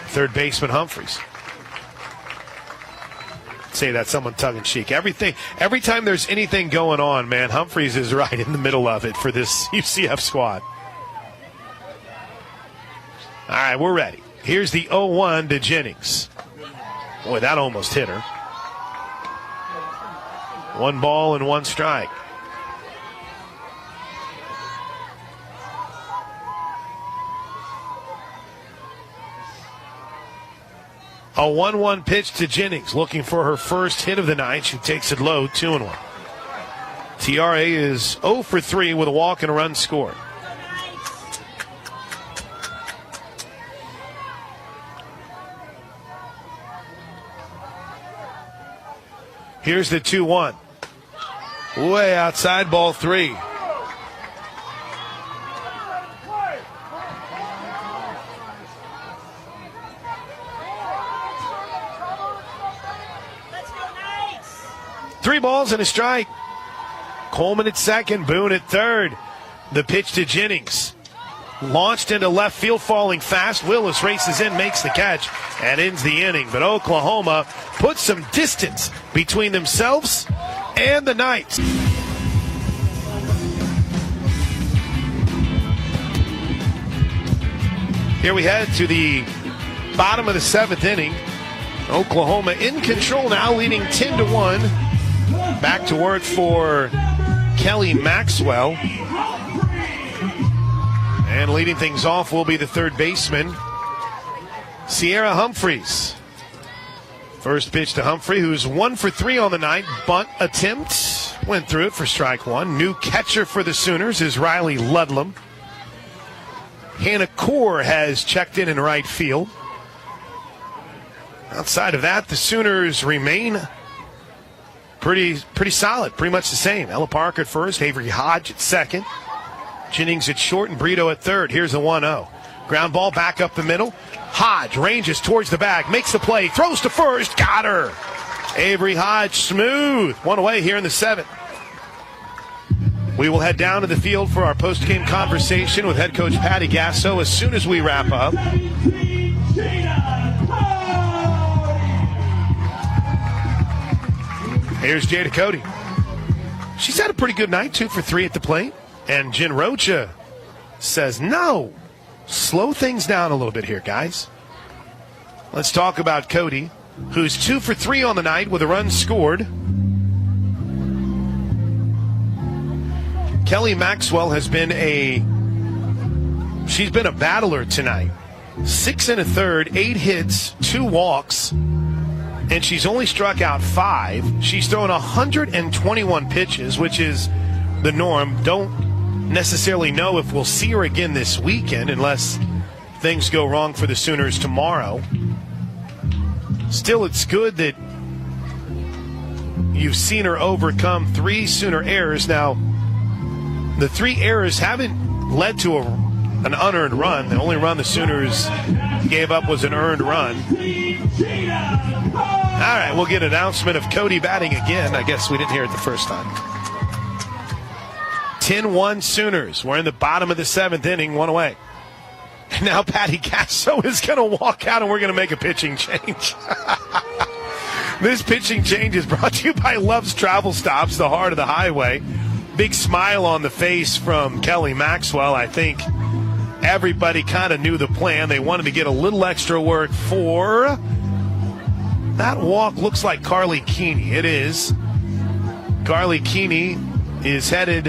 third baseman Humphreys. Say that someone tongue-in-cheek. Every time there's anything going on, man, Humphreys is right in the middle of it for this UCF squad. All right, we're ready. Here's the 0-1 to Jennings. Boy, that almost hit her. 1 ball and 1 strike. A 1-1 pitch to Jennings, looking for her first hit of the night. She takes it low, 2-1. T.R.A. is 0 for 3 with a walk and a run scored. Here's the 2-1. Way outside, ball 3. Let's go, Knights! 3 balls and a strike. Coleman at second, Boone at third. The pitch to Jennings. launched into left field, falling fast. Willis races in, makes the catch, and ends the inning. But Oklahoma puts some distance between themselves and the Knights. Here we head to the bottom of the 7th inning. Oklahoma in control now, leading 10-1. Back to work for Kelly Maxwell. And leading things off will be the third baseman, Sierra Humphreys. First pitch to Humphrey, who's 1 for 3 on the night. Bunt attempt. Went through it for strike one. New catcher for the Sooners is Riley Ludlam. Hannah Kaur has checked in right field. Outside of that, the Sooners remain pretty solid, pretty much the same. Ella Parker at first, Avery Hodge at second, Jennings at short, and Brito at third. Here's the 1-0. Ground ball back up the middle. Hodge ranges towards the bag, makes the play, throws to first, got her. Avery Hodge smooth. One away here in the 7th. We will head down to the field for our post-game conversation with head coach Patty Gasso as soon as we wrap up. Here's Jada Cody. She's had a pretty good night, 2 for 3 at the plate. And Jen Rocha says, no, slow things down a little bit here, guys. Let's talk about Cody, who's 2 for 3 on the night with a run scored. Kelly Maxwell has been a battler tonight. 6 1/3, 8 hits, 2 walks, and she's only struck out 5. She's thrown 121 pitches, which is the norm. Don't necessarily know if we'll see her again this weekend unless things go wrong for the Sooners tomorrow. Still, it's good that you've seen her overcome 3 Sooner errors. Now, the 3 errors haven't led to an unearned run. The only run the Sooners gave up was an earned run. All right, we'll get an announcement of Cody batting again. I guess we didn't hear it the first time. 10-1 Sooners. We're in the bottom of the 7th inning, 1 away. And now Patty Gasso is going to walk out and we're going to make a pitching change. This pitching change is brought to you by Love's Travel Stops, the heart of the highway. Big smile on the face from Kelly Maxwell. I think everybody kind of knew the plan. They wanted to get a little extra work for that walk. Looks like Carly Keeney. It is. Carly Keeney is headed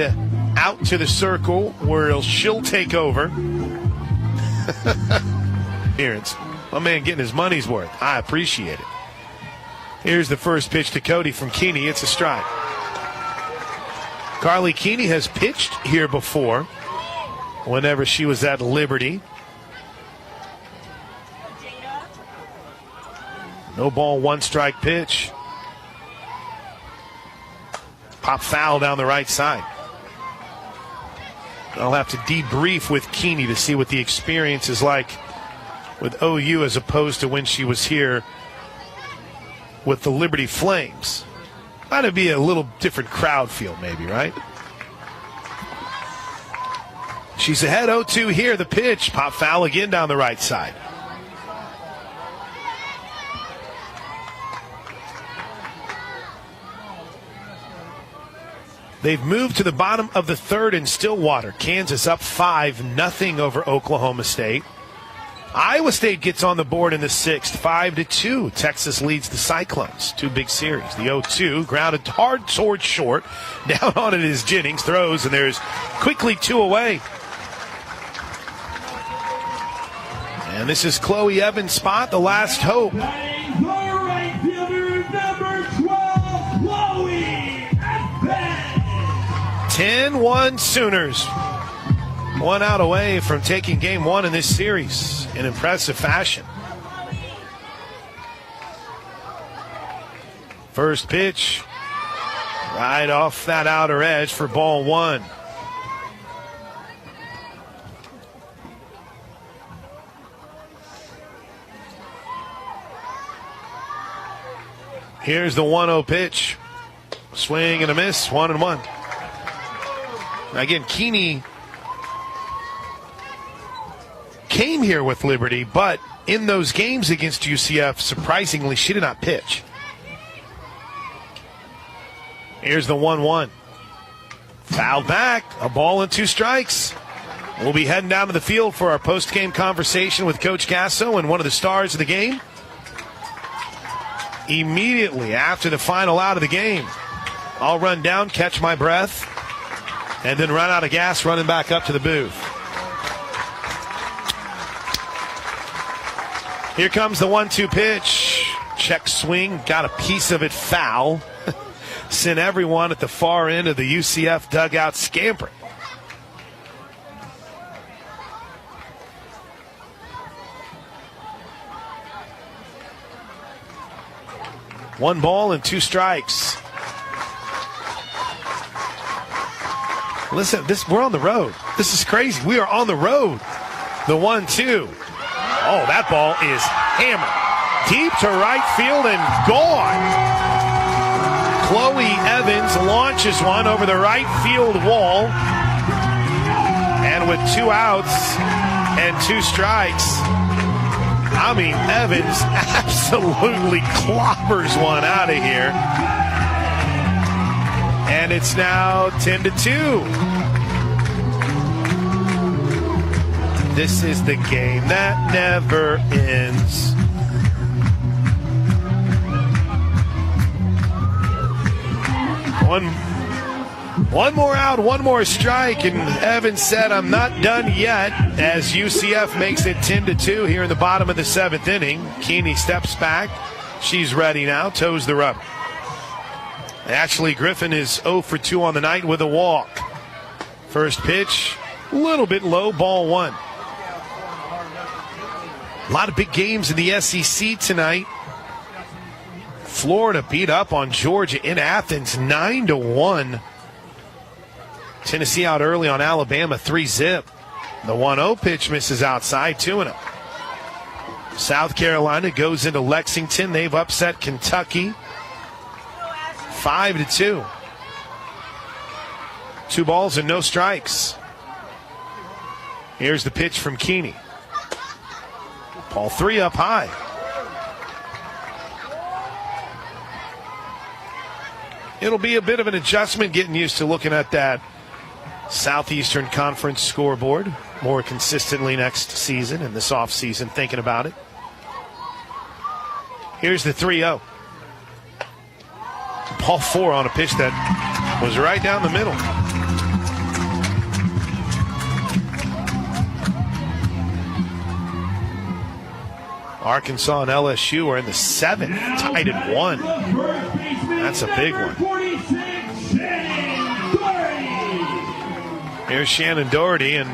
out to the circle where she'll take over. Here, it's my man getting his money's worth. I appreciate it. Here's the first pitch to Cody from Keeney. It's a strike. Carly Keeney has pitched here before whenever she was at Liberty. No ball, 1 strike pitch. Pop foul down the right side. I'll have to debrief with Keeney to see what the experience is like with OU as opposed to when she was here with the Liberty Flames. Might be a little different crowd feel maybe, right? She's ahead 0-2 here. The pitch. Pop foul again down the right side. They've moved to the bottom of the 3rd in Stillwater. Kansas up 5-0 over Oklahoma State. Iowa State gets on the board in the 6th, 5-2. Texas leads the Cyclones. 2 big series. The 0-2 grounded hard towards short. Down on it is Jennings. Throws, and there's quickly 2 away. And this is Chloe Evans' spot, the last hope. 10-1 Sooners. 1 out away from taking game 1 in this series in impressive fashion. First pitch, right off that outer edge for ball 1. Here's the 1-0 pitch. Swing and a miss, 1-1. Again, Keeney came here with Liberty, but in those games against UCF, surprisingly, she did not pitch. Here's the 1-1. Fouled back, a ball and 2 strikes. We'll be heading down to the field for our post-game conversation with Coach Gasso and one of the stars of the game. Immediately after the final out of the game, I'll run down, catch my breath, and then run out of gas running back up to the booth. Here comes the 1-2 pitch. Check swing, got a piece of it foul. Sent everyone at the far end of the UCF dugout scampering. One ball and 2 strikes. Listen, we're on the road. This is crazy. We are on the road. The 1-2. Oh, that ball is hammered. Deep to right field and gone. Chloe Evans launches one over the right field wall. And with 2 outs and 2 strikes, I mean, Evans absolutely clobbers one out of here. And it's now 10-2. This is the game that never ends. One more out, 1 more strike, and Evans said, "I'm not done yet," as UCF makes it 10-2 here in the bottom of the 7th inning. Keeney steps back. She's ready now, toes the rubber. Ashley Griffin is 0 for 2 on the night with a walk. First pitch, a little bit low, ball 1. A lot of big games in the SEC tonight. Florida beat up on Georgia in Athens 9-1. Tennessee out early on Alabama 3-0. The 1-0 pitch misses outside, 2-0. South Carolina goes into Lexington. They've upset Kentucky 5-2. 2 balls and no strikes. Here's the pitch from Keeney. Ball 3 up high. It'll be a bit of an adjustment getting used to looking at that Southeastern Conference scoreboard more consistently next season and this offseason, thinking about it. Here's the 3-0. Ball 4 on a pitch that was right down the middle. Arkansas and LSU are in the 7th, tied at 1. That's a big one. Here's Shannon Doherty, and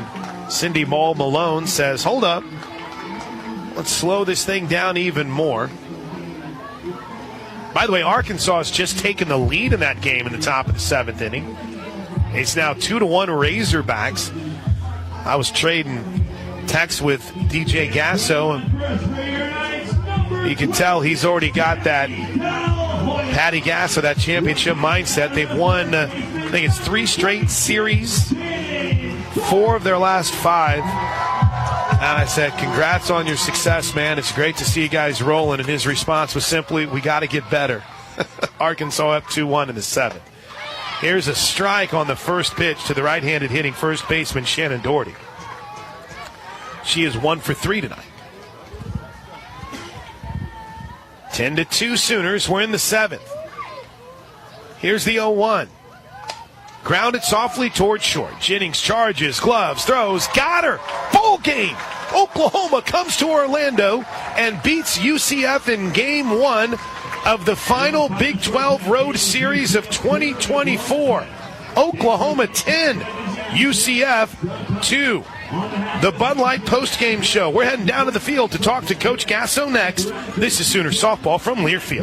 Cindy Ball Malone says, "Hold up. Let's slow this thing down even more." By the way, Arkansas has just taken the lead in that game in the top of the 7th inning. It's now 2-1 Razorbacks. I was trading texts with DJ Gasso, and you can tell he's already got that Patty Gasso, that championship mindset. They've won, I think it's 3 straight series, 4 of their last 5. And I said, "Congrats on your success, man. It's great to see you guys rolling." And his response was simply, "We got to get better." Arkansas up 2-1 in the 7th. Here's a strike on the first pitch to the right-handed hitting first baseman Shannon Doherty. She is 1 for 3 tonight. 10-2 Sooners. We're in the 7th. Here's the 0-1. Grounded softly towards short. Jennings charges, gloves, throws, got her. Ball game. Oklahoma comes to Orlando and beats UCF in game 1 of the final Big 12 road series of 2024. Oklahoma 10, UCF 2. The Bud Light postgame show. We're heading down to the field to talk to Coach Gasso next. This is Sooner Softball from Learfield.